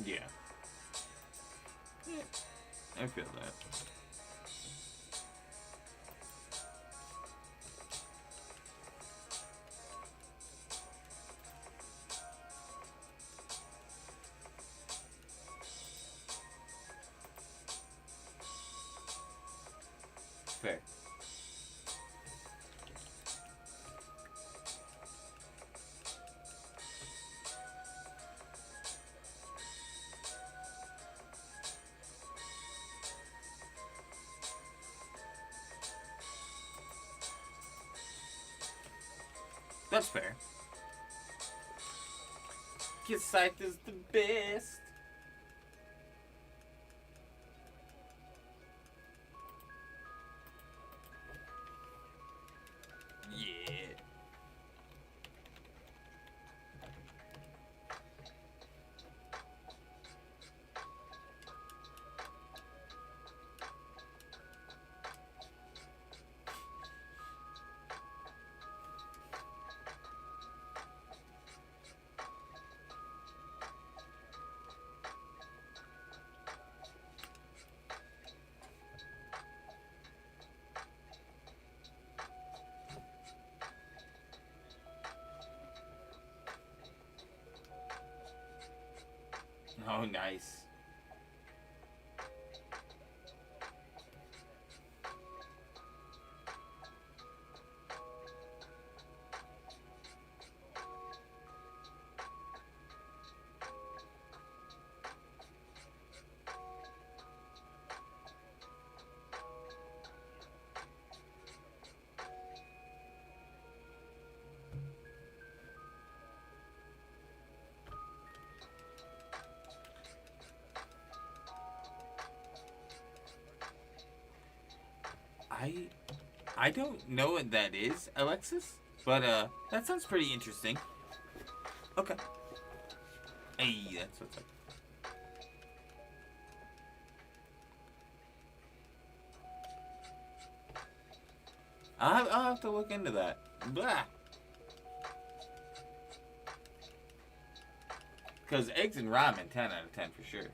Yeah. I feel that. Fair. That's fair. Get psyched is the best. Yeah. Oh, nice. I don't know what that is, Alexis, but that sounds pretty interesting. Okay. Hey, that's what's up. I'll have to look into that. Blah. Because eggs and ramen, 10 out of 10 for sure.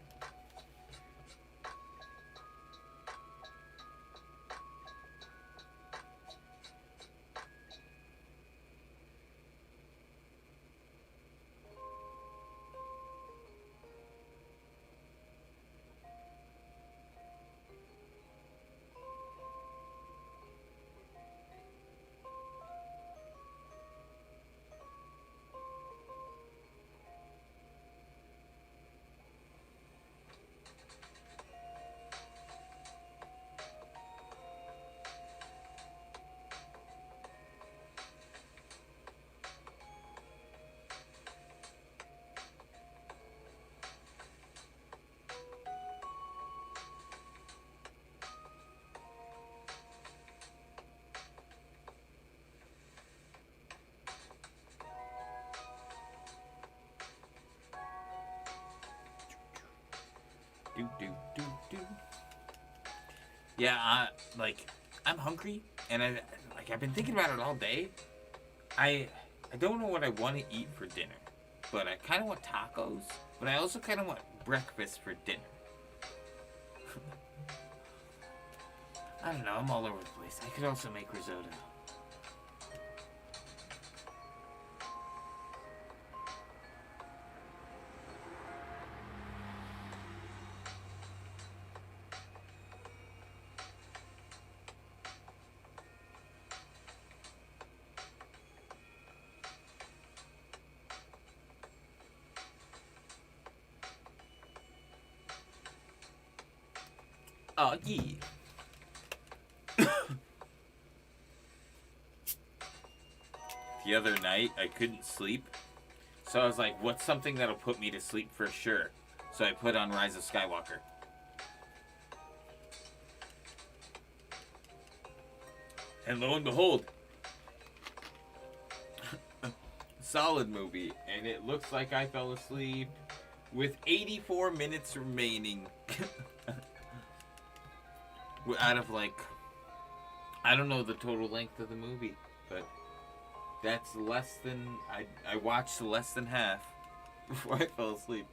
Yeah, I'm hungry, and I've been thinking about it all day. I don't know what I want to eat for dinner, but I kind of want tacos, but I also kind of want breakfast for dinner. I don't know, I'm all over the place. I could also make risotto. Oh, yeah. The other night, I couldn't sleep. So I was like, what's something that'll put me to sleep for sure? So I put on Rise of Skywalker. And lo and behold, solid movie. And it looks like I fell asleep. With 84 minutes remaining, out of like, I don't know the total length of the movie, but that's less than, I watched less than half before I fell asleep.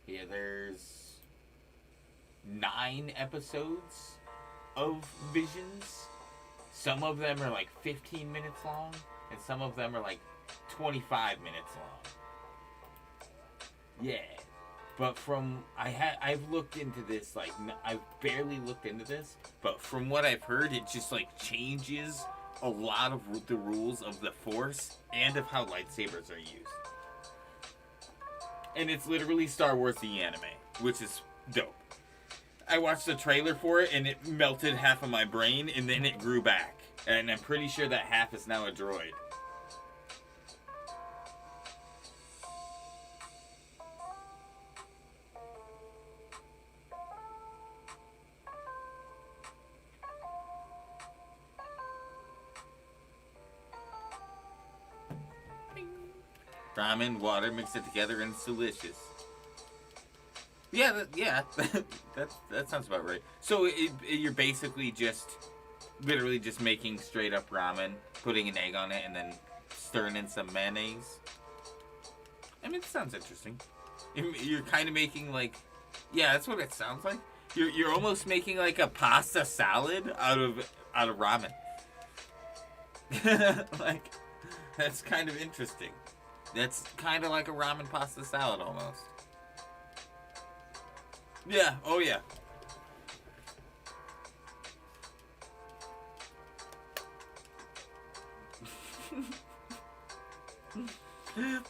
Yeah, there's 9 episodes of Visions. Some of them are like 15 minutes long, and some of them are like 25 minutes long. Yeah, but from I've looked into this, like I've barely looked into this, but from what I've heard, it just like changes a lot of the rules of the Force and of how lightsabers are used. And it's literally Star Wars the anime, which is dope. I watched the trailer for it, and it melted half of my brain, and then it grew back. And I'm pretty sure that half is now a droid. Ramen, water, mix it together, and it's delicious. Yeah, that sounds about right. So you're basically just, literally just making straight up ramen, putting an egg on it, and then stirring in some mayonnaise. I mean, it sounds interesting. You're kind of making like, yeah, that's what it sounds like. You're almost making like a pasta salad out of ramen. Like, that's kind of interesting. That's kind of like a ramen pasta salad almost. Yeah, oh yeah.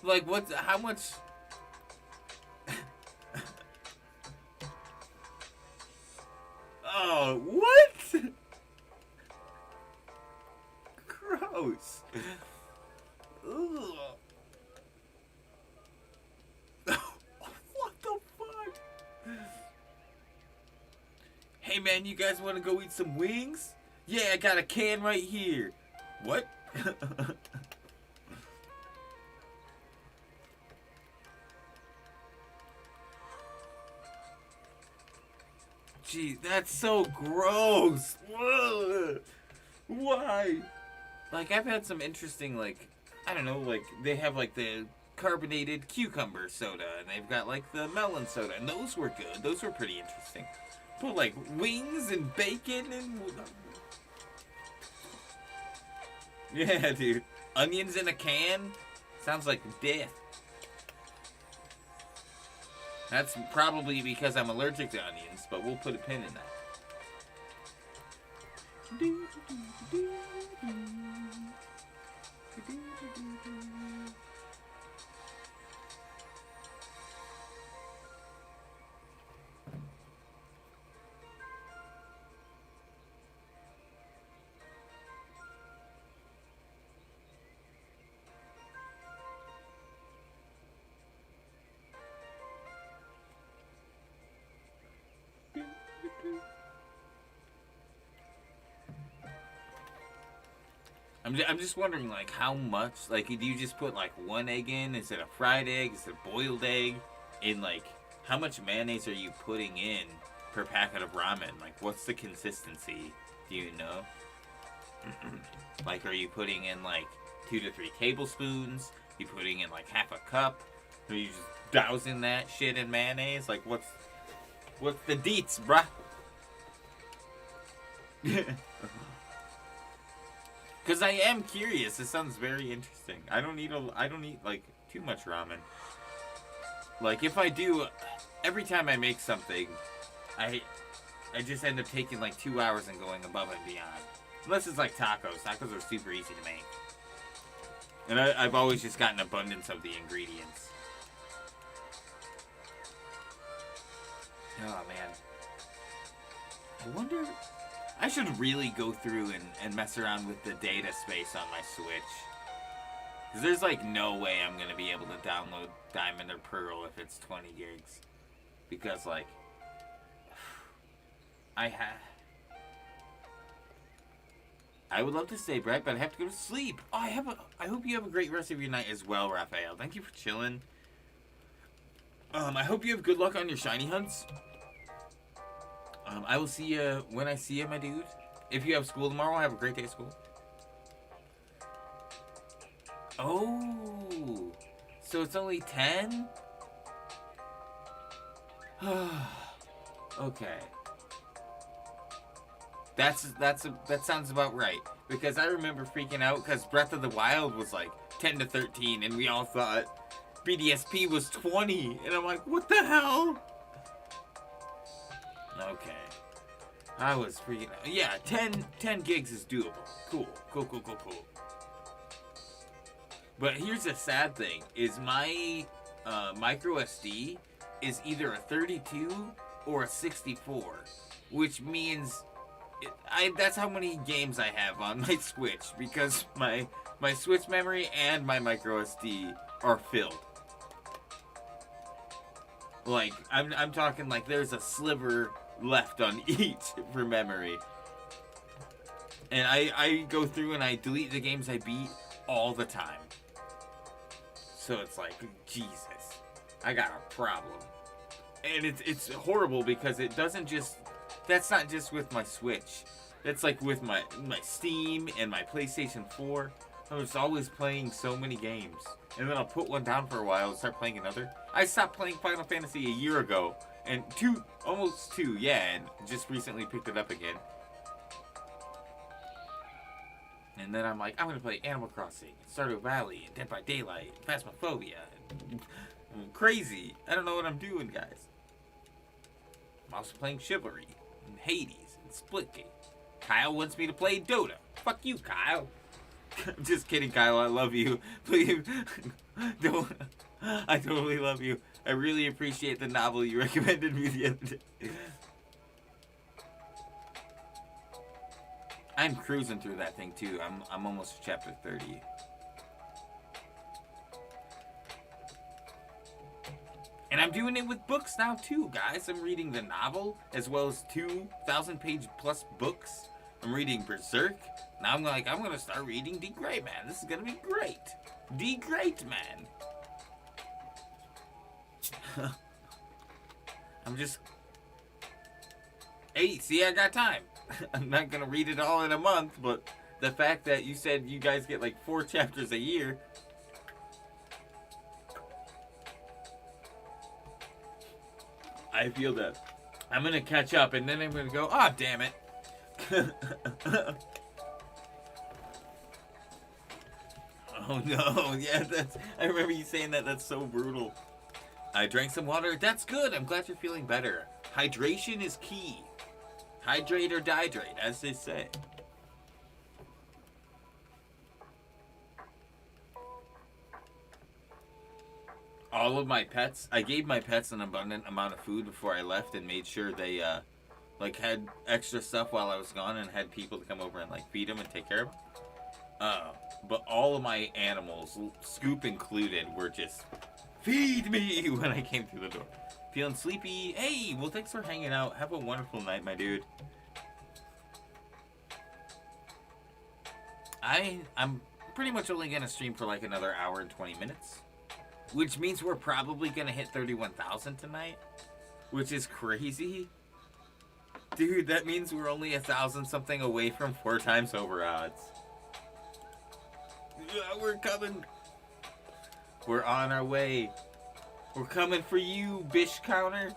Like, how much... Oh, what? Gross. Ugh. What the fuck? Hey man, you guys want to go eat some wings? Yeah, I got a can right here. What? Gee, that's so gross. Ugh. Why? Like, I've had some interesting, like, I don't know, like, they have, like, the carbonated cucumber soda, and they've got, like, the melon soda, and those were good. Those were pretty interesting. But, like, wings and bacon and... Yeah, dude. Onions in a can? Sounds like death. That's probably because I'm allergic to onions, but we'll put a pin in that. I'm just wondering, like, how much, like, do you just put, like, one egg in? Is it a fried egg? Is it a boiled egg? And, like, how much mayonnaise are you putting in per packet of ramen? Like, what's the consistency? Do you know? Like, are you putting in, like, 2 to 3 tablespoons? Are you putting in, like, half a cup? Are you just dousing that shit in mayonnaise? Like, what's the deets, bruh? Because I am curious. It sounds very interesting. I don't eat like too much ramen. Like, if I do, every time I make something, I just end up taking like 2 hours and going above and beyond. Unless it's like tacos. Tacos are super easy to make. And I've always just got an abundance of the ingredients. Oh man. I wonder... I should really go through and mess around with the data space on my Switch. Because there's like no way I'm going to be able to download Diamond or Pearl if it's 20 gigs. Because like, I would love to stay, Brett, but I have to go to sleep. Oh, I hope you have a great rest of your night as well, Raphael. Thank you for chilling. I hope you have good luck on your shiny hunts. I will see you when I see you, my dude. If you have school tomorrow, have a great day of school. Oh, so it's only 10? Okay. That sounds about right. Because I remember freaking out because Breath of the Wild was like 10 to 13 and we all thought BDSP was 20. And I'm like, what the hell? Okay. I was freaking out. Yeah, 10 gigs is doable. Cool. But here's the sad thing, is my micro SD is either a 32 or a 64. Which means that's how many games I have on my Switch. Because my Switch memory and my micro SD are filled. Like, I'm talking like there's a sliver left on each for memory. And I go through and I delete the games I beat all the time. So it's like, Jesus, I got a problem. And it's horrible because it doesn't just, that's not just with my Switch. That's like with my Steam and my PlayStation 4. I was always playing so many games. And then I'll put one down for a while and start playing another. I stopped playing Final Fantasy a year ago. And almost two, yeah, and just recently picked it up again. And then I'm like, I'm gonna play Animal Crossing, Stardew Valley, and Dead by Daylight, Phasmophobia. I'm crazy. I don't know what I'm doing, guys. I'm also playing Chivalry, and Hades, and Splitgate. Kyle wants me to play Dota. Fuck you, Kyle. I'm just kidding, Kyle. I love you. Please, don't. I totally love you. I really appreciate the novel you recommended me the other day. I'm cruising through that thing too. I'm almost to chapter 30. And I'm doing it with books now too, guys. I'm reading the novel as well as 2,000-page plus books. I'm reading Berserk. Now I'm gonna start reading D. Gray Man. This is gonna be great. D. Great Man. I'm just... Hey, see, I got time. I'm not gonna read it all in a month, but the fact that you said you guys get like 4 chapters a year... I feel that. I'm gonna catch up, and then I'm gonna go, ah, damn it. Oh no, yeah, I remember you saying that. That's so brutal. I drank some water. That's good. I'm glad you're feeling better. Hydration is key. Hydrate or dihydrate, as they say. All of my pets, I gave my pets an abundant amount of food before I left and made sure they, like, had extra stuff while I was gone and had people to come over and, like, feed them and take care of them. But all of my animals, Scoop included, were just... Feed me when I came through the door. Feeling sleepy? Hey, well, thanks for hanging out. Have a wonderful night, my dude. I'm pretty much only going to stream for like another hour and 20 minutes. Which means we're probably going to hit 31,000 tonight. Which is crazy. Dude, that means we're only 1,000 something away from 4 times over odds. Yeah, we're coming. We're on our way. We're coming for you, Bish Counter.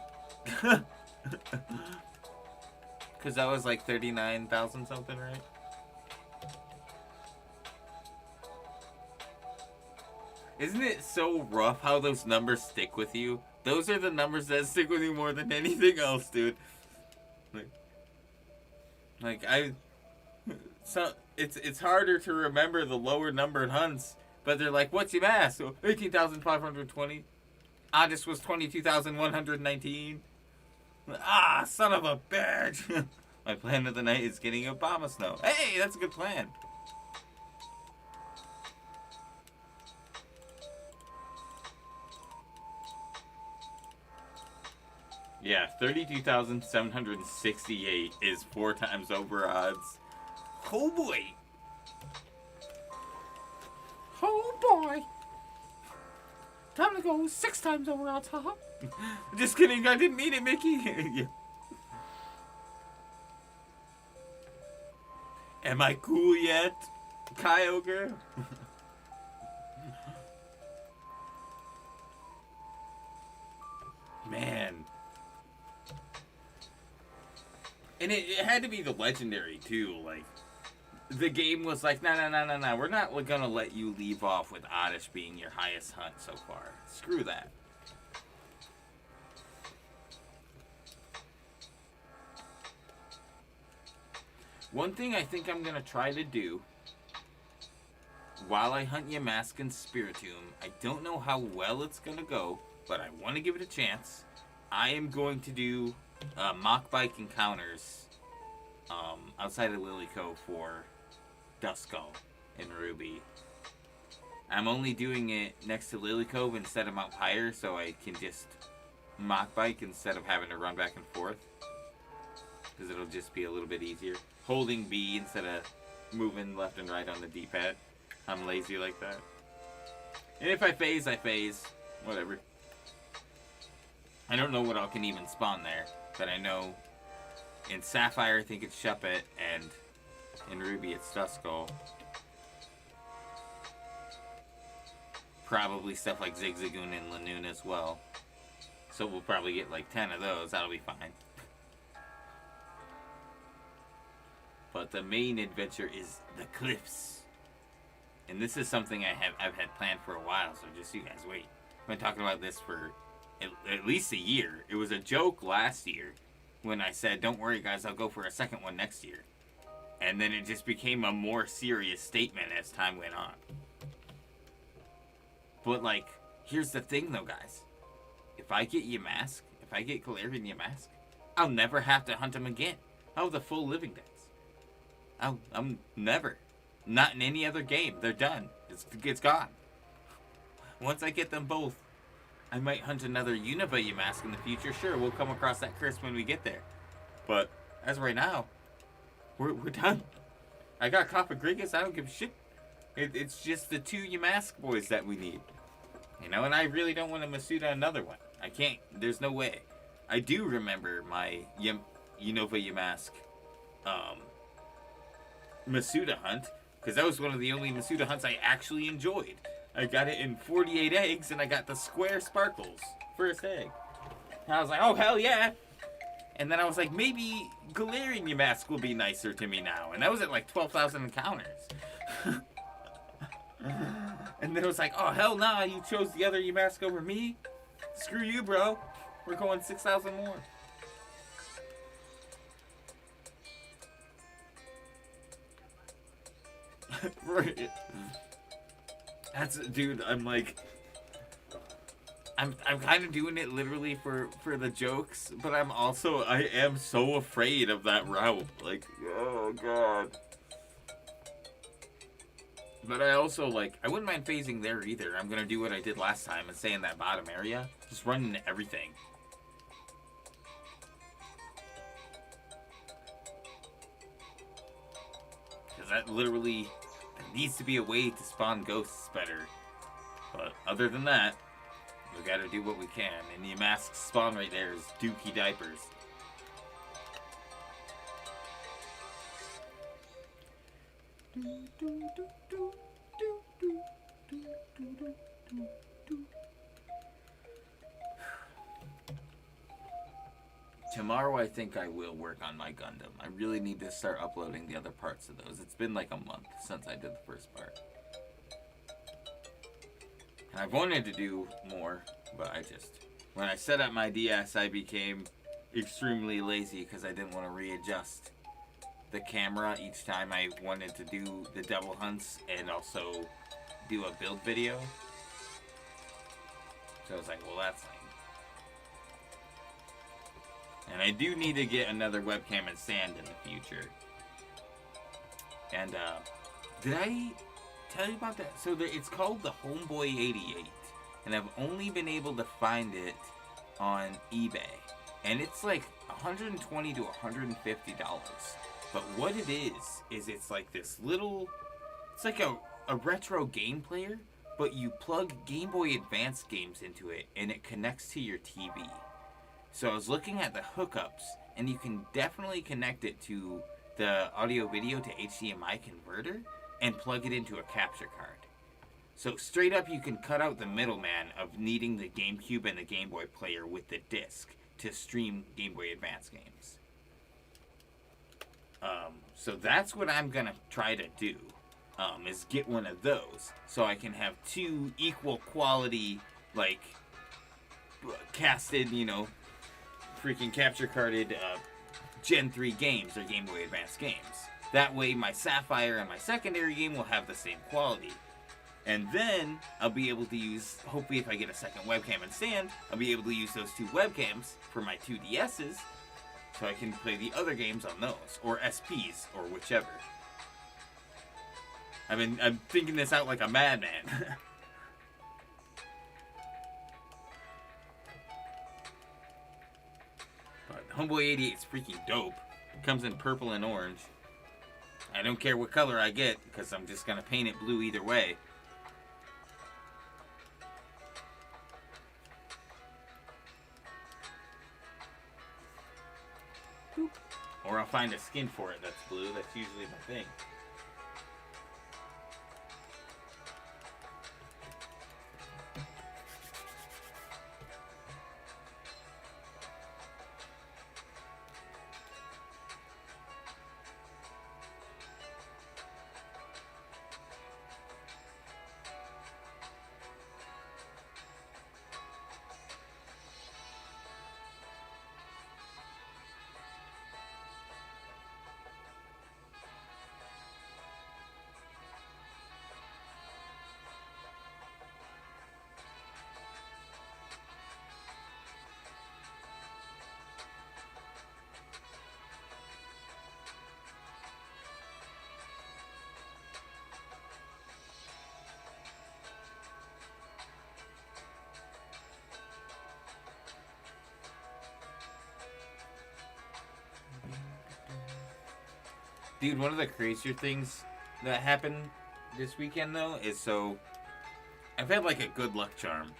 Because that was like 39,000 something, right? Isn't it so rough how those numbers stick with you? Those are the numbers that stick with you more than anything else, dude. So it's harder to remember the lower numbered hunts. But they're like, what's your mass? So 18,520. August was 22,119. Ah, son of a bitch. My plan of the night is getting Obama snow. Hey, that's a good plan. Yeah, 32,768 is 4 times over odds. Oh boy. boy. Time to go 6 times over on top. Just kidding, I didn't mean it, Mickey. Yeah. Am I cool yet, Kyogre? Man. And it had to be the legendary, too. Like, the game was like, no. We're not gonna let you leave off with Oddish being your highest hunt so far. Screw that. One thing I think I'm gonna try to do while I hunt Yamask and Spiritomb, I don't know how well it's gonna go, but I want to give it a chance. I am going to do Mach Bike encounters outside of Lilycove for Duskull and Ruby. I'm only doing it next to Lilycove instead of Mount Pyre, so I can just Mach Bike instead of having to run back and forth. Because it'll just be a little bit easier. Holding B instead of moving left and right on the D-pad. I'm lazy like that. And if I phase, I phase. Whatever. I don't know what I can even spawn there, but I know in Sapphire I think it's Shuppet, and in Ruby it's Duskull. Probably stuff like Zigzagoon and Lanoon as well. So we'll probably get like 10 of those, that'll be fine. But the main adventure is the cliffs. And this is something I've had planned for a while, so just you guys wait. I've been talking about this for at least a year. It was a joke last year when I said, don't worry guys, I'll go for a second one next year. And then it just became a more serious statement as time went on. But like, here's the thing though guys. If I get Yamask, if I get Galarian Yamask, I'll never have to hunt him again. I'll have the full living days. I'm never. Not in any other game. They're done. It's gone. Once I get them both, I might hunt another Unova Yamask in the future. Sure, we'll come across that crisp when we get there. But as of right now, we're done. I got Copagrigus. I don't give a shit. It's just the 2 Yamask boys that we need. You know, and I really don't want to Masuda another one. I can't. There's no way. I do remember my Unova Yamask Masuda hunt, because that was one of the only Masuda hunts I actually enjoyed. I got it in 48 eggs, and I got the square sparkles first egg. And I was like, oh, hell yeah. And then I was like, maybe Galarian Yamask will be nicer to me now. And that was at like 12,000 encounters. And then it was like, oh, hell nah, you chose the other Yamask over me? Screw you, bro. We're going 6,000 more. Right. That's, dude, I'm like, I'm kind of doing it literally for the jokes, but I am so afraid of that route. Like, oh god. But I also, like, I wouldn't mind phasing there either. I'm gonna do what I did last time and stay in that bottom area. Just run into everything. Because that literally... needs to be a way to spawn ghosts better. But other than that, we gotta do what we can. And the Yamask spawn right there is Dookie Diapers. Tomorrow I think I will work on my Gundam. I really need to start uploading the other parts of those. It's been like a month since I did the first part. And I've wanted to do more, but when I set up my DS, I became extremely lazy because I didn't want to readjust the camera each time I wanted to do the double hunts and also do a build video. So I was like, well, that's lame. And I do need to get another webcam and stand in the future. And, did I tell you about that? So it's called the Homeboy 88. And I've only been able to find it on eBay. And it's like $120 to $150. But what it is it's like this little... It's like a retro game player, but you plug Game Boy Advance games into it, and it connects to your TV. So I was looking at the hookups, and you can definitely connect it to the audio-video to HDMI converter and plug it into a capture card. So straight up, you can cut out the middleman of needing the GameCube and the Game Boy player with the disc to stream Game Boy Advance games. So that's what I'm gonna try to do, is get one of those so I can have two equal quality, like, casted, you know, freaking capture carded Gen 3 games or Game Boy Advance games. That way my Sapphire and my secondary game will have the same quality. And then I'll be able to use, hopefully if I get a second webcam and stand, I'll be able to use those two webcams for my 2DSs so I can play the other games on those, or SPs, or whichever. I'm thinking this out like a madman. But Homeboy 88 is freaking dope. It comes in purple and orange. I don't care what color I get, because I'm just going to paint it blue either way. Boop. Or I'll find a skin for it that's blue. That's usually my thing. Dude, one of the crazier things that happened this weekend, though, is so I've had like a good luck charm,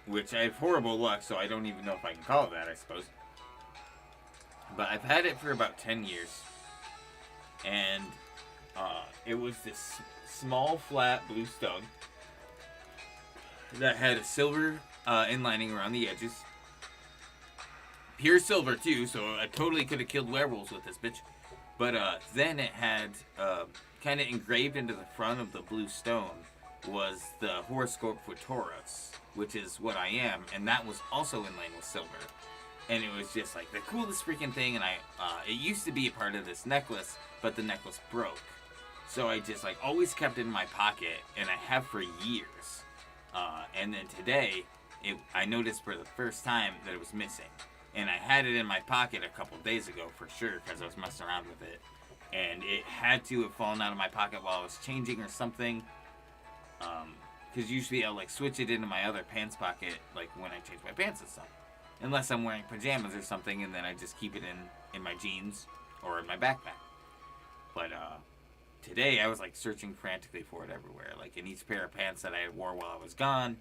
which I have horrible luck, so I don't even know if I can call it that, I suppose. But I've had it for about 10 years, and it was this small, flat blue stone that had a silver inlining around the edges. Pure silver, too, so I totally could have killed werewolves with this bitch. But then it had, kind of engraved into the front of the blue stone was the horoscope for Taurus, which is what I am, and that was also inlaid with silver. And it was just like the coolest freaking thing, and it used to be a part of this necklace, but the necklace broke. So I just like always kept it in my pocket, and I have for years. And then today, I noticed for the first time that it was missing. And I had it in my pocket a couple days ago for sure because I was messing around with it. And it had to have fallen out of my pocket while I was changing or something. Because usually I'll like switch it into my other pants pocket like when I change my pants and stuff. Unless I'm wearing pajamas or something, and then I just keep it in my jeans or in my backpack. But today I was like searching frantically for it everywhere. Like in each pair of pants that I wore while I was gone.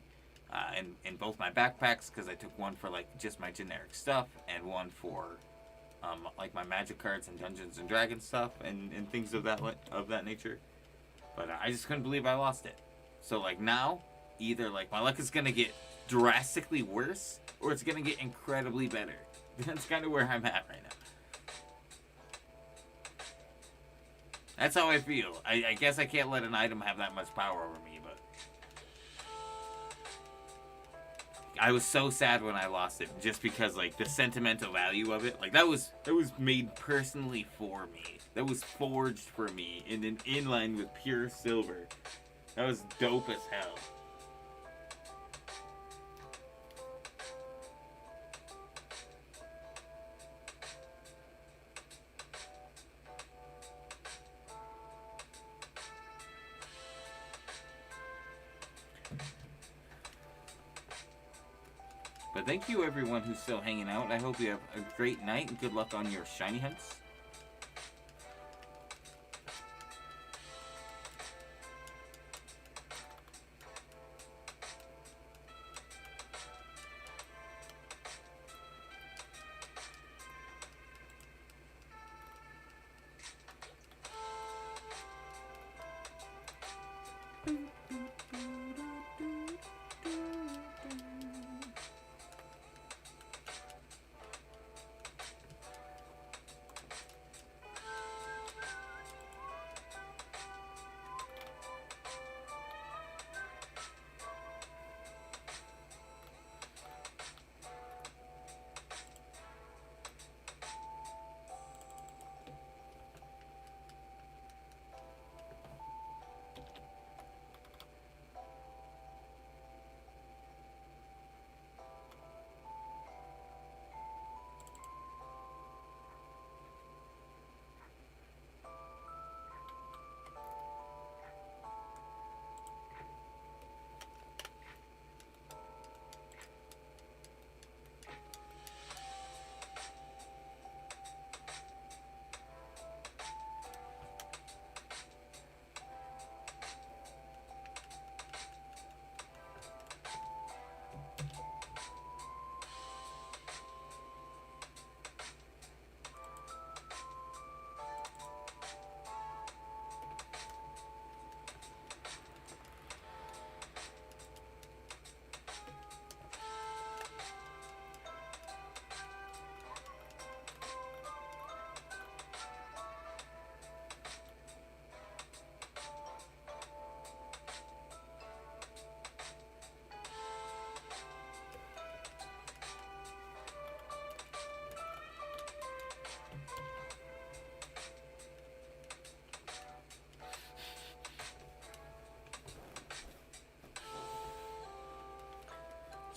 In both my backpacks, because I took one for like just my generic stuff and one for like my magic cards and Dungeons and Dragons stuff and things of that nature. But I just couldn't believe I lost it. So like now, either like my luck is gonna get drastically worse or it's gonna get incredibly better. That's kind of where I'm at right now. That's how I feel. I guess I can't let an item have that much power over me, but I was so sad when I lost it, just because like the sentimental value of it, like that was made personally for me. That was forged for me in an inline with pure silver. That was dope as hell. But thank you everyone who's still hanging out. I hope you have a great night and good luck on your shiny hunts.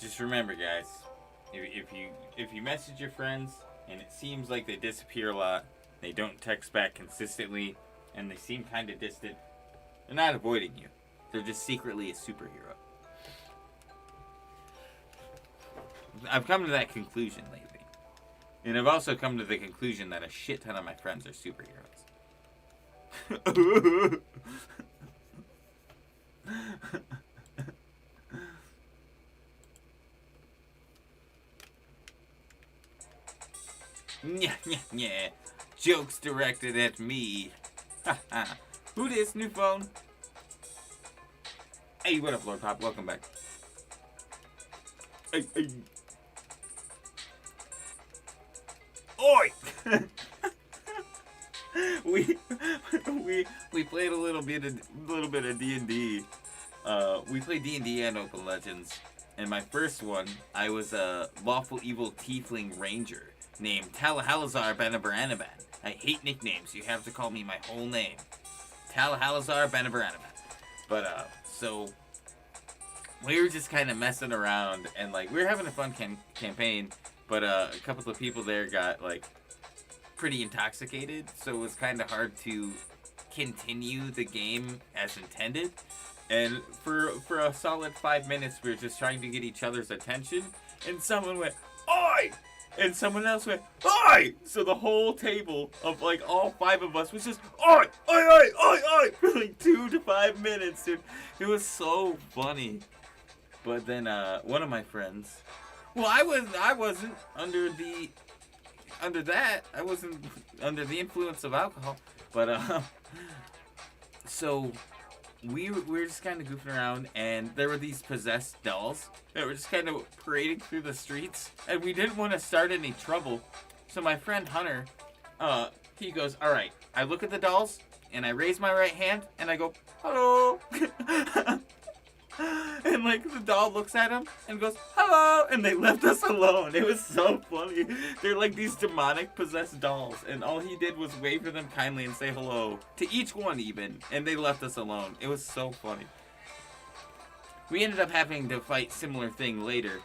Just remember, guys, if you message your friends and it seems like they disappear a lot, they don't text back consistently, and they seem kind of distant, they're not avoiding you. They're just secretly a superhero. I've come to that conclusion lately. And I've also come to the conclusion that a shit ton of my friends are superheroes. Nya, nya, nya. Jokes directed at me. Who this? New phone? Hey, what up, Lord Pop? Welcome back. Hey, hey. Oi! we played a little bit of D&D. We played D&D and Open Legends, and my first one, I was a lawful evil tiefling ranger named Talahalazar Benabaranaban. I hate nicknames. You have to call me my whole name. Talahalazar Benabaranaban. But, so, we were just kind of messing around, and, like, we were having a fun campaign, but, a couple of people there got, like, pretty intoxicated, so it was kind of hard to continue the game as intended. And for a solid 5 minutes, we were just trying to get each other's attention, and someone went, "Oi!" And someone else went, "Oi!" So the whole table of, like, all 5 of us was just, "Oi! Oi! Oi! Oi! Oi!" for, like, 2 to 5 minutes, dude. It was so funny. But then, one of my friends... Well, I wasn't under that. I wasn't under the influence of alcohol. But, so... We were just kind of goofing around, and there were these possessed dolls that were just kind of parading through the streets, and we didn't want to start any trouble. So my friend Hunter, he goes, "All right." I look at the dolls, and I raise my right hand, and I go, "Hello." And, like, the doll looks at him and goes, "Hello," and they left us alone. It was so funny. They're like these demonic possessed dolls, and all he did was wave to them kindly and say hello to each one even, and they left us alone. It was so funny. We ended up having to fight similar thing later,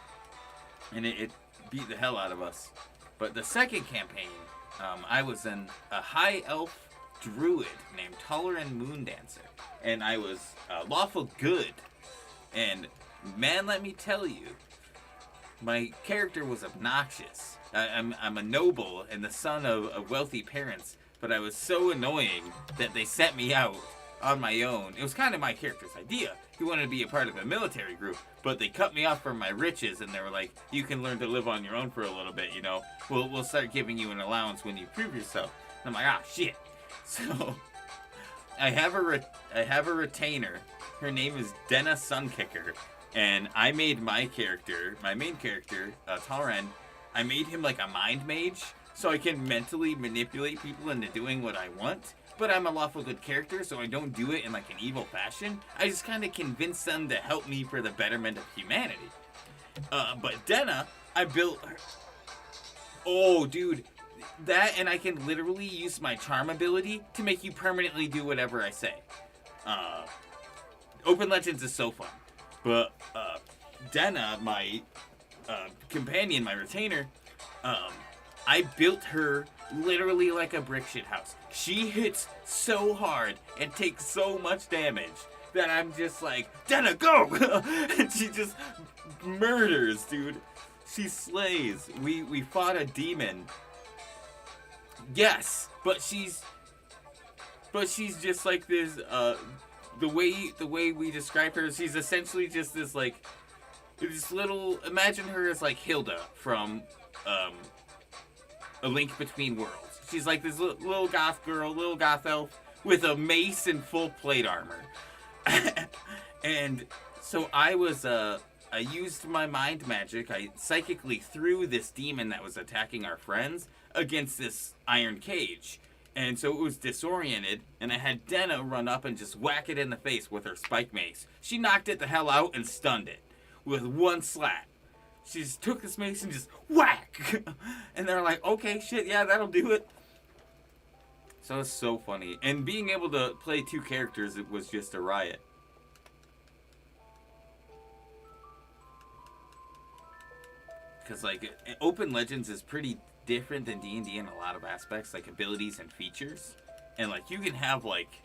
and it beat the hell out of us. But the second campaign, I was a high elf druid named Tolerant Moondancer, and I was lawful good. And, man, let me tell you, my character was obnoxious. I'm a noble and the son of wealthy parents, but I was so annoying that they sent me out on my own. It was kind of my character's idea. He wanted to be a part of a military group, but they cut me off from my riches, and they were like, "You can learn to live on your own for a little bit, you know. We'll start giving you an allowance when you prove yourself." And I'm like, "Ah, shit." So, I have a retainer Her name is Denna Sunkicker. And I made my character, my main character, Talrand, I made him like a mind mage, so I can mentally manipulate people into doing what I want. But I'm a lawful good character, so I don't do it in like an evil fashion. I just kind of convince them to help me for the betterment of humanity. But Denna, I built her. Oh, dude. That, and I can literally use my charm ability to make you permanently do whatever I say. Open Legends is so fun. But Denna, my companion, my retainer, I built her literally like a brick shit house. She hits so hard and takes so much damage that I'm just like, Denna, go! And she just murders, dude. She slays. We fought a demon. Yes, but she's just like this. The way we describe her, she's essentially just this like this little. Imagine her as like Hilda from A Link Between Worlds. She's like this little goth girl, little goth elf with a mace and full plate armor. And so I used my mind magic. I psychically threw this demon that was attacking our friends against this iron cage. And so it was disoriented, and I had Denna run up and just whack it in the face with her spike mace. She knocked it the hell out and stunned it with one slap. She just took this mace and just whack! And they're like, okay, shit, yeah, that'll do it. So it's so funny. And being able to play two characters, it was just a riot. Because, like, Open Legends is pretty different than D&D in a lot of aspects, like abilities and features. And, like, you can have, like,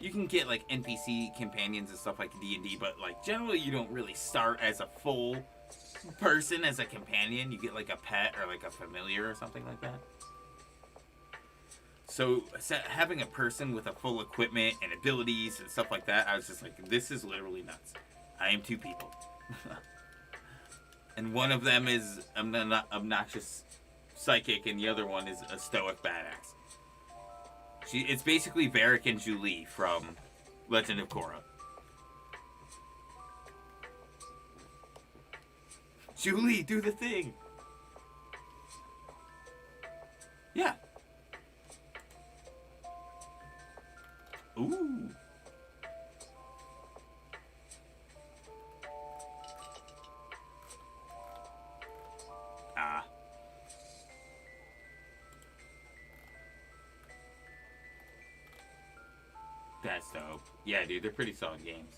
you can get, like, NPC companions and stuff like D&D, but, like, generally you don't really start as a full person, as a companion. You get, like, a pet or, like, a familiar or something like that. So, having a person with a full equipment and abilities and stuff like that, I was just like, this is literally nuts. I am two people. And one of them is an obnoxious psychic, and the other one is a stoic badass. It's basically Varric and Julie from Legend of Korra. Julie, do the thing! Yeah. Ooh. Ah. That's dope. Yeah, dude, they're pretty solid games.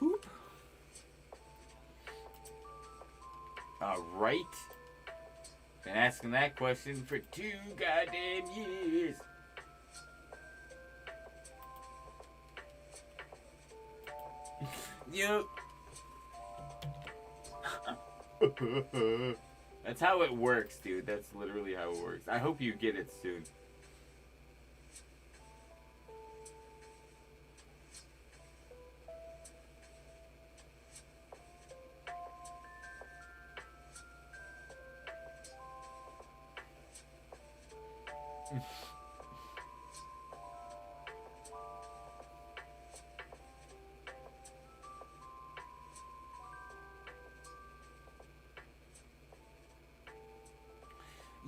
Boop. Alright. Been asking that question for 2 goddamn years. Yep. That's how it works, dude. That's literally how it works. I hope you get it soon.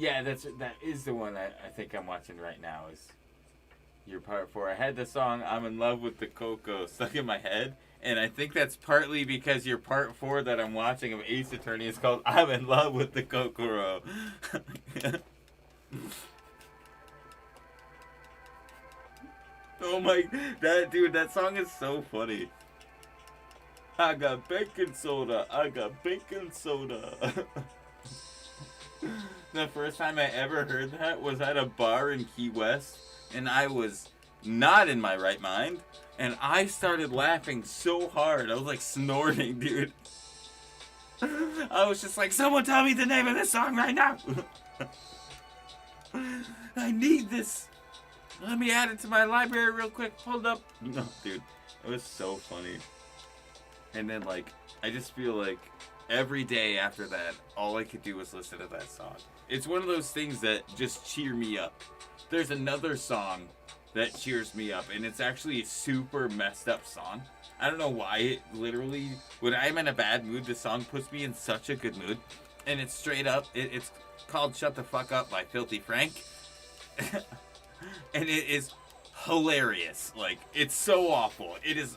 Yeah, that is the one that I think I'm watching right now. Is your part 4? I had the song "I'm in Love with the Coco" stuck in my head, and I think that's partly because your part 4 that I'm watching of Ace Attorney is called "I'm in Love with the Kokoro." Oh my, that song is so funny. I got baking soda. I got baking soda. The first time I ever heard that was at a bar in Key West, and I was not in my right mind, and I started laughing so hard. I was like snorting, dude. I was just like, someone tell me the name of this song right now. I need this. Let me add it to my library real quick. Hold up. No, dude. It was so funny. And then, like, I just feel like every day after that, all I could do was listen to that song. It's one of those things that just cheer me up. There's another song that cheers me up, and it's actually a super messed up song. I don't know why. It literally, when I'm in a bad mood, this song puts me in such a good mood. And it's straight up, it's called Shut the Fuck Up by Filthy Frank. And it is hilarious. Like, it's so awful. It is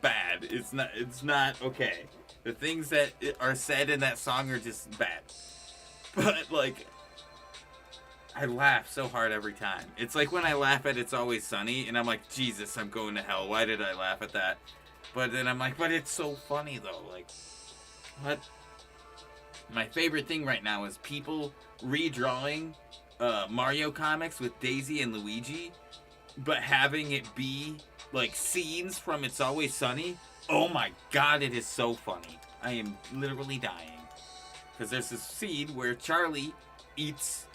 bad. It's not okay. The things that are said in that song are just bad. But, like, I laugh so hard every time. It's like when I laugh at It's Always Sunny, and I'm like, Jesus, I'm going to hell. Why did I laugh at that? But then I'm like, but it's so funny, though. Like, what? My favorite thing right now is people redrawing Mario comics with Daisy and Luigi, but having it be, like, scenes from It's Always Sunny. Oh my god, it is so funny. I am literally dying. Because there's this scene where Charlie eats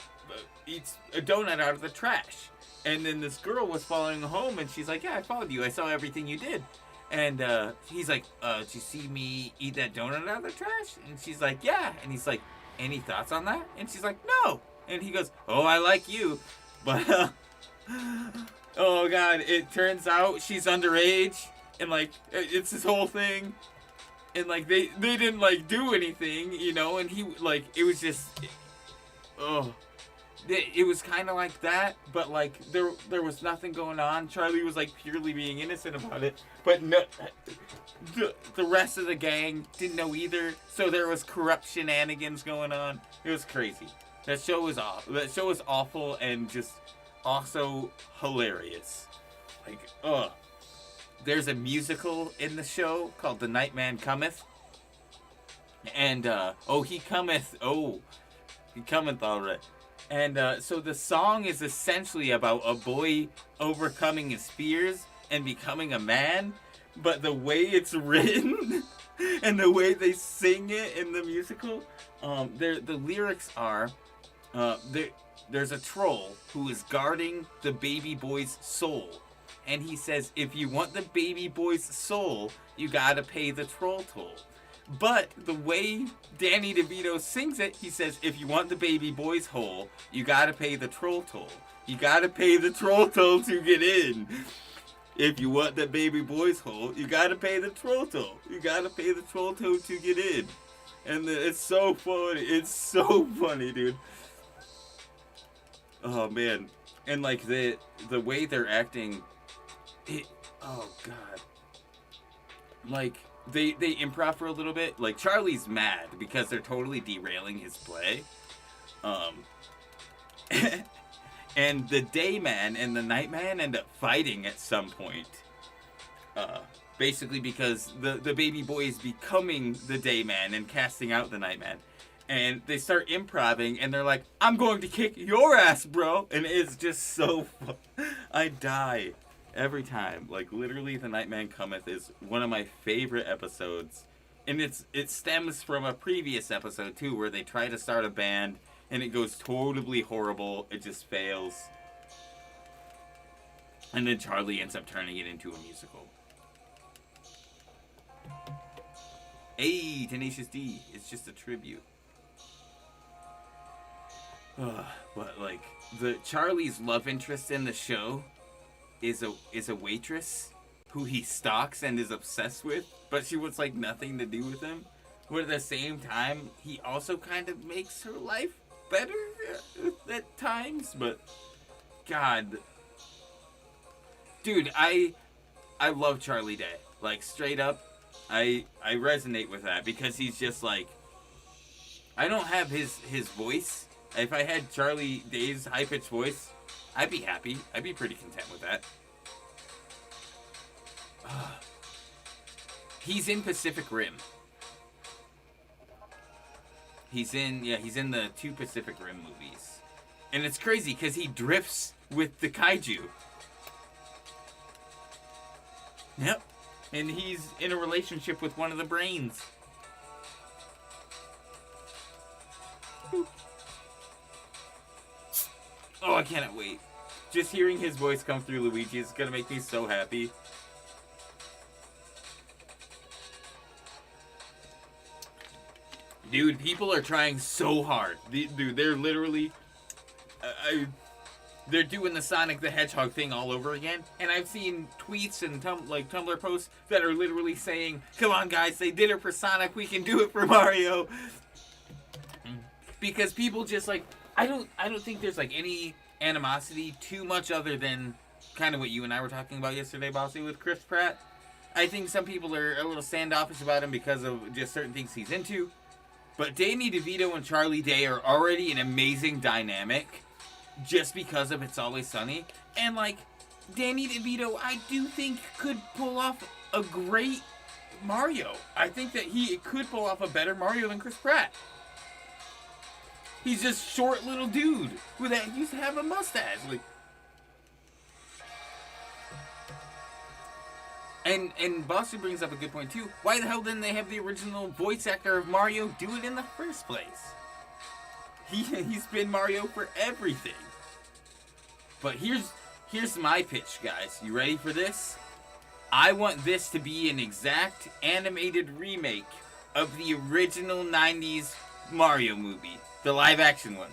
a donut out of the trash. And then this girl was following home, and she's like, yeah, I followed you. I saw everything you did. And he's like, did you see me eat that donut out of the trash? And she's like, yeah. And he's like, any thoughts on that? And she's like, no. And he goes, oh, I like you. But, oh, God, it turns out she's underage. And, like, it's this whole thing. And, like, they didn't, like, do anything, you know? And he, like, it was just, oh. It was kind of like that, but, like, there was nothing going on. Charlie was, like, purely being innocent about it. But no, the rest of the gang didn't know either. So there was corrupt shenanigans going on. It was crazy. That show was awful. That show was awful and just also hilarious. Like, ugh. There's a musical in the show called The Nightman Cometh. And, he cometh. Oh, he cometh alright. And so the song is essentially about a boy overcoming his fears and becoming a man. But the way it's written and the way they sing it in the musical, the lyrics are, there's a troll who is guarding the baby boy's soul. And he says, if you want the baby boy's soul, you gotta pay the troll toll. But the way Danny DeVito sings it, he says, if you want the baby boy's hole, you gotta pay the troll toll. You gotta pay the troll toll to get in. If you want the baby boy's hole, you gotta pay the troll toll. You gotta pay the troll toll to get in. And it's so funny. It's so funny, dude. Oh, man. And, like, the way they're acting, oh, God. Like, They improv for a little bit. Like, Charlie's mad because they're totally derailing his play. And the Dayman and the Nightman end up fighting at some point. Basically because the baby boy is becoming the Dayman and casting out the Nightman. And they start improvising and they're like, I'm going to kick your ass, bro. And it's just so fun. I die. Every time. Like, literally, The Nightman Cometh is one of my favorite episodes. And it stems from a previous episode, too, where they try to start a band, and it goes totally horrible. It just fails. And then Charlie ends up turning it into a musical. Hey, Tenacious D. It's just a tribute. But, like, Charlie's love interest in the show is a waitress who he stalks and is obsessed with, but she wants, like, nothing to do with him. But at the same time, he also kind of makes her life better at times. But God, dude, I love Charlie Day. Like, straight up, I resonate with that because he's just like, I don't have his voice. If I had Charlie Day's high-pitched voice, I'd be happy. I'd be pretty content with that. He's in Pacific Rim. He's in the 2 Pacific Rim movies. And it's crazy because he drifts with the kaiju. Yep. And he's in a relationship with one of the brains. Oh, I cannot wait. Just hearing his voice come through Luigi is gonna make me so happy. Dude, people are trying so hard. Dude, they're literally... they're doing the Sonic the Hedgehog thing all over again. And I've seen tweets and Tumblr posts that are literally saying, come on guys, they did it for Sonic, we can do it for Mario. Because people just like... I don't think there's like any animosity too much other than kind of what you and I were talking about yesterday, Bossy, with Chris Pratt. I think some people are a little standoffish about him because of just certain things he's into. But Danny DeVito and Charlie Day are already an amazing dynamic just because of It's Always Sunny. And, like, Danny DeVito, I do think, could pull off a great Mario. I think that he could pull off a better Mario than Chris Pratt. He's just short little dude who used to have a mustache. Like, And Boston brings up a good point too. Why the hell didn't they have the original voice actor of Mario do it in the first place? He's been Mario for everything. But here's my pitch, guys. You ready for this? I want this to be an exact animated remake of the original 90s Mario movie. The live action one.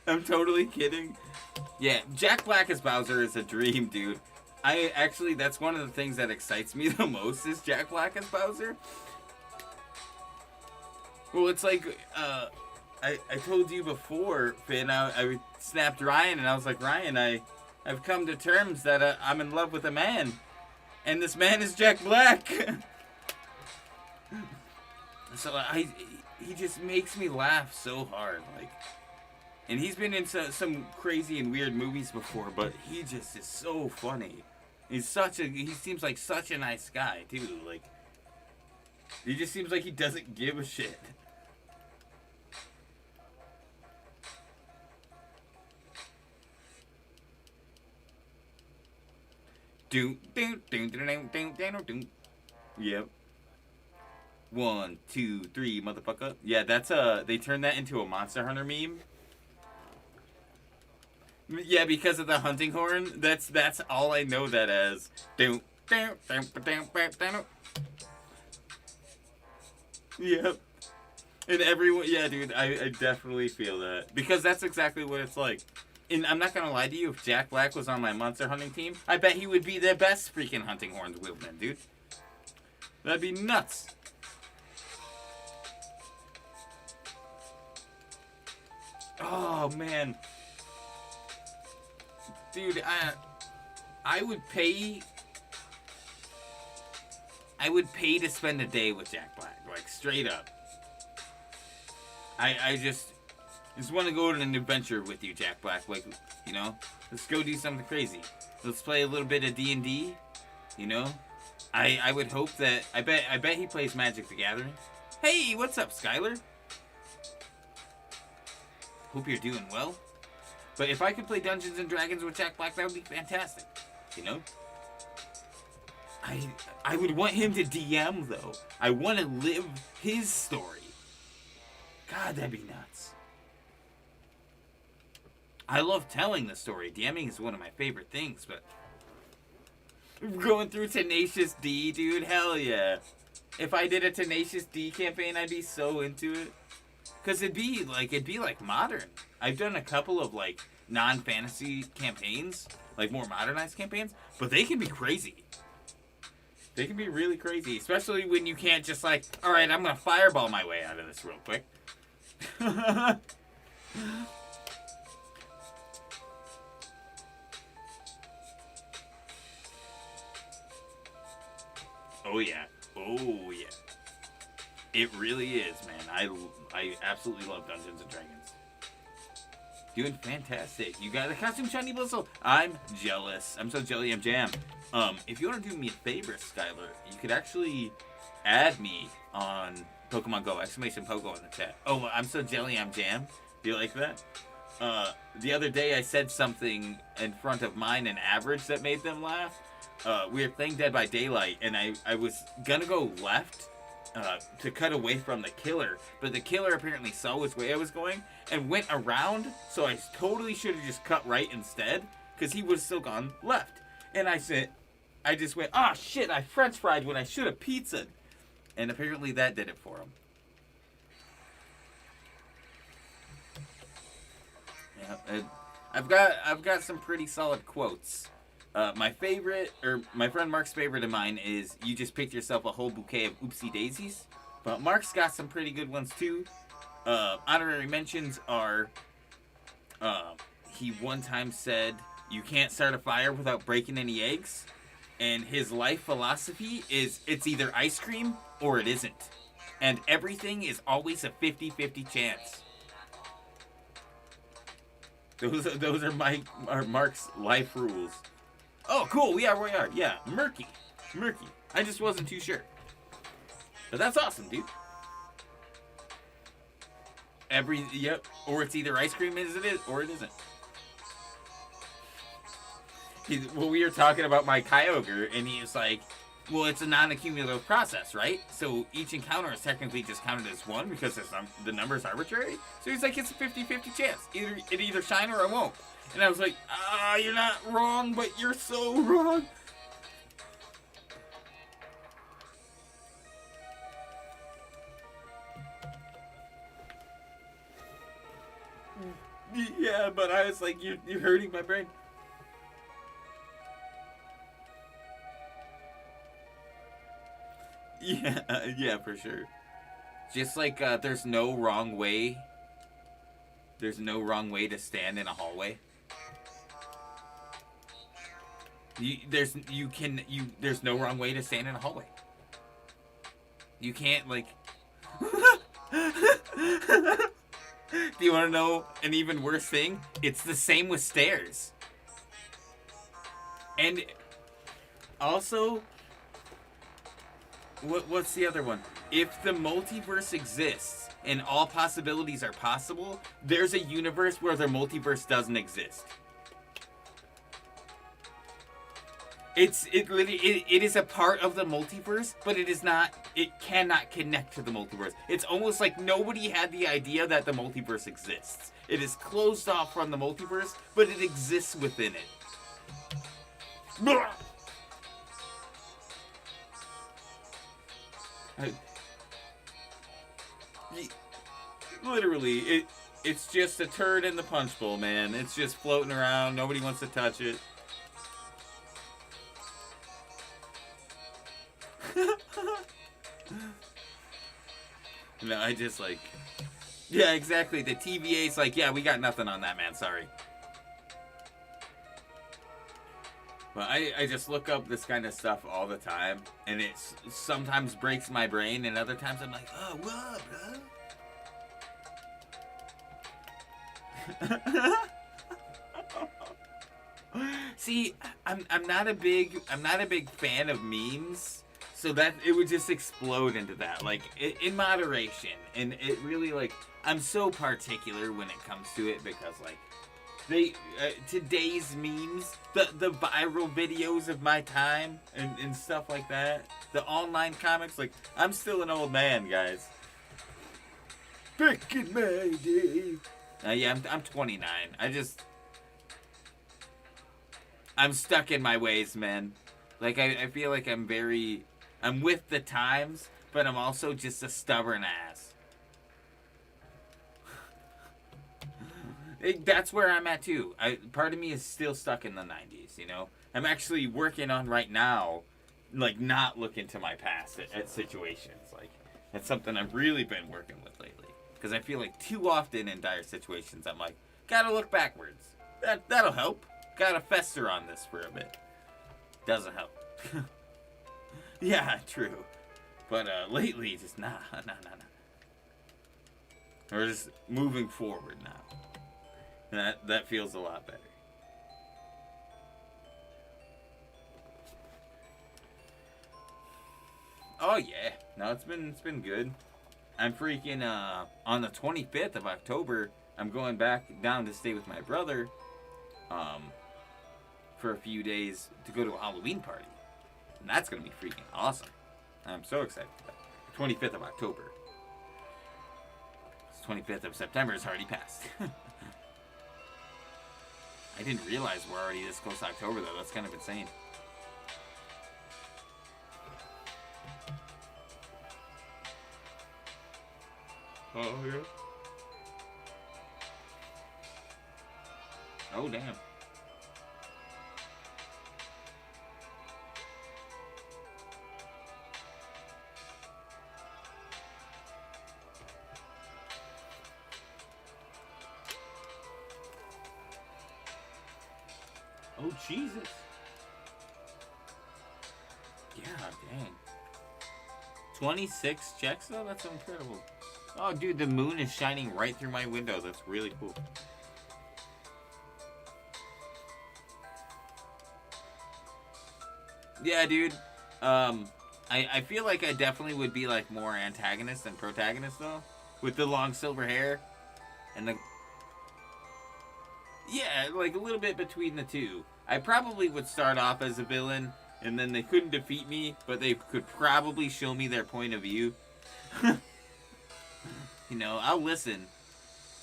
I'm totally kidding. Yeah, Jack Black as Bowser is a dream, dude. That's one of the things that excites me the most is Jack Black as Bowser. Well, it's like, I told you before, Finn, I snapped Ryan, and I was like, Ryan, I've come to terms that I'm in love with a man. And this man is Jack Black. So, he just makes me laugh so hard, like... And he's been in some crazy and weird movies before, but he just is so funny. He seems like such a nice guy, too. Like, he just seems like he doesn't give a shit. Yep. 1, 2, 3, motherfucker. Yeah, that's they turned that into a Monster Hunter meme. Yeah, because of the hunting horn. That's all I know that as. Yep. And everyone, yeah, dude, I definitely feel that. Because that's exactly what it's like. And I'm not gonna lie to you, if Jack Black was on my monster hunting team, I bet he would be the best freaking hunting horns wieldman, dude. That'd be nuts. Oh, man. Dude, I would pay to spend a day with Jack Black, like straight up. I just want to go on an adventure with you, Jack Black. Like, you know, let's go do something crazy. Let's play a little bit of D&D. You know, I would hope that I bet he plays Magic the Gathering. Hey, what's up, Skylar? Hope you're doing well. But if I could play Dungeons and Dragons with Jack Black, that would be fantastic. You know? I would want him to DM, though. I want to live his story. God, that'd be nuts. I love telling the story. DMing is one of my favorite things, but... Going through Tenacious D, dude, hell yeah. If I did a Tenacious D campaign, I'd be so into it. Because it'd be like modern. I've done a couple of, like, non-fantasy campaigns, like, more modernized campaigns, but they can be crazy. They can be really crazy, especially when you can't just, like, alright, I'm gonna fireball my way out of this real quick. Oh, yeah. Oh, yeah. It really is, man. I absolutely love Dungeons & Dragons. Doing fantastic. You got a costume, Shiny Blizzle. I'm jealous. I'm so jelly, I'm jam. If you want to do me a favor, Skylar, you could actually add me on Pokemon Go.ekclamation Pogo in the chat. Oh, I'm so jelly, I'm jam. Do you like that? The other day I said something in front of mine and Average that made them laugh. We were playing Dead by Daylight, and I was gonna go left to cut away from the killer, but the killer apparently saw which way I was going and went around, so I totally should have just cut right instead, because he would have still gone left. And I just went, oh shit, I french fried when I should have pizzaed. And apparently that did it for him. Yeah, I've got some pretty solid quotes. My favorite, or my friend Mark's favorite of mine is, you just picked yourself a whole bouquet of oopsie daisies. But Mark's got some pretty good ones too. Honorary mentions are, he one time said, you can't start a fire without breaking any eggs. And his life philosophy is, it's either ice cream or it isn't. And everything is always a 50-50 chance. Those are Mark's life rules. Oh, cool. Yeah, we are. Yeah, murky. I just wasn't too sure. But that's awesome, dude. Yep. Or it's either ice cream as it is, or it isn't. Well, we were talking about my Kyogre, and he was like, well, it's a non-accumulative process, right? So each encounter is technically just counted as one because the number is arbitrary. So he's like, it's a 50-50 chance. It either shine or it won't. And I was like, you're not wrong, but you're so wrong. Yeah, but I was like, you're hurting my brain. Yeah, for sure. Just like there's no wrong way. There's no wrong way to stand in a hallway. There's no wrong way to stand in a hallway. You can't like. Do you want to know an even worse thing? It's the same with stairs. And also, what's the other one? If the multiverse exists and all possibilities are possible, there's a universe where the multiverse doesn't exist. It is a part of the multiverse, but it cannot connect to the multiverse. It's almost like nobody had the idea that the multiverse exists. It is closed off from the multiverse, but it exists within it. Literally, it's just a turd in the punch bowl, man. It's just floating around. Nobody wants to touch it. No, I just like... Yeah, exactly. The TVA's like, yeah, we got nothing on that, man. Sorry. But I just look up this kind of stuff all the time, and it sometimes breaks my brain, and other times I'm like, oh, what, bro? See, I'm not a big fan of memes, so that it would just explode into that, like in moderation, and it really like I'm so particular when it comes to it because like today's memes, the viral videos of my time and stuff like that, the online comics, like I'm still an old man, guys. Back in my day. Yeah, I'm 29. I'm stuck in my ways, man. Like, I feel like I'm with the times, but I'm also just a stubborn ass. That's where I'm at, too. Part of me is still stuck in the 90s, you know? I'm actually working on right now, like, not looking to my past at situations. Like, that's something I've really been working with lately. Because I feel like too often in dire situations, I'm like, gotta look backwards. That'll help. Gotta fester on this for a bit. Doesn't help. Yeah, true. But lately, just nah. We're just moving forward now. That feels a lot better. Oh yeah, no, it's been good. I'm freaking on the 25th of October. I'm going back down to stay with my brother, for a few days to go to a Halloween party, and that's gonna be freaking awesome. I'm so excited for that. 25th of October. It's 25th of September is already passed. I didn't realize we're already this close to October, though. That's kind of insane. Oh, yeah. Oh, damn. Oh, Jesus. Yeah, dang. 26 checks, though? That's incredible. Oh, dude, the moon is shining right through my window. That's really cool. Yeah, dude. I feel like I definitely would be, like, more antagonist than protagonist, though. With the long silver hair. And the... Yeah, like, a little bit between the two. I probably would start off as a villain, and then they couldn't defeat me, but they could probably show me their point of view. You know, I'll listen.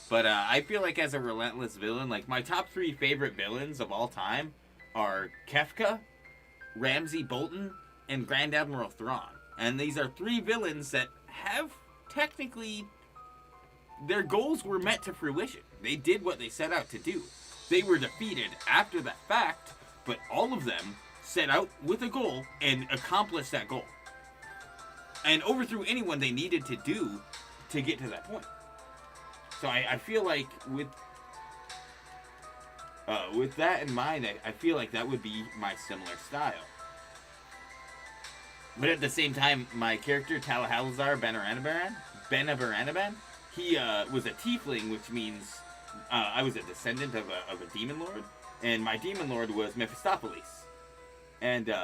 But I feel like as a relentless villain, like, my top 3 favorite villains of all time are Kefka, Ramsay Bolton, and Grand Admiral Thrawn. And these are 3 villains that have technically... Their goals were met to fruition. They did what they set out to do. They were defeated after that fact, but all of them set out with a goal and accomplished that goal. And overthrew anyone they needed to do to get to that point. So I feel like with that in mind, I feel like that would be my similar style. But at the same time, my character, Talahazar Benabaraban, he was a tiefling, which means I was a descendant of a demon lord, and my demon lord was Mephistopheles. And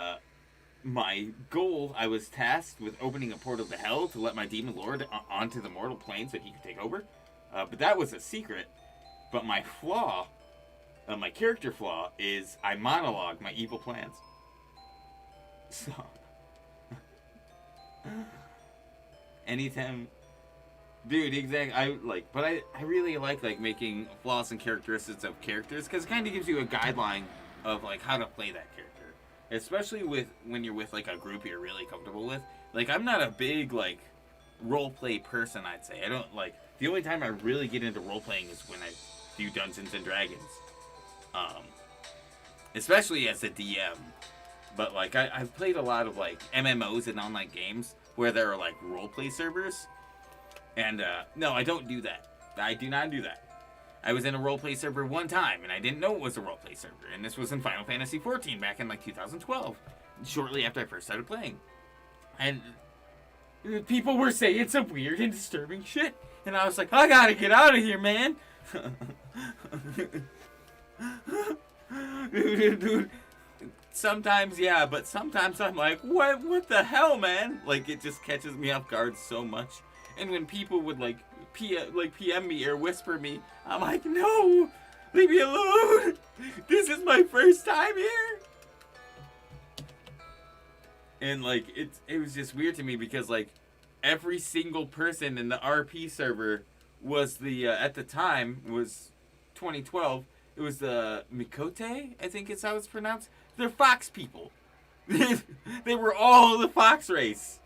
my goal, I was tasked with opening a portal to hell to let my demon lord onto the mortal plane so he could take over. But that was a secret. But my flaw, my character flaw, is I monologue my evil plans. So, anytime... Dude, exactly. But I really like making flaws and characteristics of characters, because it kind of gives you a guideline of like how to play that character, especially when you're with like a group you're really comfortable with. Like, I'm not a big like role play person. I'd say I don't like. The only time I really get into role playing is when I do Dungeons and Dragons, especially as a DM. But like I've played a lot of like MMOs and online games where there are like role play servers. And, no, I don't do that. I do not do that. I was in a roleplay server one time, and I didn't know it was a roleplay server. And this was in Final Fantasy XIV back in, like, 2012. Shortly after I first started playing. And people were saying some weird and disturbing shit. And I was like, I gotta get out of here, man. Dude. Sometimes, yeah, but sometimes I'm like, what the hell, man? Like, it just catches me off guard so much. And when people would like PM me or whisper me, I'm like, no, leave me alone. This is my first time here. And like it was just weird to me because like every single person in the RP server was the at the time was 2012. It was the Mikote, I think is how it's pronounced. They're fox people. They were all the fox race.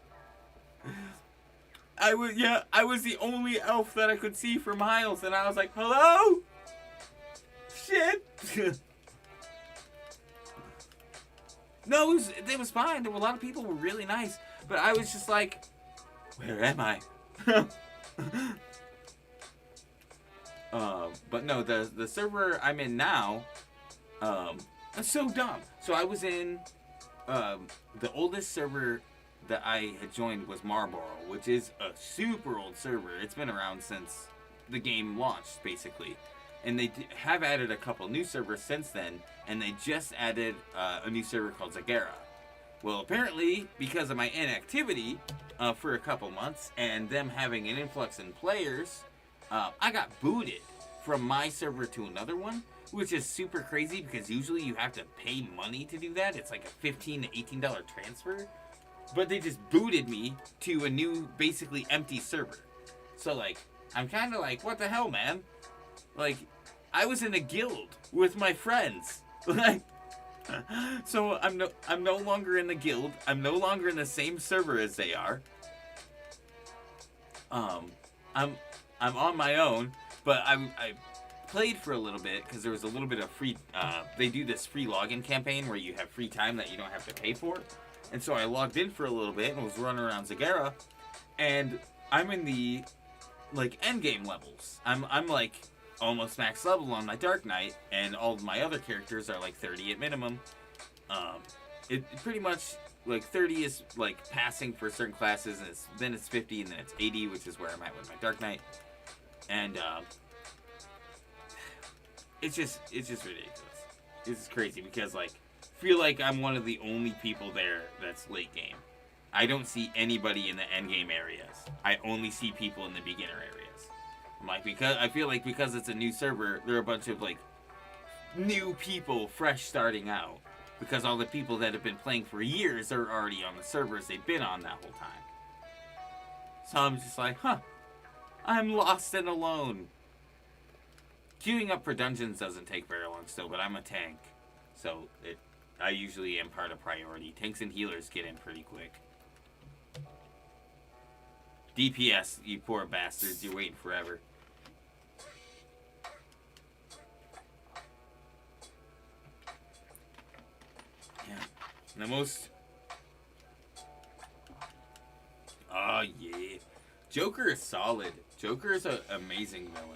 I was the only elf that I could see for miles, and I was like, hello? Shit. No, it was fine. A lot of people were really nice, but I was just like, where am I? But no, the server I'm in now, it's so dumb. So I was in, the oldest server that I had joined was Marlboro, which is a super old server. It's been around since the game launched, basically. And they have added a couple new servers since then, and they just added a new server called Zagara. Well, apparently, because of my inactivity for a couple months, and them having an influx in players, I got booted from my server to another one, which is super crazy because usually you have to pay money to do that. It's like a $15 to $18 transfer. but they just booted me to a new, basically empty server. So, like, I'm kind of like, what the hell, man? Like, I was in a guild with my friends. Like, so I'm no longer in the guild. I'm no longer in the same server as they are. I'm on my own, but I played for a little bit because there was a little bit of free. They do this free login campaign where you have free time that you don't have to pay for, and so I logged in for a little bit and was running around Zagara, and I'm in the like end game levels. I'm like almost max level on my Dark Knight, and all of my other characters are like 30 at minimum. It pretty much like 30 is like passing for certain classes, and then it's 50, and then it's 80, which is where I'm at with my Dark Knight, and it's just ridiculous. It's crazy because like I feel like I'm one of the only people there that's late game. I don't see anybody in the end game areas. I only see people in the beginner areas. I'm like, because I feel like because it's a new server, there are a bunch of like new people fresh starting out. Because all the people that have been playing for years are already on the servers they've been on that whole time. So I'm just like, huh, I'm lost and alone. Queuing up for dungeons doesn't take very long still, but I'm a tank. So I usually am part of priority. Tanks and healers get in pretty quick. DPS, you poor bastards, you're waiting forever. Yeah. The most... Oh, yeah. Joker is solid. Joker is an amazing villain.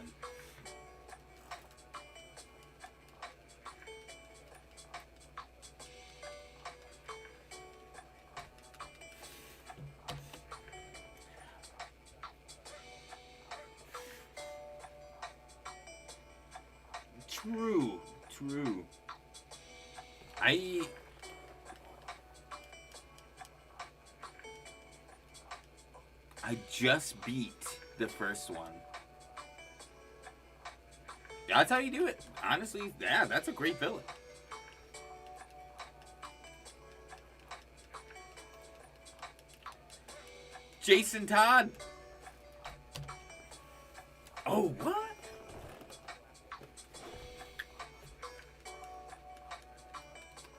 True. I just beat the first one. That's how you do it. Honestly, yeah, that's a great villain. Jason Todd. Oh, what?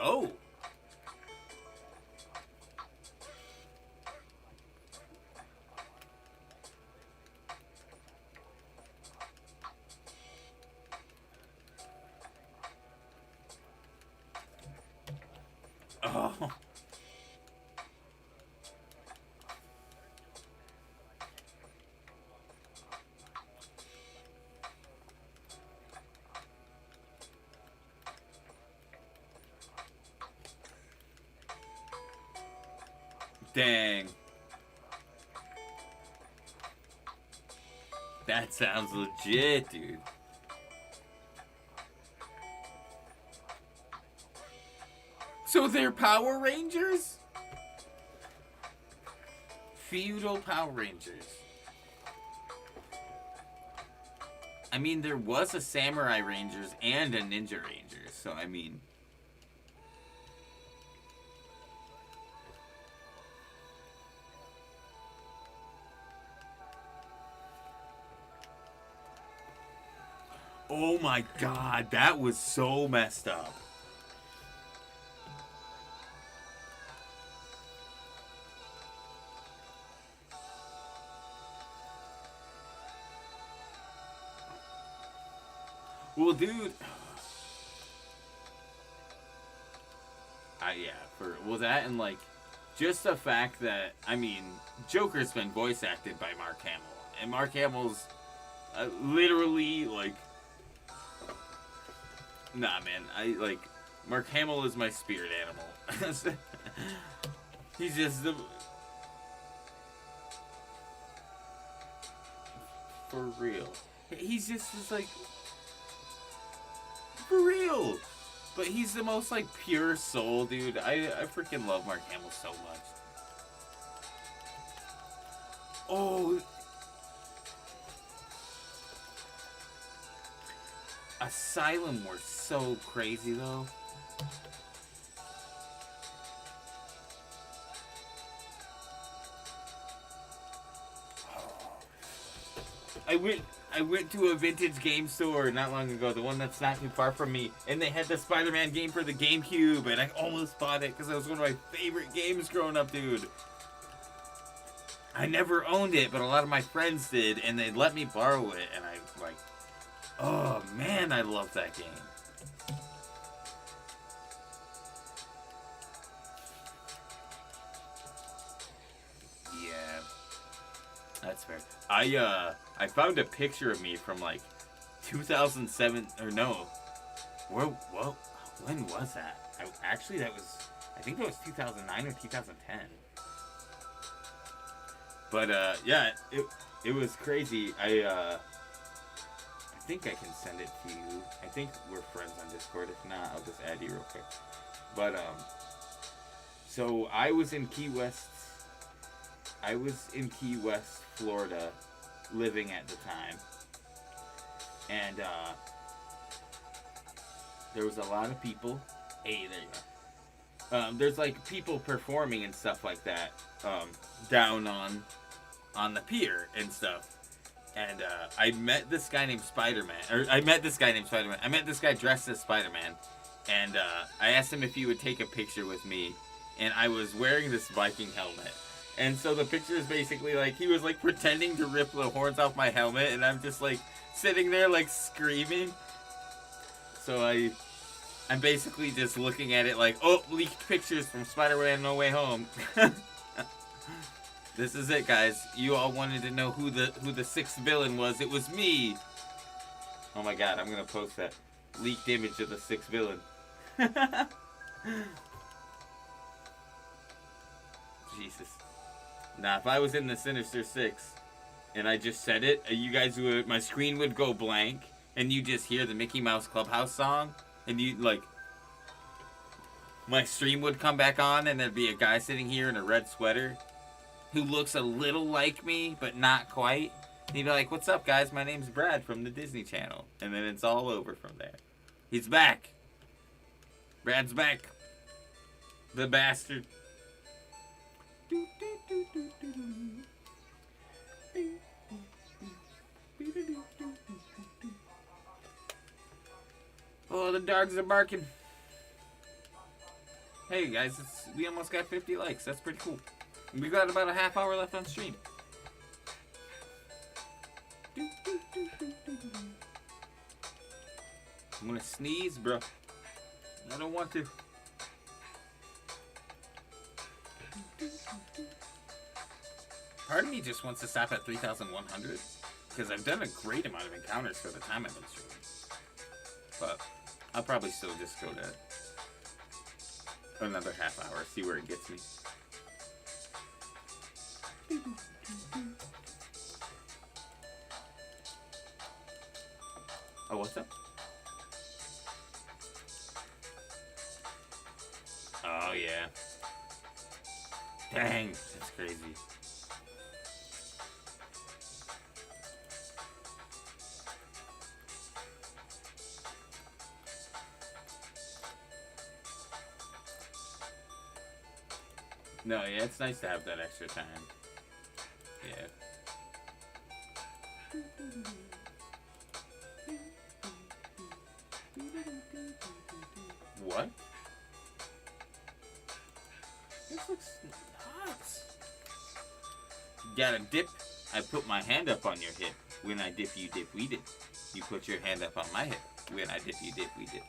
Oh. Oh. Dang. That sounds legit, dude. So they're Power Rangers? Feudal Power Rangers. I mean, there was a Samurai Rangers and a Ninja Rangers, so I mean... Oh my god, that was so messed up. Well, dude... that and, like, just the fact that, I mean, Joker's been voice acted by Mark Hamill. And Mark Hamill's literally, like... Nah, man, Mark Hamill is my spirit animal. He's just the... For real. He's just like... For real! But he's the most, like, pure soul, dude. I freaking love Mark Hamill so much. Oh... Asylum were so crazy, though. I went to a vintage game store not long ago, the one that's not too far from me, and they had the Spider-Man game for the GameCube, and I almost bought it because it was one of my favorite games growing up, dude. I never owned it, but a lot of my friends did, and they let me borrow it, and I like, oh man, I love that game. Yeah, that's fair. I found a picture of me from like 2007 or no, when was that? Actually, that was, I think it was 2009 or 2010. But yeah, it was crazy. I think I can send it to you. I think we're friends on Discord. If not, I'll just add you real quick. But so I was in Key West, Florida, living at the time, and there was a lot of people. Hey, there you go. There's like people performing and stuff like that down on the pier and stuff. And I met this guy named Spider-Man. I met this guy dressed as Spider-Man. And I asked him if he would take a picture with me. And I was wearing this Viking helmet. And so the picture is basically like, he was like pretending to rip the horns off my helmet. And I'm just like sitting there like screaming. So I'm basically just looking at it like, oh, leaked pictures from Spider-Man No Way Home. This is it, guys. You all wanted to know who the sixth villain was. It was me. Oh my god, I'm gonna post that leaked image of the sixth villain. Jesus. Nah, if I was in the Sinister Six and I just said it, you guys would, my screen would go blank and you just hear the Mickey Mouse Clubhouse song and you like, my stream would come back on and there'd be a guy sitting here in a red sweater who looks a little like me, but not quite. And he'd be like, what's up, guys? My name's Brad from the Disney Channel. And then it's all over from there. He's back. Brad's back. The bastard. Oh, the dogs are barking. Hey, guys, we almost got 50 likes. That's pretty cool. We got about a half hour left on stream. I'm gonna sneeze, bro. I don't want to. Part of me just wants to stop at 3,100 because I've done a great amount of encounters for the time I've been streaming. But I'll probably still just go to another half hour, see where it gets me. Oh, what's up? Oh, yeah. Dang, that's crazy. No, yeah, it's nice to have that extra time. Yeah. What? This looks nuts. Gotta dip. I put my hand up on your hip. When I dip, you dip, we dip. You put your hand up on my hip. When I dip, you dip, we dip.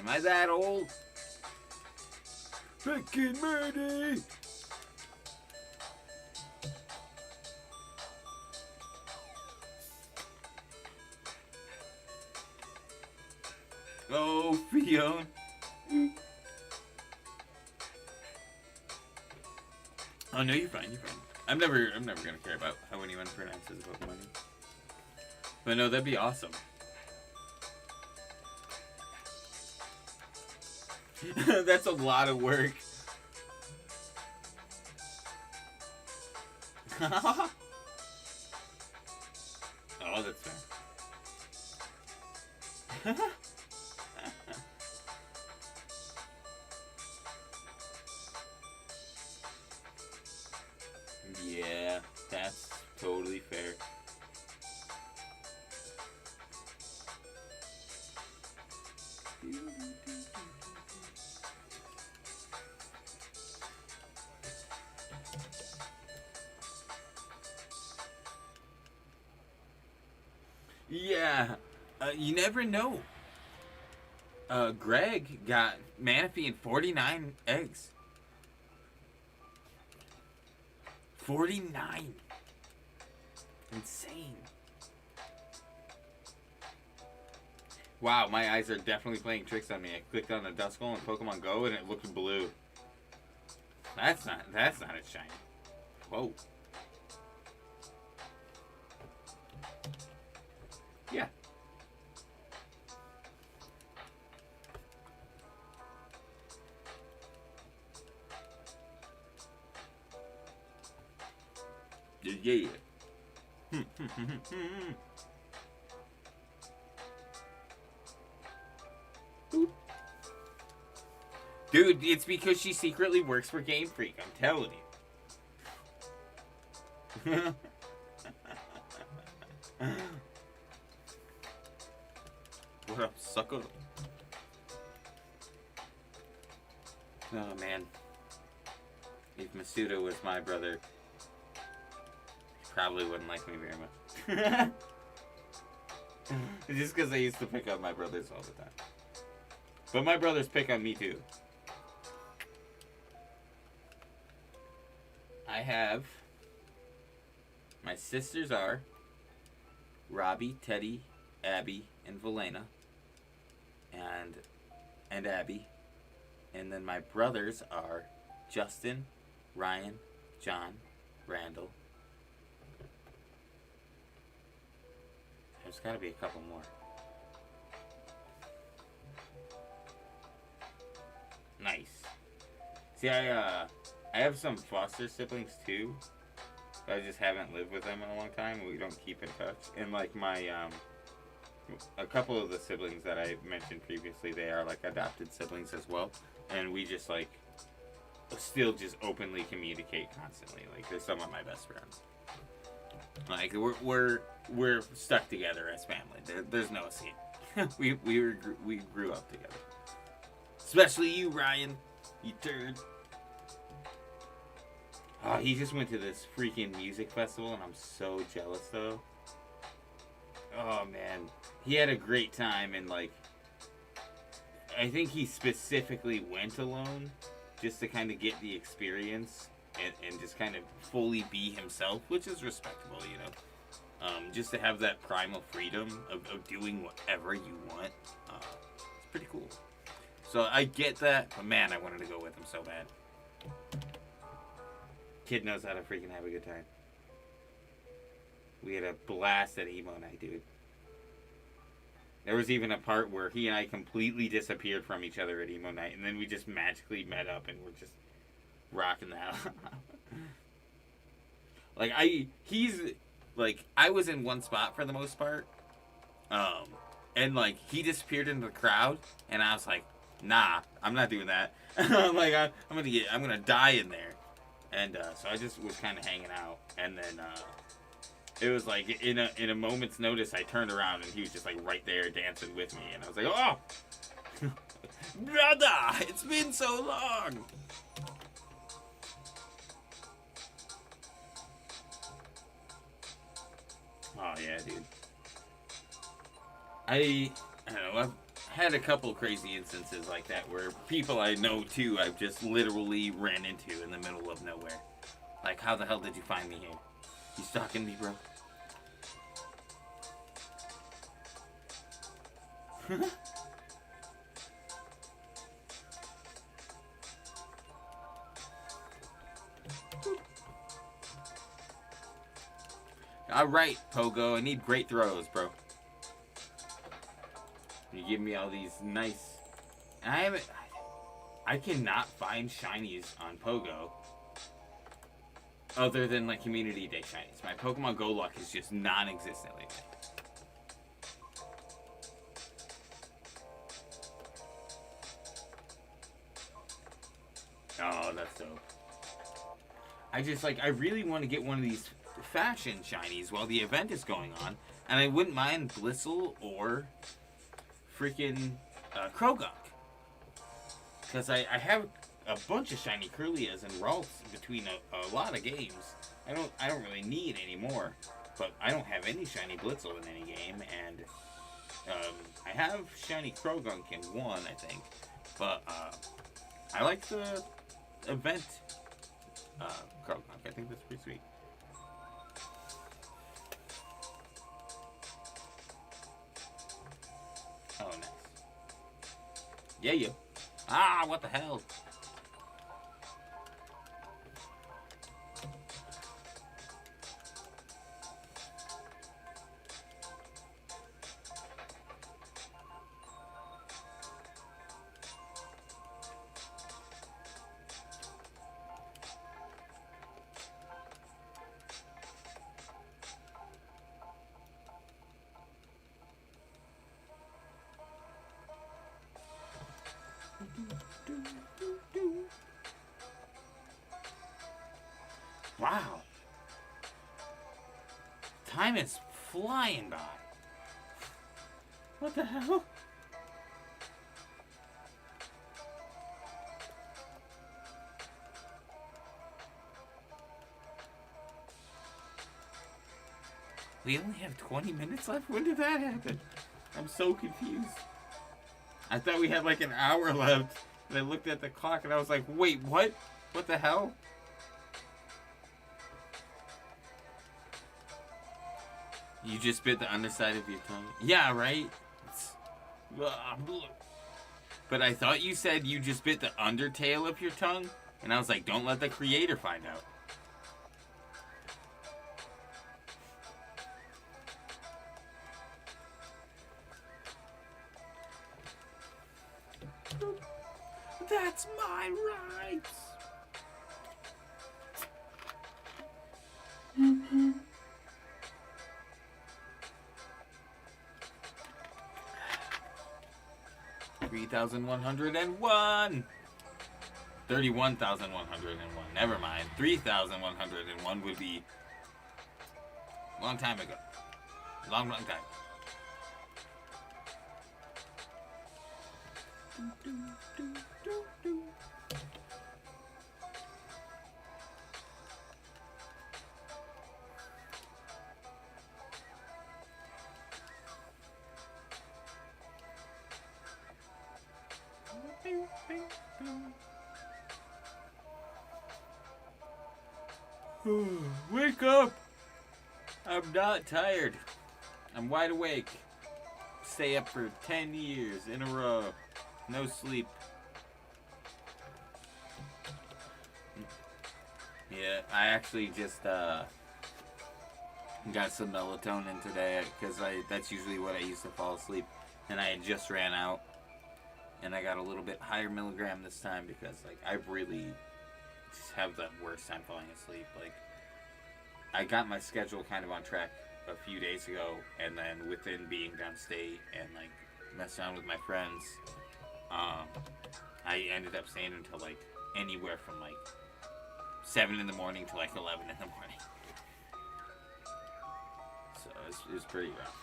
Am I that old? Fucking murder! Oh, Fiona. Oh no, you're fine. You're fine. I'm never gonna care about how anyone pronounces Pokemon. But no, that'd be awesome. That's a lot of work. Oh, that's fair. Yeah. That's totally fair. Yeah, you never know. Greg got Manaphy in 49 eggs. 49. Insane. Wow, my eyes are definitely playing tricks on me. I clicked on the Duskull in Pokemon Go and it looked blue. That's not a shiny. Whoa. Yeah. Yeah. Dude, it's because she secretly works for Game Freak, I'm telling you. What up, sucker? Oh, man. If Masuda was my brother, he probably wouldn't like me very much. Just because I used to pick on my brothers all the time. But my brothers pick on me, too. I have... My sisters are Robbie, Teddy, Abby, and Valena. And Abby. And then my brothers are Justin, Ryan, John, Randall. There's got to be a couple more. Nice. See, I have some foster siblings too. But I just haven't lived with them in a long time. We don't keep in touch. And like my a couple of the siblings that I mentioned previously, they are like adopted siblings as well. And we just like still just openly communicate constantly. Like they're some of my best friends. Like we're stuck together as family. There's no escape. we grew up together. Especially you, Ryan. You turd. Oh, he just went to this freaking music festival, and I'm so jealous, though. Oh, man. He had a great time, and, like, I think he specifically went alone just to kind of get the experience and just kind of fully be himself, which is respectable, you know. Just to have that primal freedom of doing whatever you want. It's pretty cool. So I get that, but man, I wanted to go with him so bad. Kid knows how to freaking have a good time. We had a blast at emo night, dude. There was even a part where he and I completely disappeared from each other at emo night, and then we just magically met up and we're just rocking the hell out. I was in one spot for the most part. And like he disappeared into the crowd, and I was like, nah, I'm not doing that. I'm like, I'm gonna die in there. And so I just was kind of hanging out, and then it was like in a moment's notice, I turned around and he was just like right there dancing with me, and I was like, oh, brother, it's been so long. Oh yeah, dude. I don't know. I've had a couple crazy instances like that where people I know too, I've just literally ran into in the middle of nowhere. Like, how the hell did you find me here? You stalking me, bro? Alright, Pogo, I need great throws, bro. You give me all these nice... I cannot find shinies on Pogo other than like Community Day shinies. My Pokemon Go luck is just non-existent lately. Oh, that's dope. I really want to get one of these fashion shinies while the event is going on, and I wouldn't mind Blistle or freaking Krogunk. Because I have a bunch of shiny Curlias and Ralts between a lot of games. I don't really need any more, but I don't have any shiny Blitzel in any game, and I have shiny Krogunk in one, I think, but I like the event Krogunk. I think that's pretty sweet. Oh, nice. Yeah, you. Ah, what the hell? Wow. Time is flying by. What the hell? We only have 20 minutes left? When did that happen? I'm so confused. I thought we had like an hour left, and I looked at the clock and I was like, wait, what? What the hell? You just bit the underside of your tongue? Yeah, right? But I thought you said you just bit the undertail of your tongue, and I was like, don't let the creator find out. That's my rights. Mm-hmm. 3,101. 31,101. Never mind. 3,101 would be a long time ago. Long time. Wake up! I'm not tired. I'm wide awake. Stay up for 10 years in a row. No sleep. Yeah, I actually just got some melatonin today because that's usually what I use to fall asleep, and I had just ran out, and I got a little bit higher milligram this time because like I really just have the worst time falling asleep. Like I got my schedule kind of on track a few days ago, and then within being downstate and like messing around with my friends, I ended up staying until like anywhere from like 7 in the morning to like 11 in the morning. So it was pretty rough.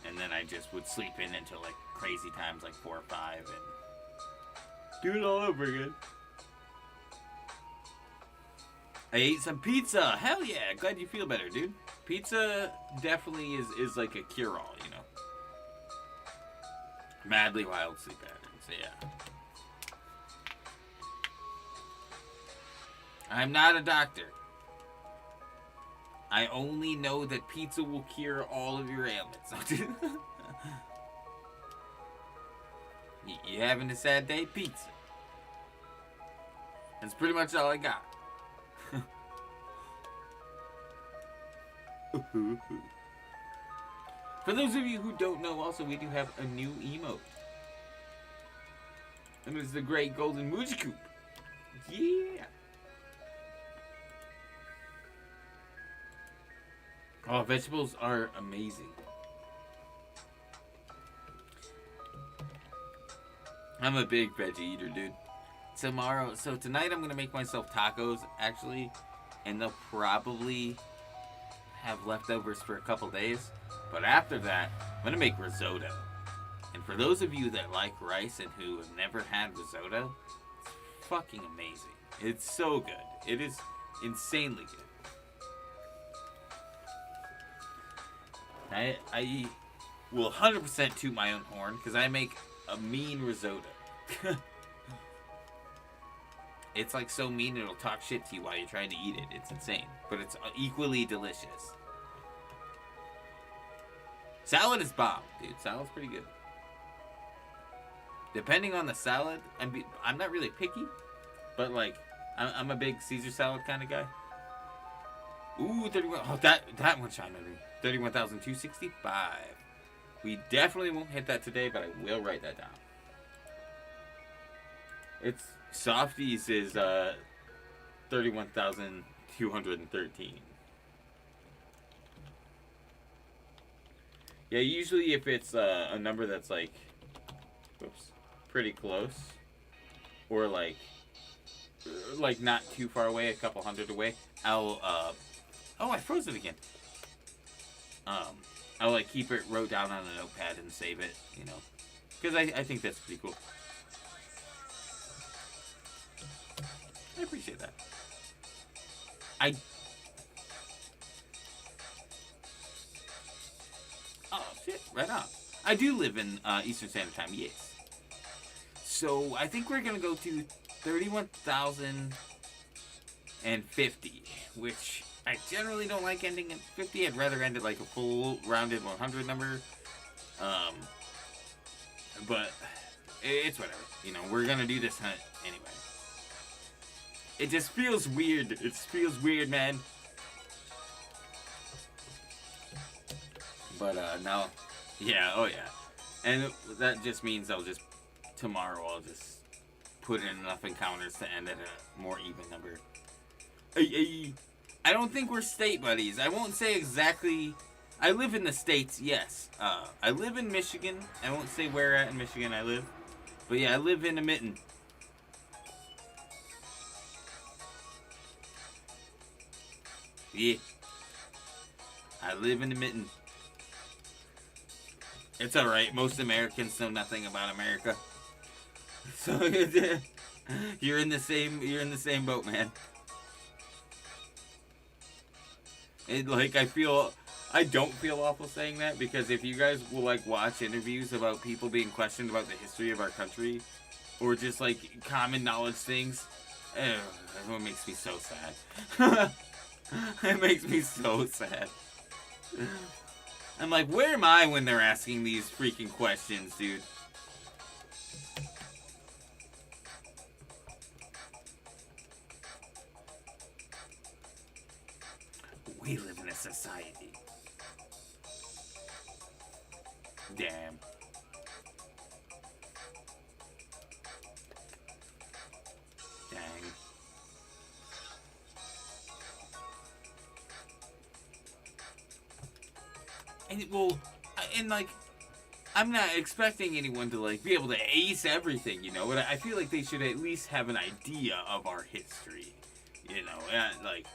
And then I just would sleep in until like crazy times, like 4 or 5, and do it all over again. I ate some pizza. Hell yeah. Glad you feel better, dude. Pizza definitely is like a cure-all, you know. Madly wild sleep patterns, yeah. I'm not a doctor. I only know that pizza will cure all of your ailments. You having a sad day? Pizza. That's pretty much all I got. For those of you who don't know, also, we do have a new emote. And it's the Great Golden Moochcoop. Yeah. Oh, vegetables are amazing. I'm a big veggie eater, dude. Tonight I'm gonna make myself tacos, actually, and they'll probably have leftovers for a couple days. But after that, I'm going to make risotto. And for those of you that like rice and who have never had risotto, it's fucking amazing. It's so good. It is insanely good. I will 100% toot my own horn because I make a mean risotto. It's like so mean it'll talk shit to you while you're trying to eat it. It's insane. But it's equally delicious. Salad is bomb, dude. Salad's pretty good. Depending on the salad, I'm not really picky, but like I'm a big Caesar salad kind of guy. Ooh, 31. Oh, that one shined under me. 31,265. We definitely won't hit that today, but I will write that down. It's Softies is 31,213. Yeah, usually if it's a number that's like, whoops, pretty close, or like not too far away, a couple hundred away, I'll oh, I froze it again. I'll like keep it wrote down on a notepad and save it, you know, because I think that's pretty cool. I appreciate that. Oh shit, right on. I do live in Eastern Standard Time, yes. So I think we're gonna go to 31,050, which I generally don't like ending at 50. I'd rather end at like a full rounded 100 number. But it's whatever. You know, we're gonna do this hunt anyway. It just feels weird. It just feels weird, man. But now, yeah, oh yeah. And that just means tomorrow I'll just put in enough encounters to end at a more even number. I don't think we're state buddies. I won't say exactly. I live in the States, yes. I live in Michigan. I won't say where at in Michigan I live. But yeah, I live in a mitten. Yeah. I live in the mitten. It's alright. Most Americans know nothing about America. So you're in the same boat, man. Like I don't feel awful saying that, because if you guys will like watch interviews about people being questioned about the history of our country, or just like common knowledge things, it makes me so sad. It makes me so sad. I'm like, where am I when they're asking these freaking questions, dude? We live in a society. Damn. Dang. And like, I'm not expecting anyone to like be able to ace everything, you know, but I feel like they should at least have an idea of our history, you know, like,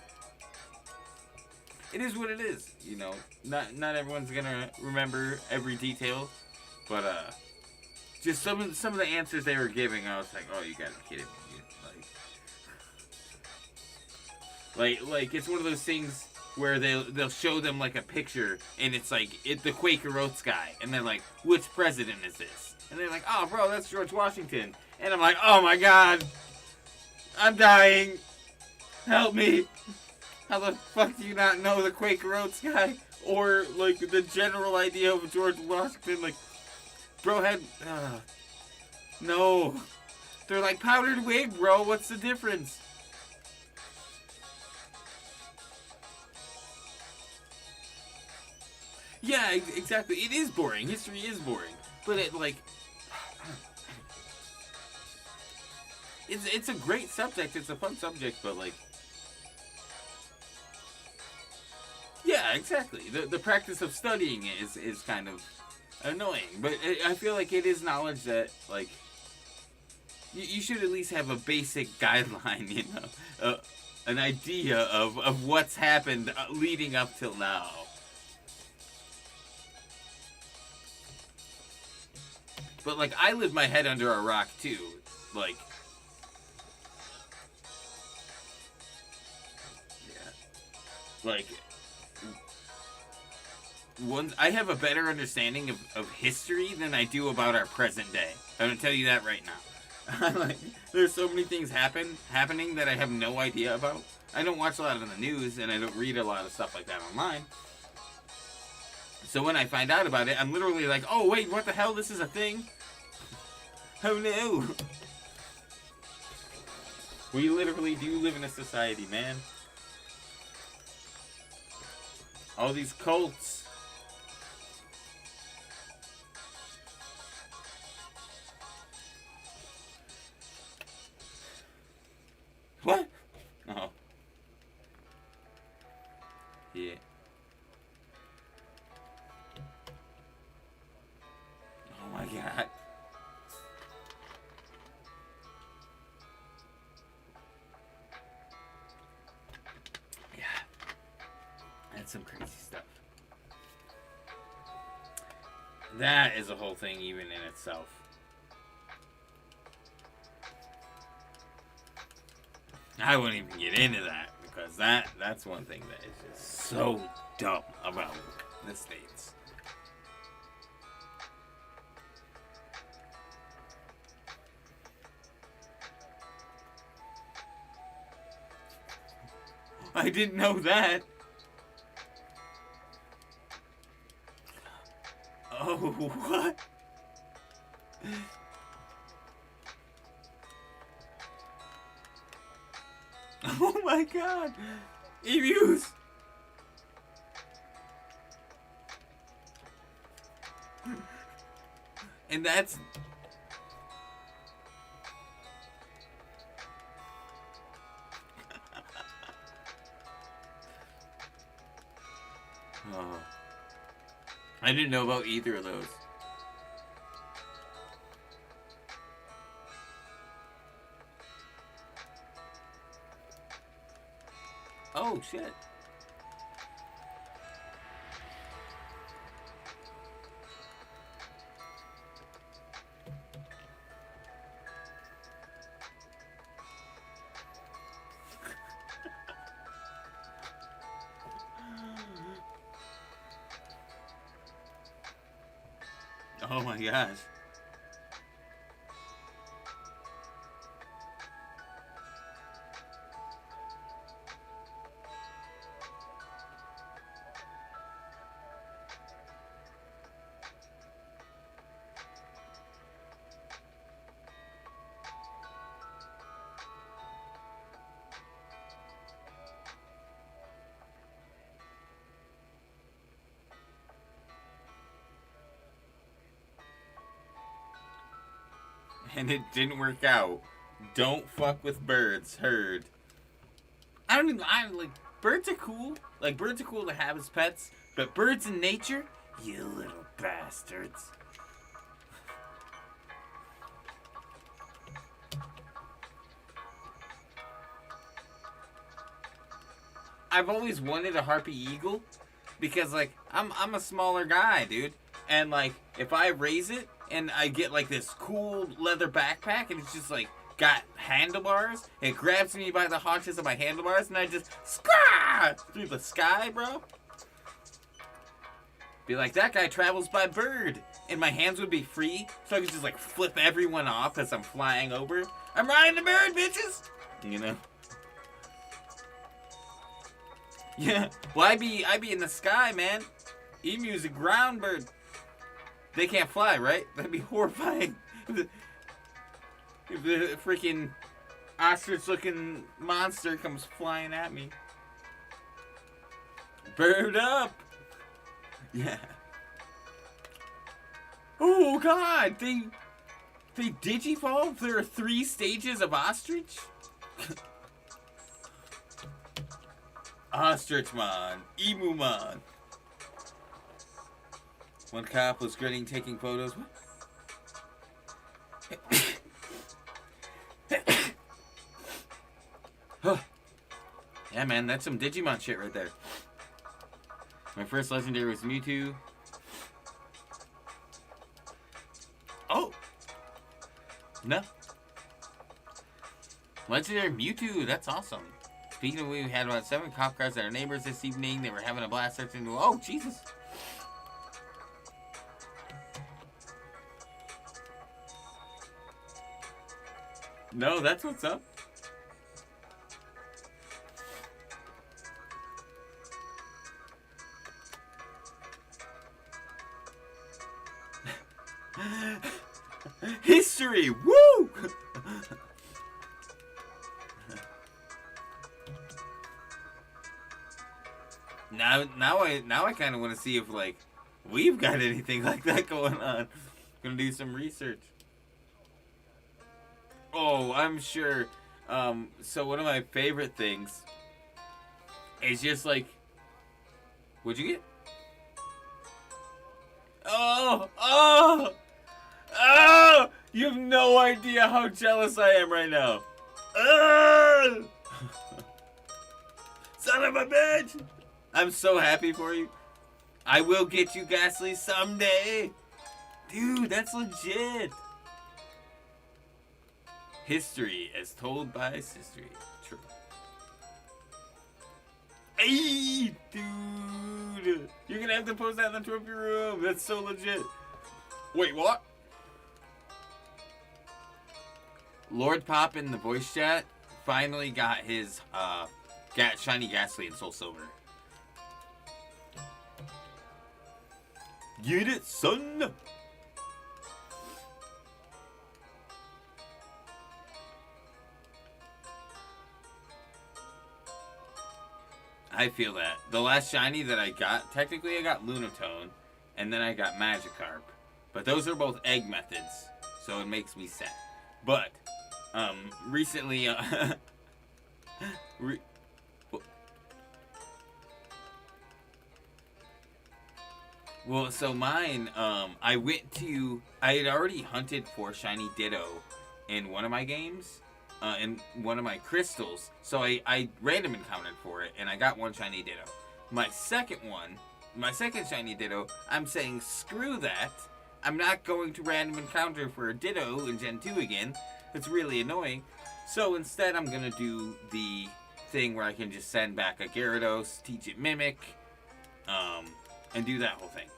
it is what it is, you know, not everyone's gonna remember every detail, but, just some of the answers they were giving, I was like, oh, you gotta be kidding me, like, it's one of those things where they'll show them like a picture, and it's like the Quaker Oats guy, and they're like, which president is this? And they're like, oh bro, that's George Washington. And I'm like, oh my god, I'm dying, help me. How the fuck do you not know the Quaker Oats guy, or like the general idea of George Washington? Like, bro had no, they're like powdered wig, bro, what's the difference? Yeah, exactly. It is boring. History is boring. But it, like, it's a great subject. It's a fun subject, but, like, yeah, exactly. The practice of studying it is kind of annoying. But I feel like it is knowledge that, like, you should at least have a basic guideline, you know, an idea of what's happened leading up till now. But, like, I lived my head under a rock, too. Like, yeah. Like, I have a better understanding of history than I do about our present day. I'm gonna tell you that right now. Like, there's so many things happening that I have no idea about. I don't watch a lot of the news, and I don't read a lot of stuff like that online. So when I find out about it, I'm literally like, oh, wait, what the hell? This is a thing? Oh, no. We literally do live in a society, man. All these cults. What? Oh. Yeah. Oh my god. Yeah. That's some crazy stuff. That is a whole thing even in itself. I wouldn't even get into that because that's one thing that is just so dumb about the States. I didn't know that. Oh, what? Oh my god! Emus! And that's... Oh. I didn't know about either of those. Oh, shit. Oh my gosh. And it didn't work out. Don't fuck with birds. Heard. I like, birds are cool. Like, birds are cool to have as pets. But birds in nature? You little bastards. I've always wanted a harpy eagle. Because, like, I'm a smaller guy, dude. And, like, if I raise it, and I get, like, this cool leather backpack, and it's just, like, got handlebars. It grabs me by the haunches of my handlebars, and I just scrah through the sky, bro. Be like, that guy travels by bird. And my hands would be free, so I could just, like, flip everyone off as I'm flying over. I'm riding the bird, bitches! You know? Yeah. Well, I be in the sky, man. Emu's a ground bird. They can't fly, right? That'd be horrifying. If the freaking ostrich-looking monster comes flying at me. Bird up! Yeah. Oh, God! They digivolve? There are 3 stages of ostrich? Ostrichmon. Emu-mon. One cop was grinning, taking photos. Yeah, man, that's some Digimon shit right there. My first legendary was Mewtwo. Oh! No. Legendary Mewtwo, that's awesome. Speaking of, we had about 7 cop cars at our neighbors this evening. They were having a blast searching. Oh, Jesus. No, that's what's up. History, woo! Now I kind of want to see if like we've got anything like that going on. Gonna do some research. Oh, I'm sure. So one of my favorite things is just like, what'd you get? Oh! You have no idea how jealous I am right now. Son of a bitch! I'm so happy for you. I will get you, Ghastly, someday. Dude, that's legit. History as told by history. True. Hey, dude. You're gonna have to post that in the trophy room. That's so legit. Wait, what? Lord Pop in the voice chat finally got his Shiny Ghastly and Soul Silver. Get it, son! I feel that. The last shiny that I got, technically I got Lunatone, and then I got Magikarp. But those are both egg methods, so it makes me sad. But, recently, well, so mine, I had already hunted for Shiny Ditto in one of my games, in one of my crystals, so I random encountered for it, and I got one Shiny Ditto. My second Shiny Ditto, I'm saying screw that. I'm not going to random encounter for a Ditto in Gen 2 again. It's really annoying. So instead, I'm going to do the thing where I can just send back a Gyarados, teach it Mimic, and do that whole thing.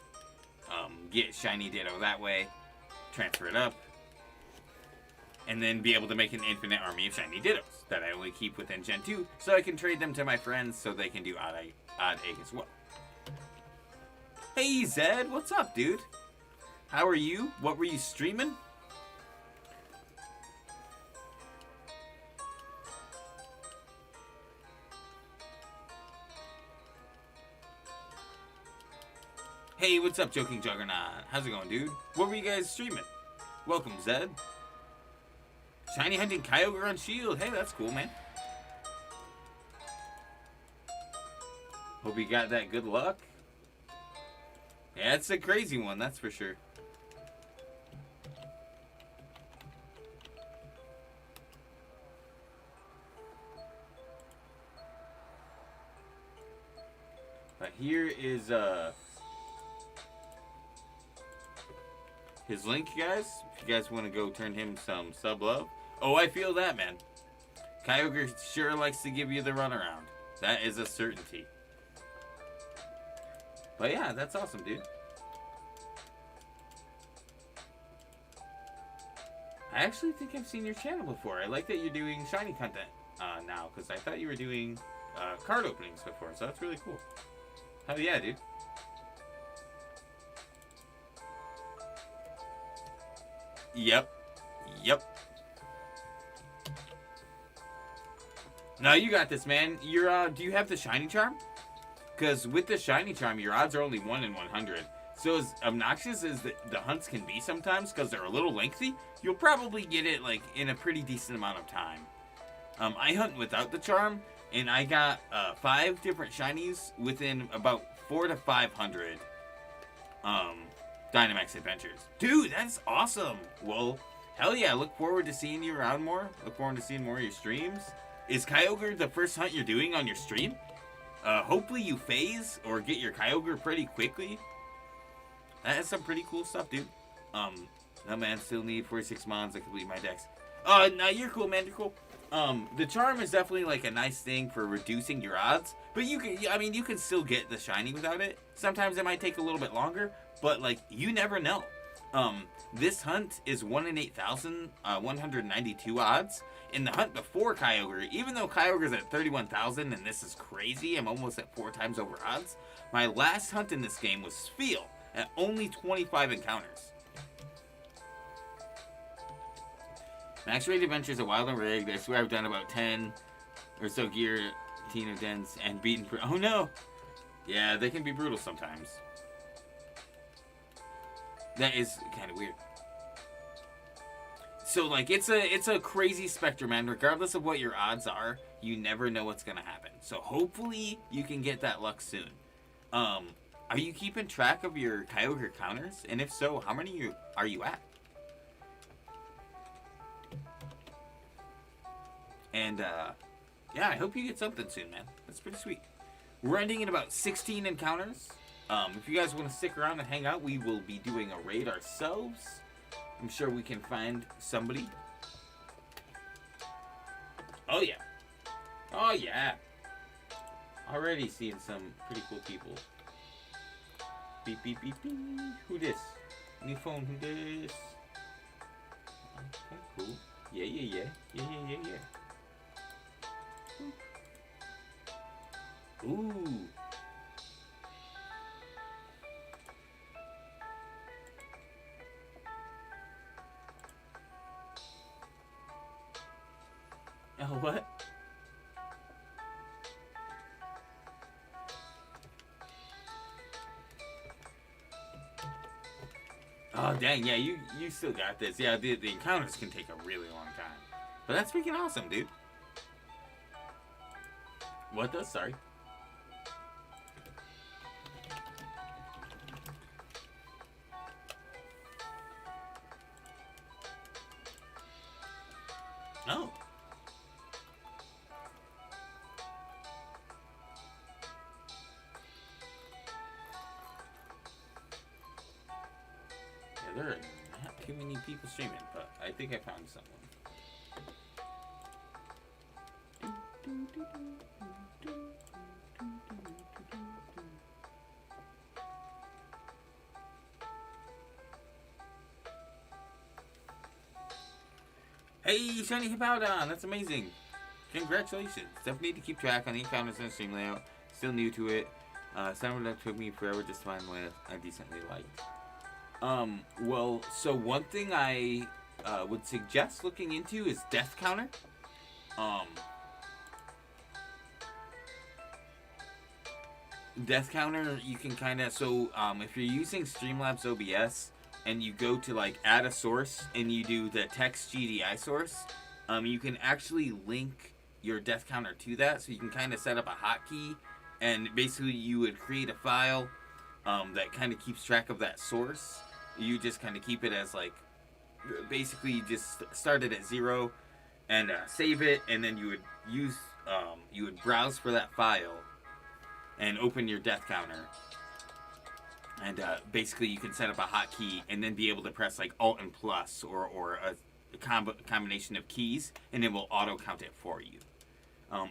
Get Shiny Ditto that way, transfer it up, and then be able to make an infinite army of Shiny Dittos that I only keep within Gen 2, so I can trade them to my friends so they can do odd egg as well. Hey Zed, what's up, dude? How are you? What were you streaming? Hey, what's up, Joking Juggernaut? How's it going, dude? What were you guys streaming? Welcome, Zed. Shiny hunting Kyogre on Shield. Hey, that's cool, man. Hope you got that good luck. Yeah, it's a crazy one, that's for sure. But here is, his link, guys. If you guys want to go turn him some sub love. Oh, I feel that, man. Kyogre sure likes to give you the runaround. That is a certainty. But yeah, that's awesome, dude. I actually think I've seen your channel before. I like that you're doing shiny content now, because I thought you were doing card openings before, so that's really cool. Hell yeah, dude. Yep. Now you got this, man. You're do you have the shiny charm? Because with the shiny charm, your odds are only 1 in 100. So as obnoxious as the hunts can be sometimes, because they're a little lengthy, you'll probably get it like in a pretty decent amount of time. I hunt without the charm, and I got 5 different shinies within about 400 to 500 Dynamax adventures. Dude, that's awesome. Well, hell yeah, look forward to seeing you around more. Look forward to seeing more of your streams. Is Kyogre the first hunt you're doing on your stream? Hopefully you phase or get your Kyogre pretty quickly. That is some pretty cool stuff, dude. No man, still need 46 mons to complete my dex. No, you're cool, man, you're cool. The charm is definitely like a nice thing for reducing your odds, but you can, I mean, you can still get the shiny without it. Sometimes it might take a little bit longer, but like, you never know. This hunt is 1 in 8,000, 192 odds. In the hunt before Kyogre, even though Kyogre's at 31,000 and this is crazy, I'm almost at 4 times over odds. My last hunt in this game was Spheal at only 25 encounters. Max Raid Adventures are wild and rigged. I swear I've done about 10 or so gear, Teen Dents, and beaten. Oh no! Yeah, they can be brutal sometimes. That is kind of weird. So like, it's a crazy spectrum, man. Regardless of what your odds are, you never know what's gonna happen. So hopefully you can get that luck soon. Are you keeping track of your Kyogre counters? And if so, how many are you at? And, yeah, I hope you get something soon, man. That's pretty sweet. We're ending in about 16 encounters. If you guys want to stick around and hang out, we will be doing a raid ourselves. I'm sure we can find somebody. Oh, yeah. Oh, yeah. Already seeing some pretty cool people. Beep, beep, beep, beep. Who this? New phone, who this? Okay, cool. Yeah, yeah, yeah. Yeah, yeah, yeah, yeah. Ooh. Oh, what? Oh, dang, yeah, you still got this. Yeah, the encounters can take a really long time. But that's freaking awesome, dude. What does? Sorry. Oh. Yeah, there are not too many people streaming, but I think I found someone. Hey, Shiny Hippowdon! That's amazing! Congratulations! Definitely need to keep track on the encounters and stream layout. Still new to it. Some of that took me forever just to find what I decently liked. Well, so one thing I would suggest looking into is Death Counter. Death Counter, you can kind of, so if you're using Streamlabs OBS and you go to like add a source and you do the text GDI source, you can actually link your Death Counter to that, so you can kind of set up a hotkey, and basically you would create a file that kind of keeps track of that source. You just kind of keep it as like, basically you just start it at 0 and save it, and then you would use, you would browse for that file and open your Death Counter, and basically you can set up a hotkey and then be able to press like Alt and plus or a combination of keys, and it will auto count it for you.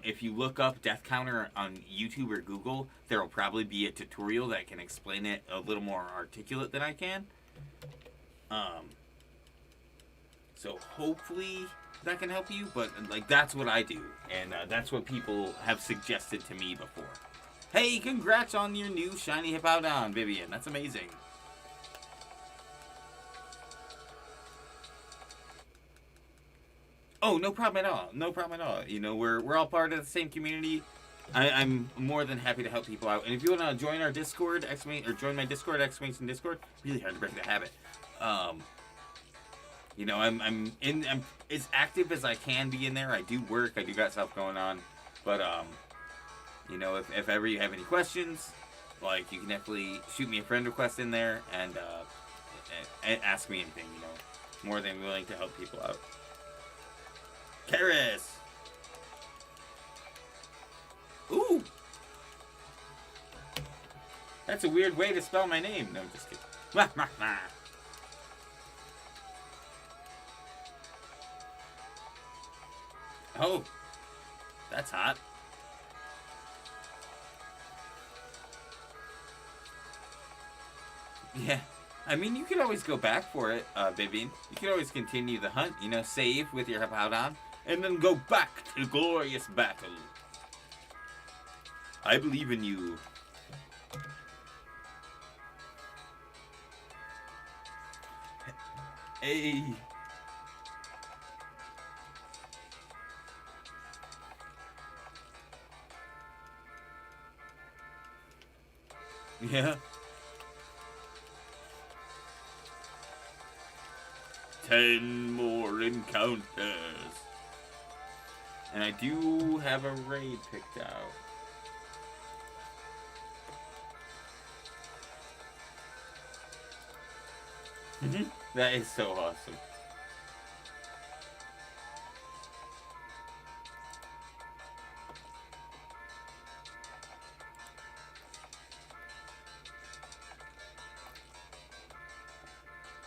If you look up Death Counter on YouTube or Google, there will probably be a tutorial that can explain it a little more articulate than I can. So hopefully that can help you, but like that's what I do, and that's what people have suggested to me before. Hey, congrats on your new shiny Hippowdon, Vivian. That's amazing. Oh, no problem at all. No problem at all. You know, we're all part of the same community. I'm more than happy to help people out. And if you want to join our Discord, or join my Discord, Discord, really hard to break the habit. You know, I'm as active as I can be in there. I do work. I do got stuff going on. But, you know, if ever you have any questions, like, you can definitely shoot me a friend request in there and ask me anything, you know. More than willing to help people out. Karis! That's a weird way to spell my name. No, I'm just kidding. Oh, that's hot. Yeah. I mean, you could always go back for it, Vivian. You could always continue the hunt, you know, save with your Hippowdon, and then go back to glorious battle. I believe in you. Hey. Yeah. 10 more encounters. And I do have a raid picked out. That is so awesome.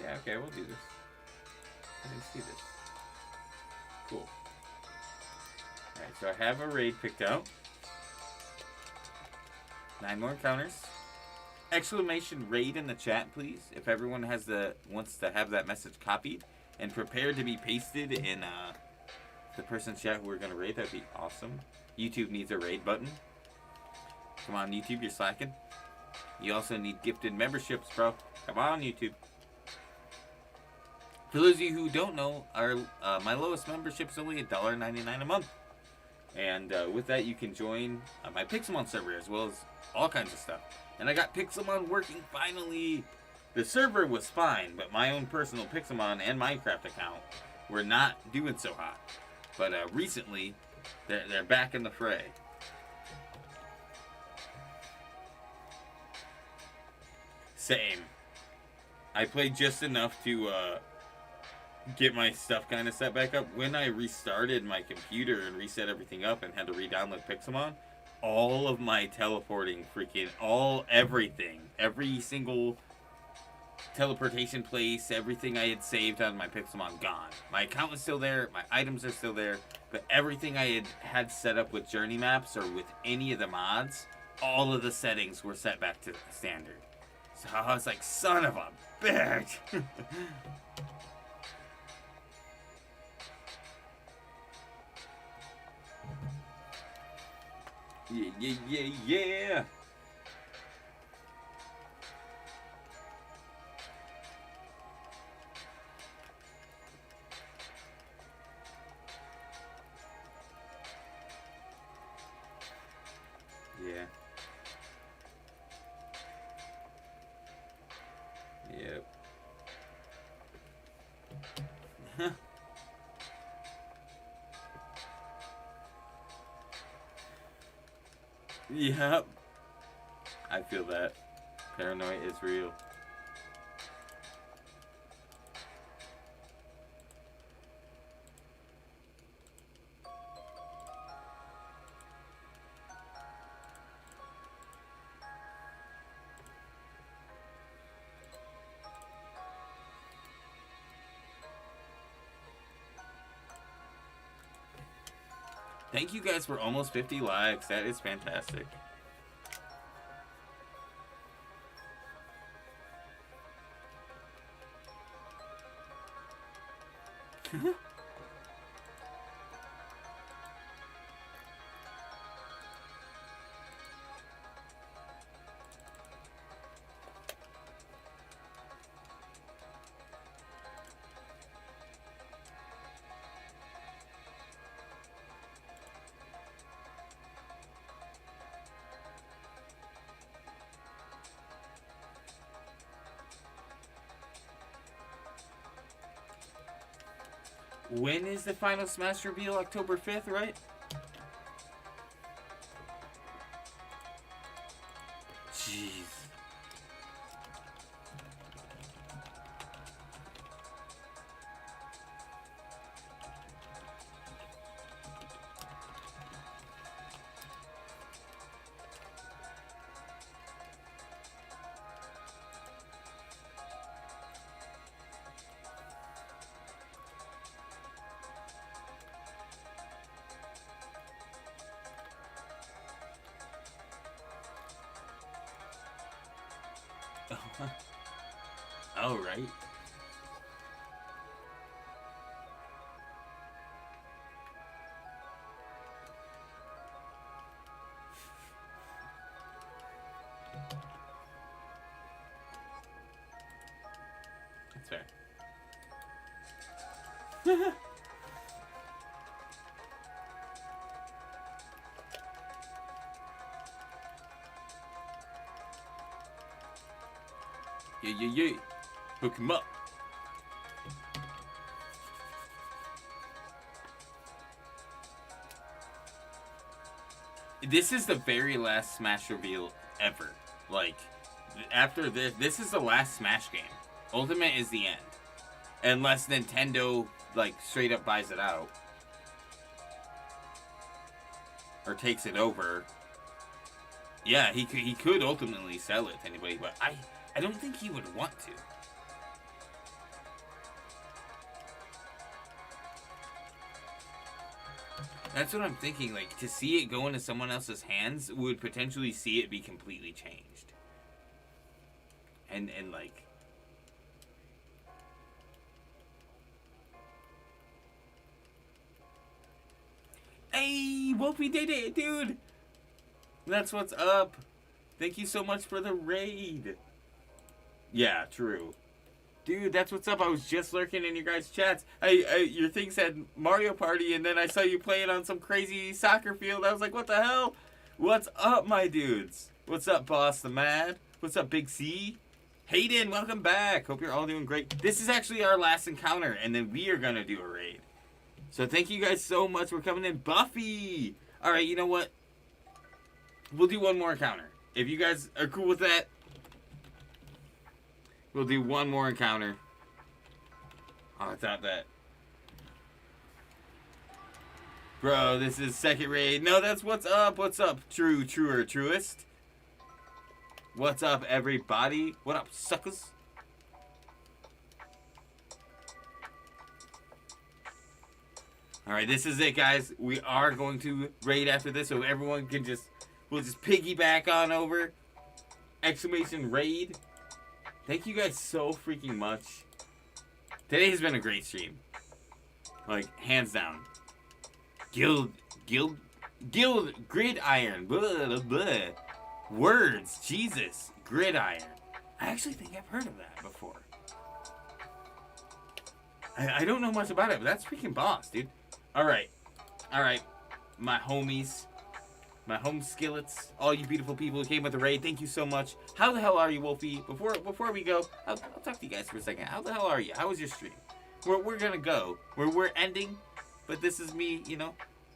Yeah, okay, we'll do this. I didn't see this. Cool. Alright, so I have a raid picked out. 9 more encounters. Exclamation raid in the chat, please. If everyone wants to have that message copied and prepared to be pasted in the person's chat who we're gonna raid, that'd be awesome. YouTube needs a raid button. Come on, YouTube, you're slacking. You also need gifted memberships, bro. Come on, YouTube. For those of you who don't know, my lowest membership is only $1.99 a month. And with that, you can join my Pixelmon server as well as all kinds of stuff. And I got Pixelmon working finally. The server was fine, but my own personal Pixelmon and Minecraft account were not doing so hot. But recently, they're back in the fray. Same. I played just enough to get my stuff kind of set back up. When I restarted my computer and reset everything up and had to re-download Pixelmon, all of my teleporting, everything, every single teleportation place, everything I had saved on my Pixelmon, gone. My account was still there, my items are still there, but everything I had set up with journey maps or with any of the mods, all of the settings were set back to standard. So I was like, son of a bitch! Yeah, yeah, yeah, yeah! Yeah. Yep. Yep. I feel that. Paranoia is real. Thank you guys for almost 50 likes. That is fantastic. When is the final Smash reveal? October 5th, right? Jeez. Oh, right. That's fair. Yeah. Hook him up. This is the very last Smash reveal ever. Like, after this is the last Smash game. Ultimate is the end. Unless Nintendo, like, straight up buys it out. Or takes it over. Yeah, he could ultimately sell it to anybody, but I don't think he would want to. That's what I'm thinking. Like, to see it go into someone else's hands would potentially see it be completely changed. And like... Hey, Wolfie did it, dude! That's what's up. Thank you so much for the raid. Yeah, true. Dude, that's what's up. I was just lurking in your guys' chats. Your thing said Mario Party, and then I saw you playing on some crazy soccer field. I was like, what the hell? What's up, my dudes? What's up, Boss the Mad? What's up, Big C? Hayden, welcome back. Hope you're all doing great. This is actually our last encounter, and then we are going to do a raid. So thank you guys so much for coming in. Buffy! All right, you know what? We'll do one more encounter. If you guys are cool with that, we'll do one more encounter. Oh, I thought that. Bro, this is second raid. No, that's what's up. What's up, truer, truest? What's up, everybody? What up, suckers? Alright, this is it, guys. We are going to raid after this, so everyone can just... We'll just piggyback on over. Exclamation raid. Thank you guys so freaking much. Today has been a great stream. Like, hands down. Guild, gridiron. Blah, blah, blah. Words, Jesus, gridiron. I actually think I've heard of that before. I don't know much about it, but that's freaking boss, dude. Alright, my homies. My home skillets, all you beautiful people who came with the raid, thank you so much. How the hell are you, Wolfie? Before we go, I'll talk to you guys for a second. How the hell are you? How was your stream? We're gonna go. We're ending, but this is me, you know,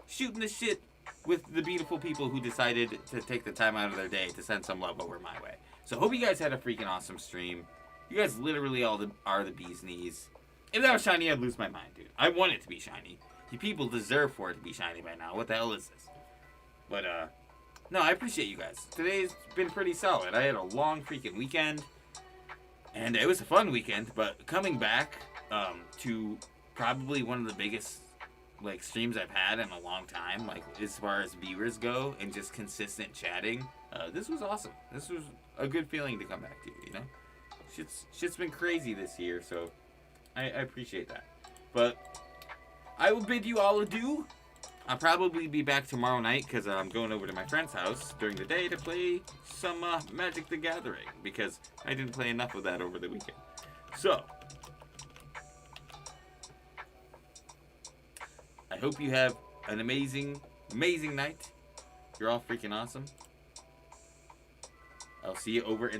shooting the shit with the beautiful people who decided to take the time out of their day to send some love over my way. So hope you guys had a freaking awesome stream. You guys literally are the bee's knees. If that was shiny, I'd lose my mind, dude. I want it to be shiny. You people deserve for it to be shiny by now. What the hell is this? But, no, I appreciate you guys. Today's been pretty solid. I had a long freaking weekend, and it was a fun weekend, but coming back, to probably one of the biggest, like, streams I've had in a long time, like, as far as viewers go, and just consistent chatting, this was awesome. This was a good feeling to come back to, you know? Shit's been crazy this year, so I appreciate that. But I will bid you all adieu. I'll probably be back tomorrow night because I'm going over to my friend's house during the day to play some Magic the Gathering because I didn't play enough of that over the weekend. So, I hope you have an amazing, amazing night. You're all freaking awesome. I'll see you over in